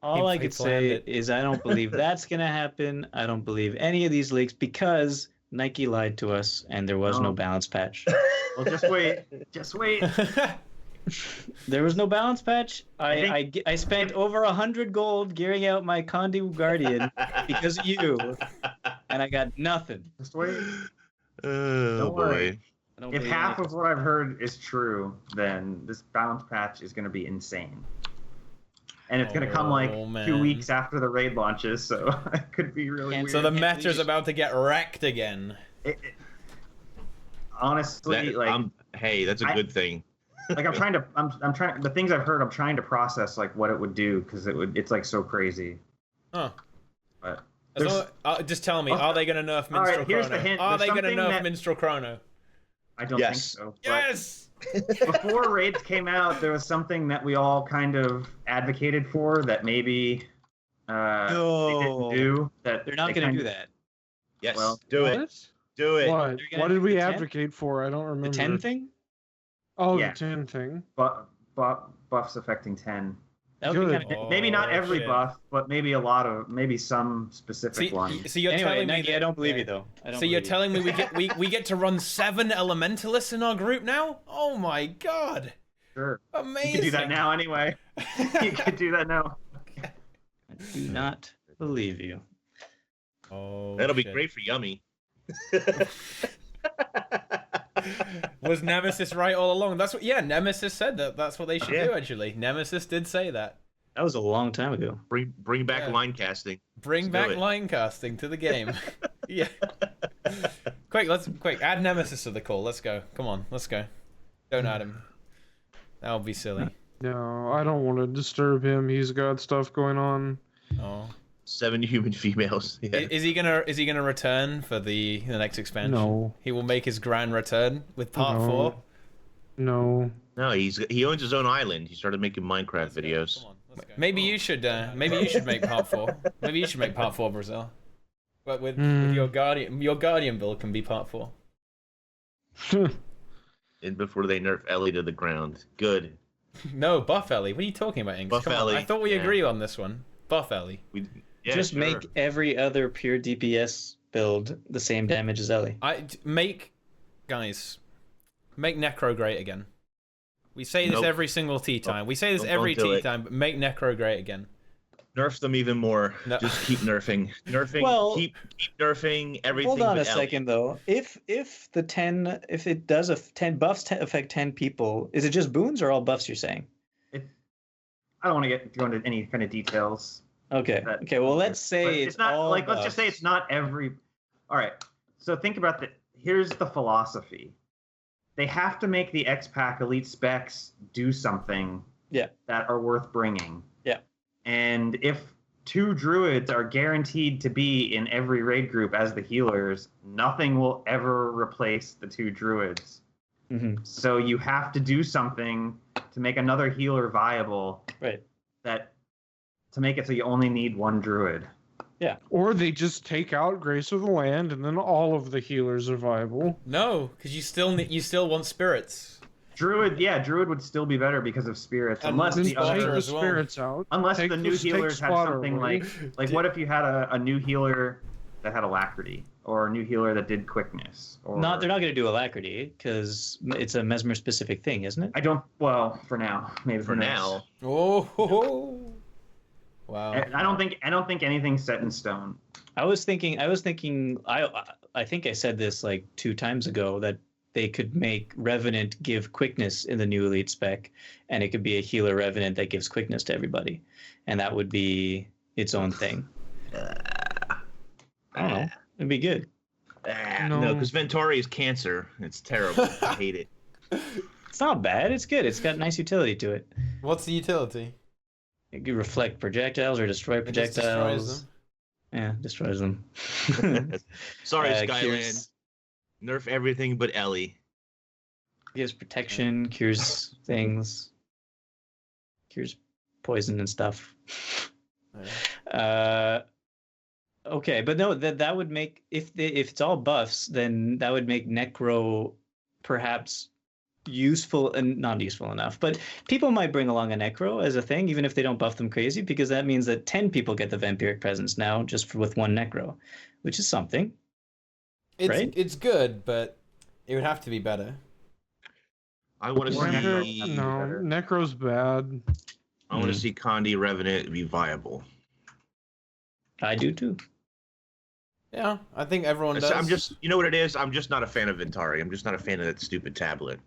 All I He could planned say it. is I don't believe that's going to happen. I don't believe any of these leaks because Nike lied to us and there was no Oh. balance patch. Well, just wait. Just wait. There was no balance patch. I spent over 100 gold gearing out my Condi Guardian because of you, and I got nothing. Just wait. Oh Don't worry. boy. I don't If believe half anything. of what I've heard is true, then this balance patch is going to be insane. And it's going to come like Oh, man. 2 weeks after the raid launches, so it could be really And weird. So the Yeah, meta's about to get wrecked again. Honestly, Hey, that's a good thing. I'm trying. The things I've heard, I'm trying to process like what it would do because it's like so crazy. Huh. But Just tell me, Oh, are they going to nerf all right, Minstrel here's the Chrono? hint. Are There's they going to something nerf that- Minstrel Chrono? I don't Yes. think so. But Yes! before raids came out, there was something that we all kind of advocated for that maybe they No. didn't do. That They're not they going to kind do of- that. Yes, Well, do it. What? Do it. What? They're gonna What did do we the 10? advocate for? I don't remember. The 10 thing? Oh, Yeah. the 10 thing. buffs affecting 10. That would be kind of Maybe not every shit. buff, but maybe maybe some specific ones. So you're telling me I don't believe you though. So you're telling me we get to run 7 elementalists in our group now? Oh my god! Sure. Amazing. You can do that now anyway. You can do that now. I do not believe you. Oh, That'll be shit. great for Yummy. Was Nemesis right all along? That's what. Yeah, Nemesis said that. That's what they should do. Actually, Nemesis did say that. That was a long time ago. Bring back line casting. Bring back line casting to the game. Yeah. Quick, add Nemesis to the call. Let's go. Come on, let's go. Don't add him. That would be silly. No, I don't want to disturb him. He's got stuff going on. Oh. 7 human females. Yeah. Is he gonna return for the next expansion? No. He will make his grand return with part 4. No. No, he owns his own island. He started making Minecraft videos. Come on, let's go. Maybe you should make part 4. Maybe you should make part 4, Brazil. But with your guardian build can be part 4. And before they nerf Ellie to the ground. Good. No, buff Ellie. What are you talking about, Inks? Buff Come on. Ellie, I thought we agree on this one. Buff Ellie. Just make every other pure DPS build the same damage as Ellie. Make Necro great again. We say this every single tea time. We say this every tea time, but make Necro great again. Nerf them even more. No. Just keep nerfing. Well, keep nerfing everything. Hold on but a second though. If it does 10 buffs affect 10 people, is it just boons or all buffs you're saying? I don't want to go into any kind of details. Okay. Okay. Well, let's say it's not all like buffs. let's just say it's not every. All right. So think about here's the philosophy. They have to make the X-Pack elite specs do something. Yeah. That are worth bringing. Yeah. And if 2 druids are guaranteed to be in every raid group as the healers, nothing will ever replace the 2 druids. Mm-hmm. So you have to do something to make another healer viable. Right. To make it so you only need 1 druid. Yeah. Or they just take out Grace of the Land, and then all of the healers are viable. No, because you still want spirits. Druid would still be better because of spirits, And unless then the Take Spotter other, the as well. spirits out. unless Take the new healers had spotter something away. like what if you had a new healer that had alacrity, or a new healer that did quickness, or They're not going to do alacrity because it's a mesmer specific thing, isn't it? I don't. Well, for now, maybe For now. Oh. Wow. I don't think anything's set in stone. I was thinking. I think I said this like 2 times ago that they could make Revenant give quickness in the new elite spec, and it could be a healer Revenant that gives quickness to everybody, and that would be its own thing. I don't know. It'd be good. No, because Venturi is cancer. It's terrible. I hate it. It's not bad. It's good. It's got nice utility to it. What's the utility? It could reflect projectiles or destroy It just destroys projectiles. them. Yeah, destroys them. Sorry, Skyland. Cures, Nerf everything but Ellie. gives protection, cures things, cures poison and stuff. Okay, but no, that would make if it's all buffs, then that would make Necro perhaps useful and not useful enough. But people might bring along a Necro as a thing, even if they don't buff them crazy, because that means that 10 people get the vampiric presence now just with 1 Necro, which is something. Right? It's good, but it would have to be better. I want to see. Necro's bad. I want to see Condi Revenant be viable. I do too. Yeah, I think everyone does. You know what it is? I'm just not a fan of Ventari. I'm just not a fan of that stupid tablet.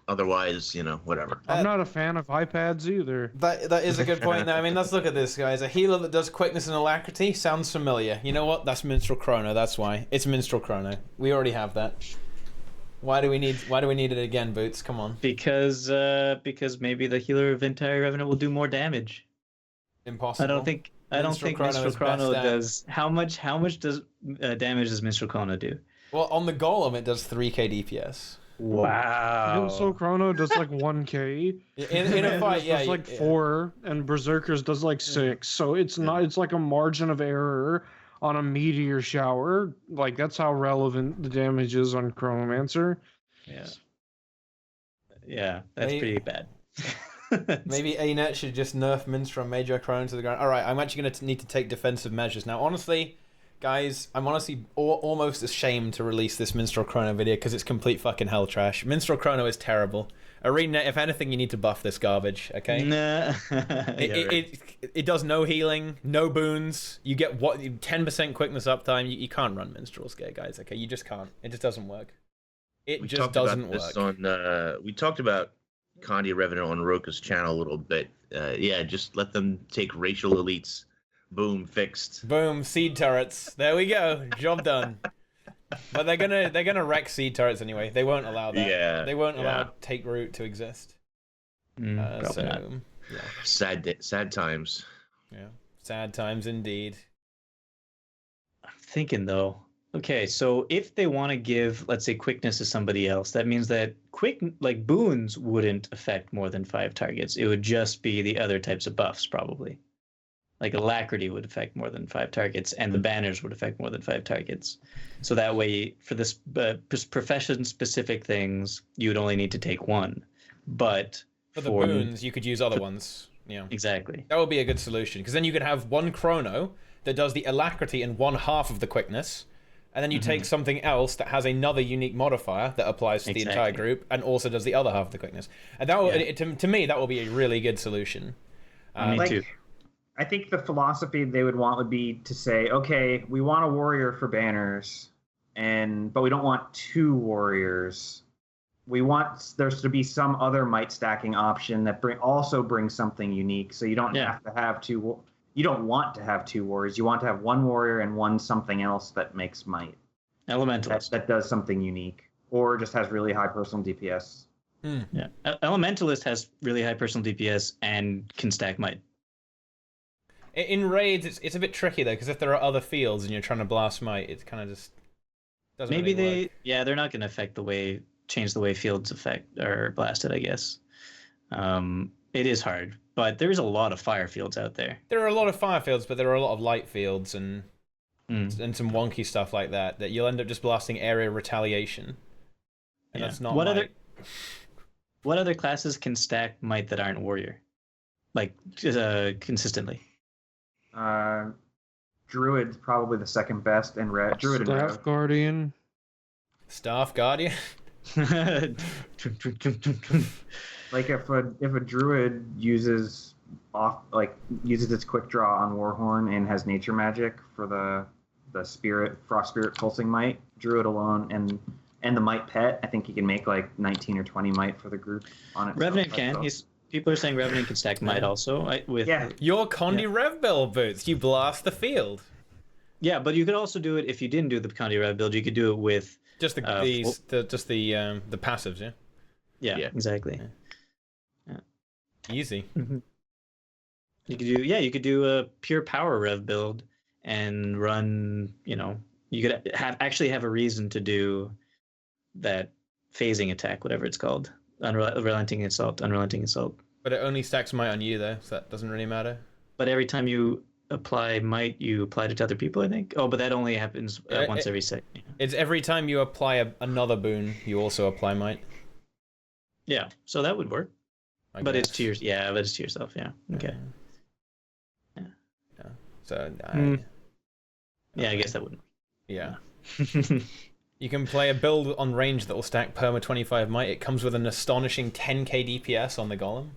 Otherwise, whatever. I'm not a fan of iPads either. That is a good point. I mean, let's look at this, guys. A healer that does quickness and alacrity sounds familiar. You know what? That's Minstrel Chrono. That's why it's Minstrel Chrono. We already have that. Why do we need it again, Boots? Come on. Because maybe the healer of Ventari Revenant will do more damage. Impossible. I don't think Minstrel Chrono does. How much does damage does Minstrel Chrono do? Well, on the Golem it does 3k DPS. Wow. So Chrono does like 1k. In a fight, yeah. Does like 4, and Berserkers does like 6. So it's not. It's like a margin of error on a meteor shower. Like that's how relevant the damage is on Chronomancer. Yeah, that's pretty bad. Maybe ArenaNet should just nerf Minstrel and Major Chrono to the ground. All right, I'm actually going to need to take defensive measures now. Honestly, guys, I'm honestly almost ashamed to release this Minstrel Chrono video because it's complete fucking hell trash. Minstrel Chrono is terrible. ArenaNet, if anything, you need to buff this garbage, okay? Nah. It does no healing, no boons. You get 10% quickness uptime. You can't run Minstrel's Gear, guys, okay? You just can't. It just doesn't work. It just doesn't work. We talked about Condi Revenant on Roka's channel a little bit. Yeah, just let them take racial elites. Boom, fixed. Boom, seed turrets. There we go. Job done. But they're gonna wreck seed turrets anyway. They won't allow that. Yeah. They won't allow Take Root to exist. Probably not. Yeah. Sad times. Yeah. Sad times indeed. I'm thinking though. Okay, so if they want to give, let's say, quickness to somebody else, that means that boons wouldn't affect more than 5 targets. It would just be the other types of buffs, probably. Like alacrity would affect more than 5 targets, and the banners would affect more than 5 targets. So that way, for this profession-specific things, you would only need to take 1. But for the boons, you could use other ones. Yeah, exactly. That would be a good solution, because then you could have 1 chrono that does the alacrity and 1/2 of the quickness, and then you take something else that has another unique modifier that applies to the entire group and also does the other half of the quickness. And that will, to me, that will be a really good solution. Me too. I think the philosophy they would want would be to say, okay, we want a warrior for banners, but we don't want 2 warriors. We want there to be some other might stacking option that also brings something unique. So you don't have to have 2. You don't want to have 2 warriors. You want to have 1 warrior and 1 something else that makes might. Elementalist. That does something unique, or just has really high personal DPS. Yeah, Elementalist has really high personal DPS and can stack might. In raids, it's a bit tricky though, because if there are other fields and you're trying to blast might, it kind of just doesn't. Maybe really work. they're not going to change the way fields are blasted, I guess. It is hard, but there's a lot of fire fields out there. There are a lot of fire fields, but there are a lot of light fields and some wonky stuff like that you'll end up just blasting area retaliation. And that's not What other classes can stack might that aren't warrior? Like consistently? Druid's probably the second best in red. Druid and Staff Guardian. Staff Guardian? Like if a druid uses its quick draw on Warhorn and has nature magic for the frost spirit pulsing might, druid alone and the might pet, I think he can make like 19 or 20 might for the group on it. Revenant can. People are saying Revenant can stack might also. Your Condi Rev build boots. You blast the field. Yeah, but you could also do it if you didn't do the Condi Rev build. You could do it with just the passives. Yeah, exactly. Yeah. Easy. Mm-hmm. You could do a pure power Rev build and run. You could actually have a reason to do that phasing attack, whatever it's called. Unrelenting assault. But it only stacks might on you though, so that doesn't really matter. But every time you apply might, you apply it to other people, I think. Oh, but that only happens once every second. Yeah. It's every time you apply another boon, you also apply might. Yeah, so that would work. But it's to yourself. Yeah. Okay. Yeah. So. I guess that wouldn't. Yeah. You can play a build on range that will stack perma 25 might. It comes with an astonishing 10k DPS on the golem.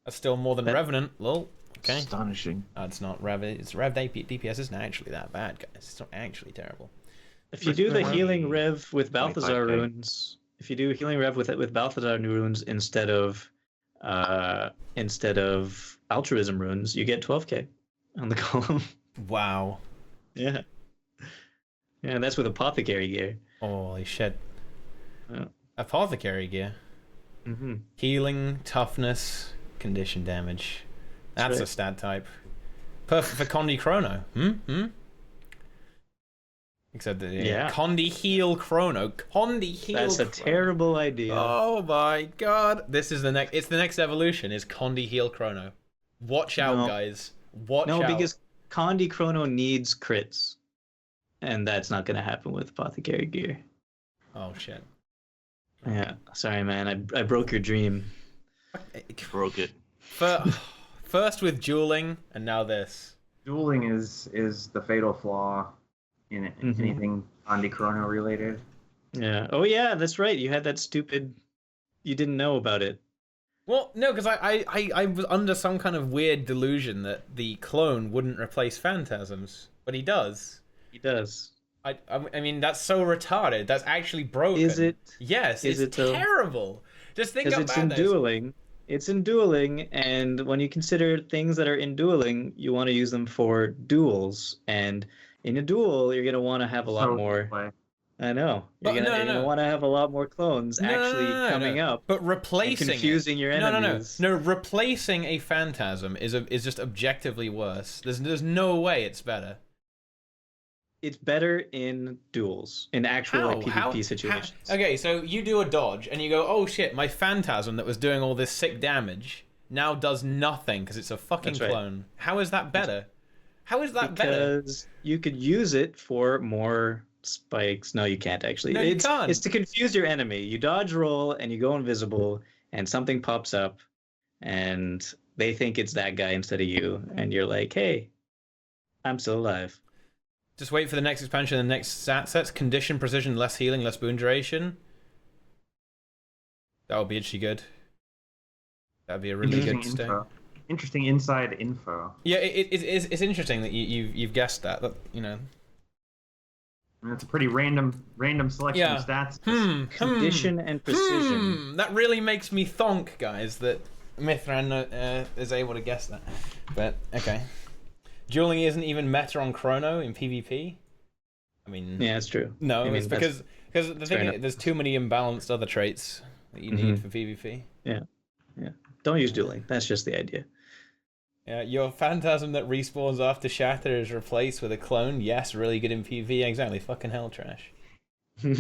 That's still more than Revenant. Lol. Okay. Astonishing. It's not Rev. It's Rev DPS isn't actually that bad, guys. It's not actually terrible. If you do the healing Rev with Balthazar runes, with Balthazar runes instead of altruism runes, you get 12k on the golem. Wow. Yeah. Yeah, and that's with apothecary gear. Holy shit. Yeah. Apothecary gear. Mm-hmm. Healing, toughness, condition damage. That's a stat type. Perfect for Condi Chrono. Except that Condi Heal Chrono. That's a terrible idea. Oh my god. It's the next evolution is Condi Heal Chrono. Watch out, guys. Watch out. No, because Condi Chrono needs crits. And that's not going to happen with apothecary gear. Oh shit. Yeah, sorry man, I broke your dream. Broke it. First with dueling, and now this. Dueling is the fatal flaw in anything Chrono related. Yeah. Oh yeah, that's right. You had that stupid. You didn't know about it. Well, no, because I was under some kind of weird delusion that the clone wouldn't replace phantasms, but he does. He does. I mean, that's so retarded. That's actually broken. Is it? Yes, Is it's it terrible. Just think about it's in dueling. It's in dueling, and when you consider things that are in dueling, you want to use them for duels. And in a duel, you're gonna want to have a lot more. I know. You're gonna want to have a lot more clones coming up. But replacing confusing your enemies. No, replacing a phantasm is just objectively worse. There's no way it's better. It's better in duels, in actual PvP situations. Okay, so you do a dodge and you go, oh shit, my phantasm that was doing all this sick damage now does nothing because it's a fucking clone. How is that better? How is that better? Because you could use it for more spikes. No, you can't actually. No, you can't. It's to confuse your enemy. You dodge roll and you go invisible and something pops up and they think it's that guy instead of you. And you're like, hey, I'm still alive. Just wait for the next expansion and the next stat sets. Condition, precision, less healing, less boon duration. That would be actually good. That would be a really good step. Interesting inside info. Yeah, it's interesting that you've guessed that. You know. I mean, it's a pretty random selection of stats. Condition and precision. That really makes me thonk, guys, that Mithran is able to guess that. But, okay. Dueling isn't even meta on Chrono in PvP. I mean... Yeah, it's true. No, it's because the thing is, there's too many imbalanced other traits that you need for PvP. Yeah. Don't use dueling. That's just the idea. Yeah, your phantasm that respawns after Shatter is replaced with a clone. Yes, really good in PvP. Exactly. Fucking hell trash. Yeah.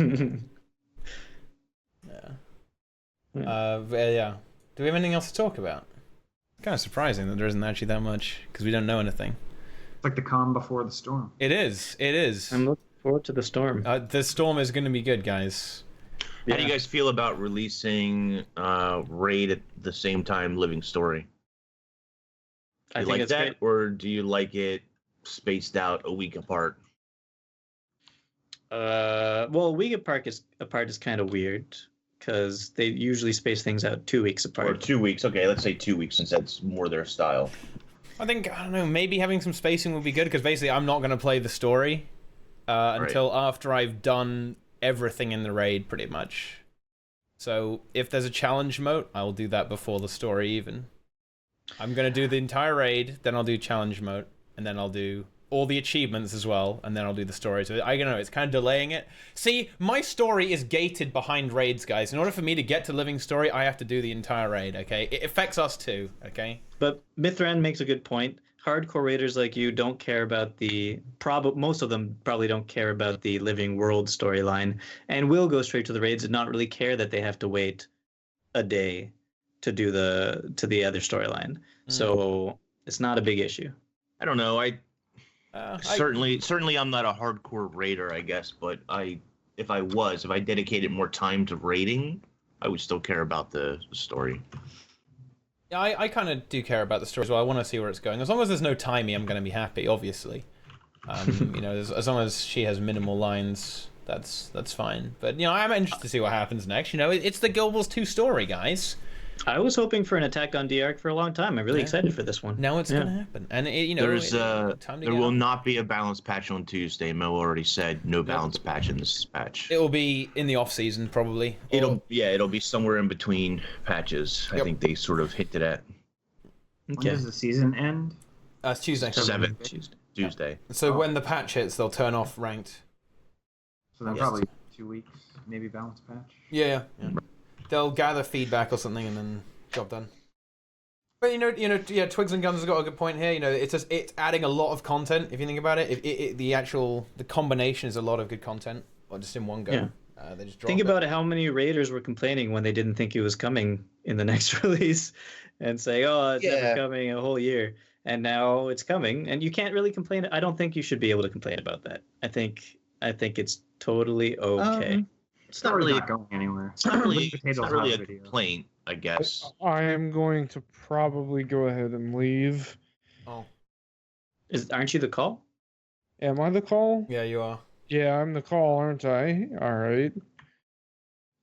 Yeah. Do we have anything else to talk about? It's kind of surprising that there isn't actually that much, because we don't know anything. It's like the calm before the storm. It is. I'm looking forward to the storm. The storm is going to be good, guys. How do you guys feel about releasing Raid at the same time Living Story? Do you like that, great. Or do you like it spaced out a week apart? Well, a week apart is kind of weird, because they usually space things out 2 weeks apart. Or 2 weeks. Okay, let's say 2 weeks, since that's more their style. I don't know, maybe having some spacing would be good, because basically I'm not going to play the story until after I've done everything in the raid, pretty much. So if there's a challenge mode, I'll do that before the story even. I'm going to do the entire raid, then I'll do challenge mode, and then I'll do all the achievements as well, and then I'll do the story. So I don't know, it's kind of delaying it. See, my story is gated behind raids, guys. In order for me to get to Living Story, I have to do the entire raid, okay? It affects us too, okay? But Mithran makes a good point. Hardcore raiders like you don't care about most of them probably don't care about the Living World storyline, and will go straight to the raids and not really care that they have to wait a day to do the other storyline. So it's not a big issue. I don't know. Certainly I'm not a hardcore raider, I guess, but if I dedicated more time to raiding, I would still care about the story. Yeah, I kind of do care about the story as well. I want to see where it's going. As long as there's no timey, I'm going to be happy, obviously. You know, as long as she has minimal lines, that's fine. But, you know, I'm interested to see what happens next. You know, it's the Guild Wars 2 story, guys. I was hoping for an attack on D-Arc for a long time. I'm really excited for this one. Now it's going to happen. And, there will not be a balance patch on Tuesday. Mo already said no balance patch in this patch. It will be in the off-season, probably. It'll be somewhere in between patches. I think they sort of hinted at. Okay. When does the season end? It's Tuesday. 7th. Tuesday. So when the patch hits, they'll turn off ranked. So then probably 2 weeks, maybe balance patch. Yeah. They'll gather feedback or something, and then job done. But you know, Twigs and Guns has got a good point here. You know, it's adding a lot of content if you think about it. The combination is a lot of good content, or just in one go. Yeah. They just think about how many raiders were complaining when they didn't think it was coming in the next release, and say, "Oh, it's never coming a whole year," and now it's coming, and you can't really complain. I don't think you should be able to complain about that. I think it's totally okay. It's not really going anywhere. It's not really a complaint. I guess. I am going to probably go ahead and leave. Oh. Aren't you the call? Am I the call? Yeah, you are. Yeah, I'm the call, aren't I? All right.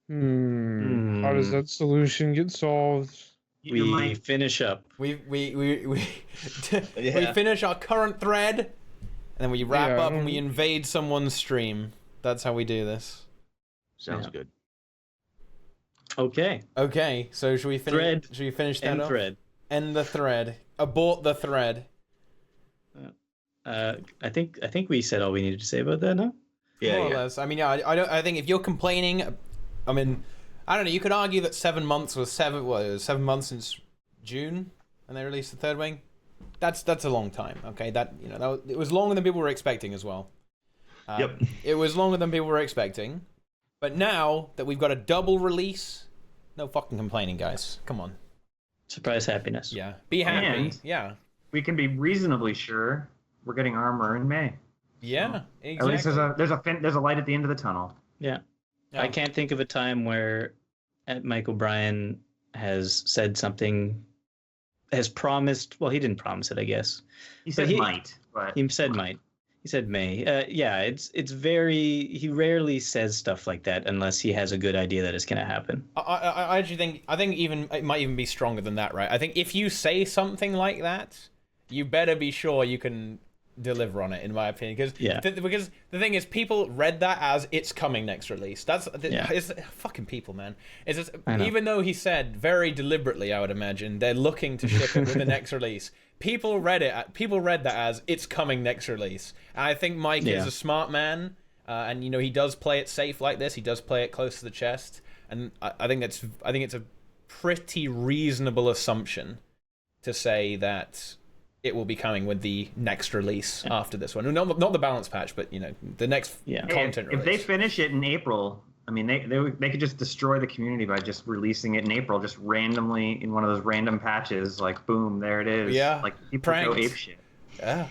How does that solution get solved? We finish up. We Yeah. finish our current thread, and then we wrap Yeah. up and we invade someone's stream. That's how we do this. Sounds good. Okay. Okay, so should we finish? Thread. Should we finish that End off? thread. End the thread. Abort the thread. I think we said all we needed to say about that, no? More or less. I mean, yeah. I think if you're complaining, I mean, I don't know. You could argue that 7 months was 7. What, it was 7 months since June, and they released the third wing. That's a long time. Okay, it was longer than people were expecting as well. Yep. It was longer than people were expecting, but now that we've got a double release, no fucking complaining, guys. Come on. Surprise happiness. Yeah. Be happy. And- yeah. We can be reasonably sure we're getting armor in May. Yeah. Exactly. At least there's a light at the end of the tunnel. Yeah. Yeah. I can't think of a time where Mike O'Brien has said something, has promised. Well, he didn't promise it, I guess. He said might, but He said might. He said may. Yeah, it's very. He rarely says stuff like that unless he has a good idea that it's gonna happen. I actually think even it might even be stronger than that, right? I think if you say something like that, you better be sure you can deliver on it, in my opinion. Because the thing is, people read that as it's coming next release. It's fucking people, man. It's just, even though he said very deliberately, I would imagine they're looking to ship it with the next release. People read that as it's coming next release. And I think Mike is a smart man, and he does play it safe like this. He does play it close to the chest, and I think it's a pretty reasonable assumption to say that it will be coming with the next release after this one. Not the balance patch, but the next content release. If they finish it in April, I mean, they could just destroy the community by just releasing it in April, just randomly in one of those random patches. Like, boom, there it is. Yeah, like people go pranked. ape shit. Yeah.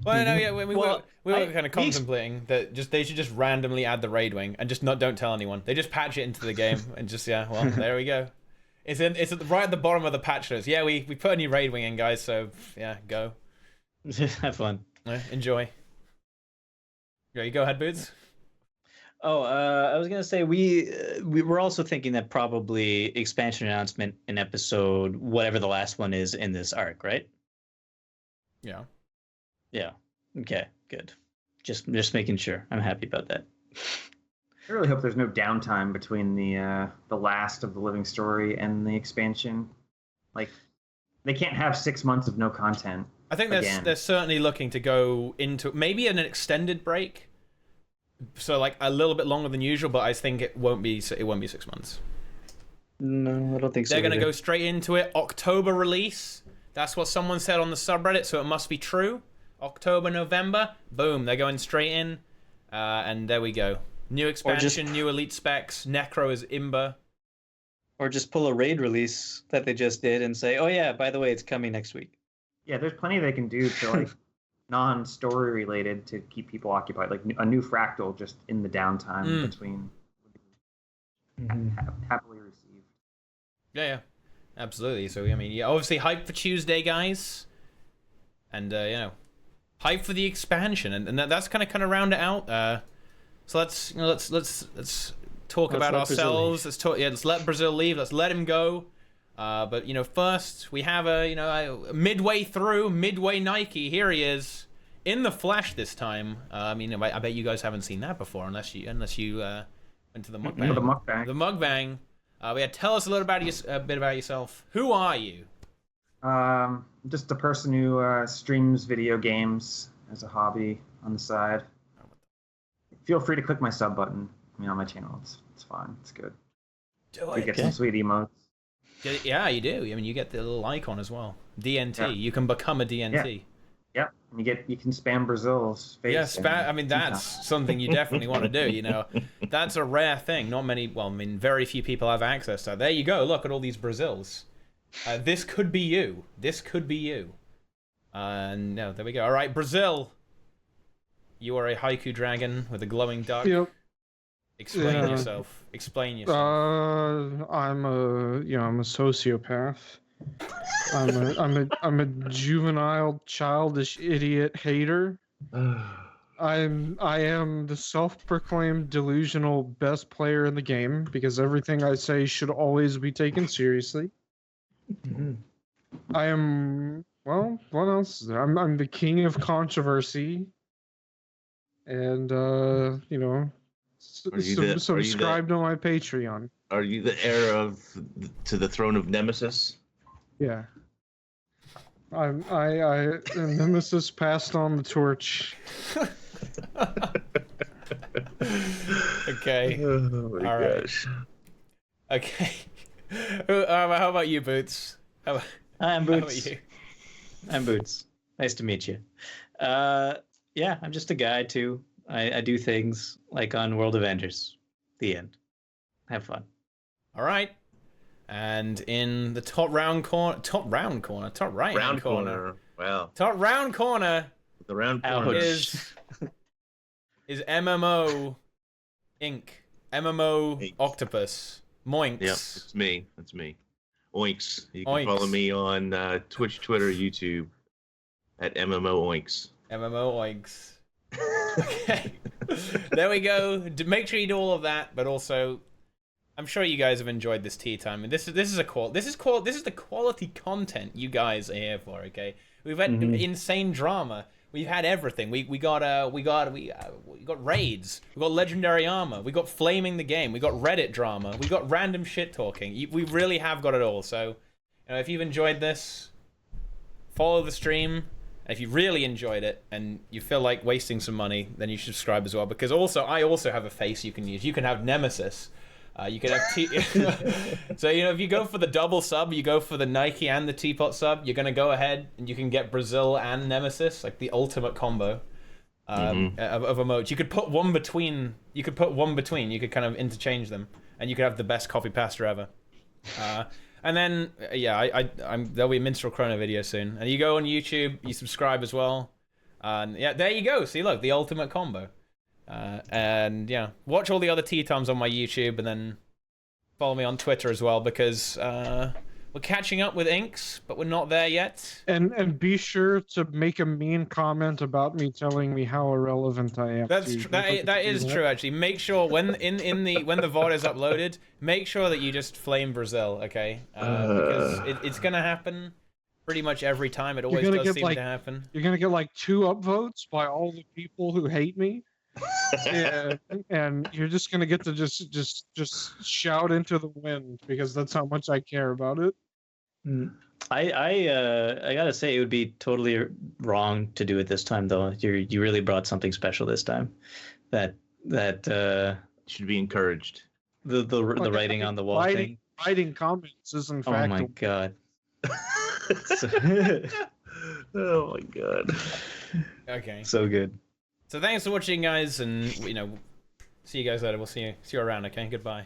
Well, no, yeah, we were kind of contemplating that they should just randomly add the raid wing and just don't tell anyone. They just patch it into the game and just well, there we go. It's right at the bottom of the patch notes. Yeah, we put a new raid wing in, guys. So yeah, go. Have fun. Enjoy. You go ahead, Boots. Oh, I was gonna say we were also thinking that probably expansion announcement in episode whatever the last one is in this arc, right? Yeah. Yeah. Okay. Good. Just making sure. I'm happy about that. I really hope there's no downtime between the last of the living story and the expansion. Like, they can't have 6 months of no content. I think they're certainly looking to go into maybe an extended break, so like a little bit longer than usual. But I think it won't be 6 months. No, I don't think so. They're going to go straight into it. October release. That's what someone said on the subreddit, so it must be true. October, November, boom, they're going straight in, and there we go. New expansion, new elite specs. Necro is Imber. Or just pull a raid release that they just did and say, oh yeah, by the way, it's coming next week. Yeah, there's plenty they can do to like non-story related to keep people occupied. Like a new fractal just in the downtime between. Happily received. Yeah, absolutely. So I mean, obviously hype for Tuesday, guys, and hype for the expansion, and that's kind of round it out. So let's talk about ourselves. Let's let Brazil leave. Let's let him go. But first we have midway Nike. Here he is in the flesh this time. I mean, I bet you guys haven't seen that before, unless you went to the mukbang. The mukbang. The mukbang. Tell us a bit about yourself. Who are you? Just a person who streams video games as a hobby on the side. Feel free to click my sub button. On my channel, it's fine. It's good. You get some sweet emotes. Yeah, you do. I mean, you get the little icon as well. DNT. Yeah. You can become a DNT. Yep. You can spam Brazil's face. Yeah, I mean, that's something you definitely want to do. That's a rare thing. Not many. Well, I mean, very few people have access to. There you go. Look at all these Brazils. This could be you. No, there we go. All right, Brazil. You are a haiku dragon with a glowing duck. Yep. Explain yourself. Explain yourself. I'm a sociopath. I'm a juvenile, childish idiot hater. I am the self-proclaimed delusional best player in the game because everything I say should always be taken seriously. Mm-hmm. I am, well, what else? I'm the king of controversy. And subscribe to my Patreon. Are you the heir to the throne of Nemesis? Yeah. I Nemesis passed on the torch. Okay. Oh my gosh. Right. Okay. How about you, Boots? I'm Boots. How about you? I'm Boots. Nice to meet you. Yeah, I'm just a guy too. I do things like on World Avengers. The end. Have fun. All right. And in the top right corner. Wow. Top round corner. The round corner is MMO Inc. MMO Inc. Octopus. Moinks. Yep, it's me. That's me. Oinks. You can Oinks. follow me on Twitch, Twitter, YouTube at MMO Oinks. MMO Oinks. Okay. There we go. Make sure you do all of that, but also, I'm sure you guys have enjoyed this tea time, and this is the quality content you guys are here for. Okay, we've had insane drama. We've had everything. We got raids. We got legendary armor. We got flaming the game. We got Reddit drama. We got random shit talking. We really have got it all. So, if you've enjoyed this, follow the stream. And if you really enjoyed it and you feel like wasting some money, then you should subscribe as well. Because I also have a face you can use. You can have Nemesis. You can have So if you go for the double sub, you go for the Nike and the Teapot sub, you're gonna go ahead and you can get Brazil and Nemesis, like the ultimate combo of emotes. You could put one between. You could kind of interchange them, and you could have the best copy pasta ever. And then there'll be a Minstrel Chrono video soon. And you go on YouTube, you subscribe as well, and yeah, there you go. See, look, the ultimate combo. And yeah, watch all the other tea times on my YouTube, and then follow me on Twitter as well, because we're catching up with Inks, but we're not there yet. And be sure to make a mean comment about me telling me how irrelevant I am. That is true actually. Make sure when the VOD is uploaded, make sure that you just flame Brazil, okay? Because it's gonna happen pretty much every time. It always does seem to happen. You're gonna get like 2 upvotes by all the people who hate me. and you're just gonna get to just shout into the wind because that's how much I care about it. I gotta say it would be totally wrong to do it this time though. You really brought something special this time. That should be encouraged. The writing on the wall thing. Writing comments is in fact. Oh my god. Oh my god. Okay. So good. So thanks for watching, guys, and see you guys later. We'll see you around. Okay, goodbye.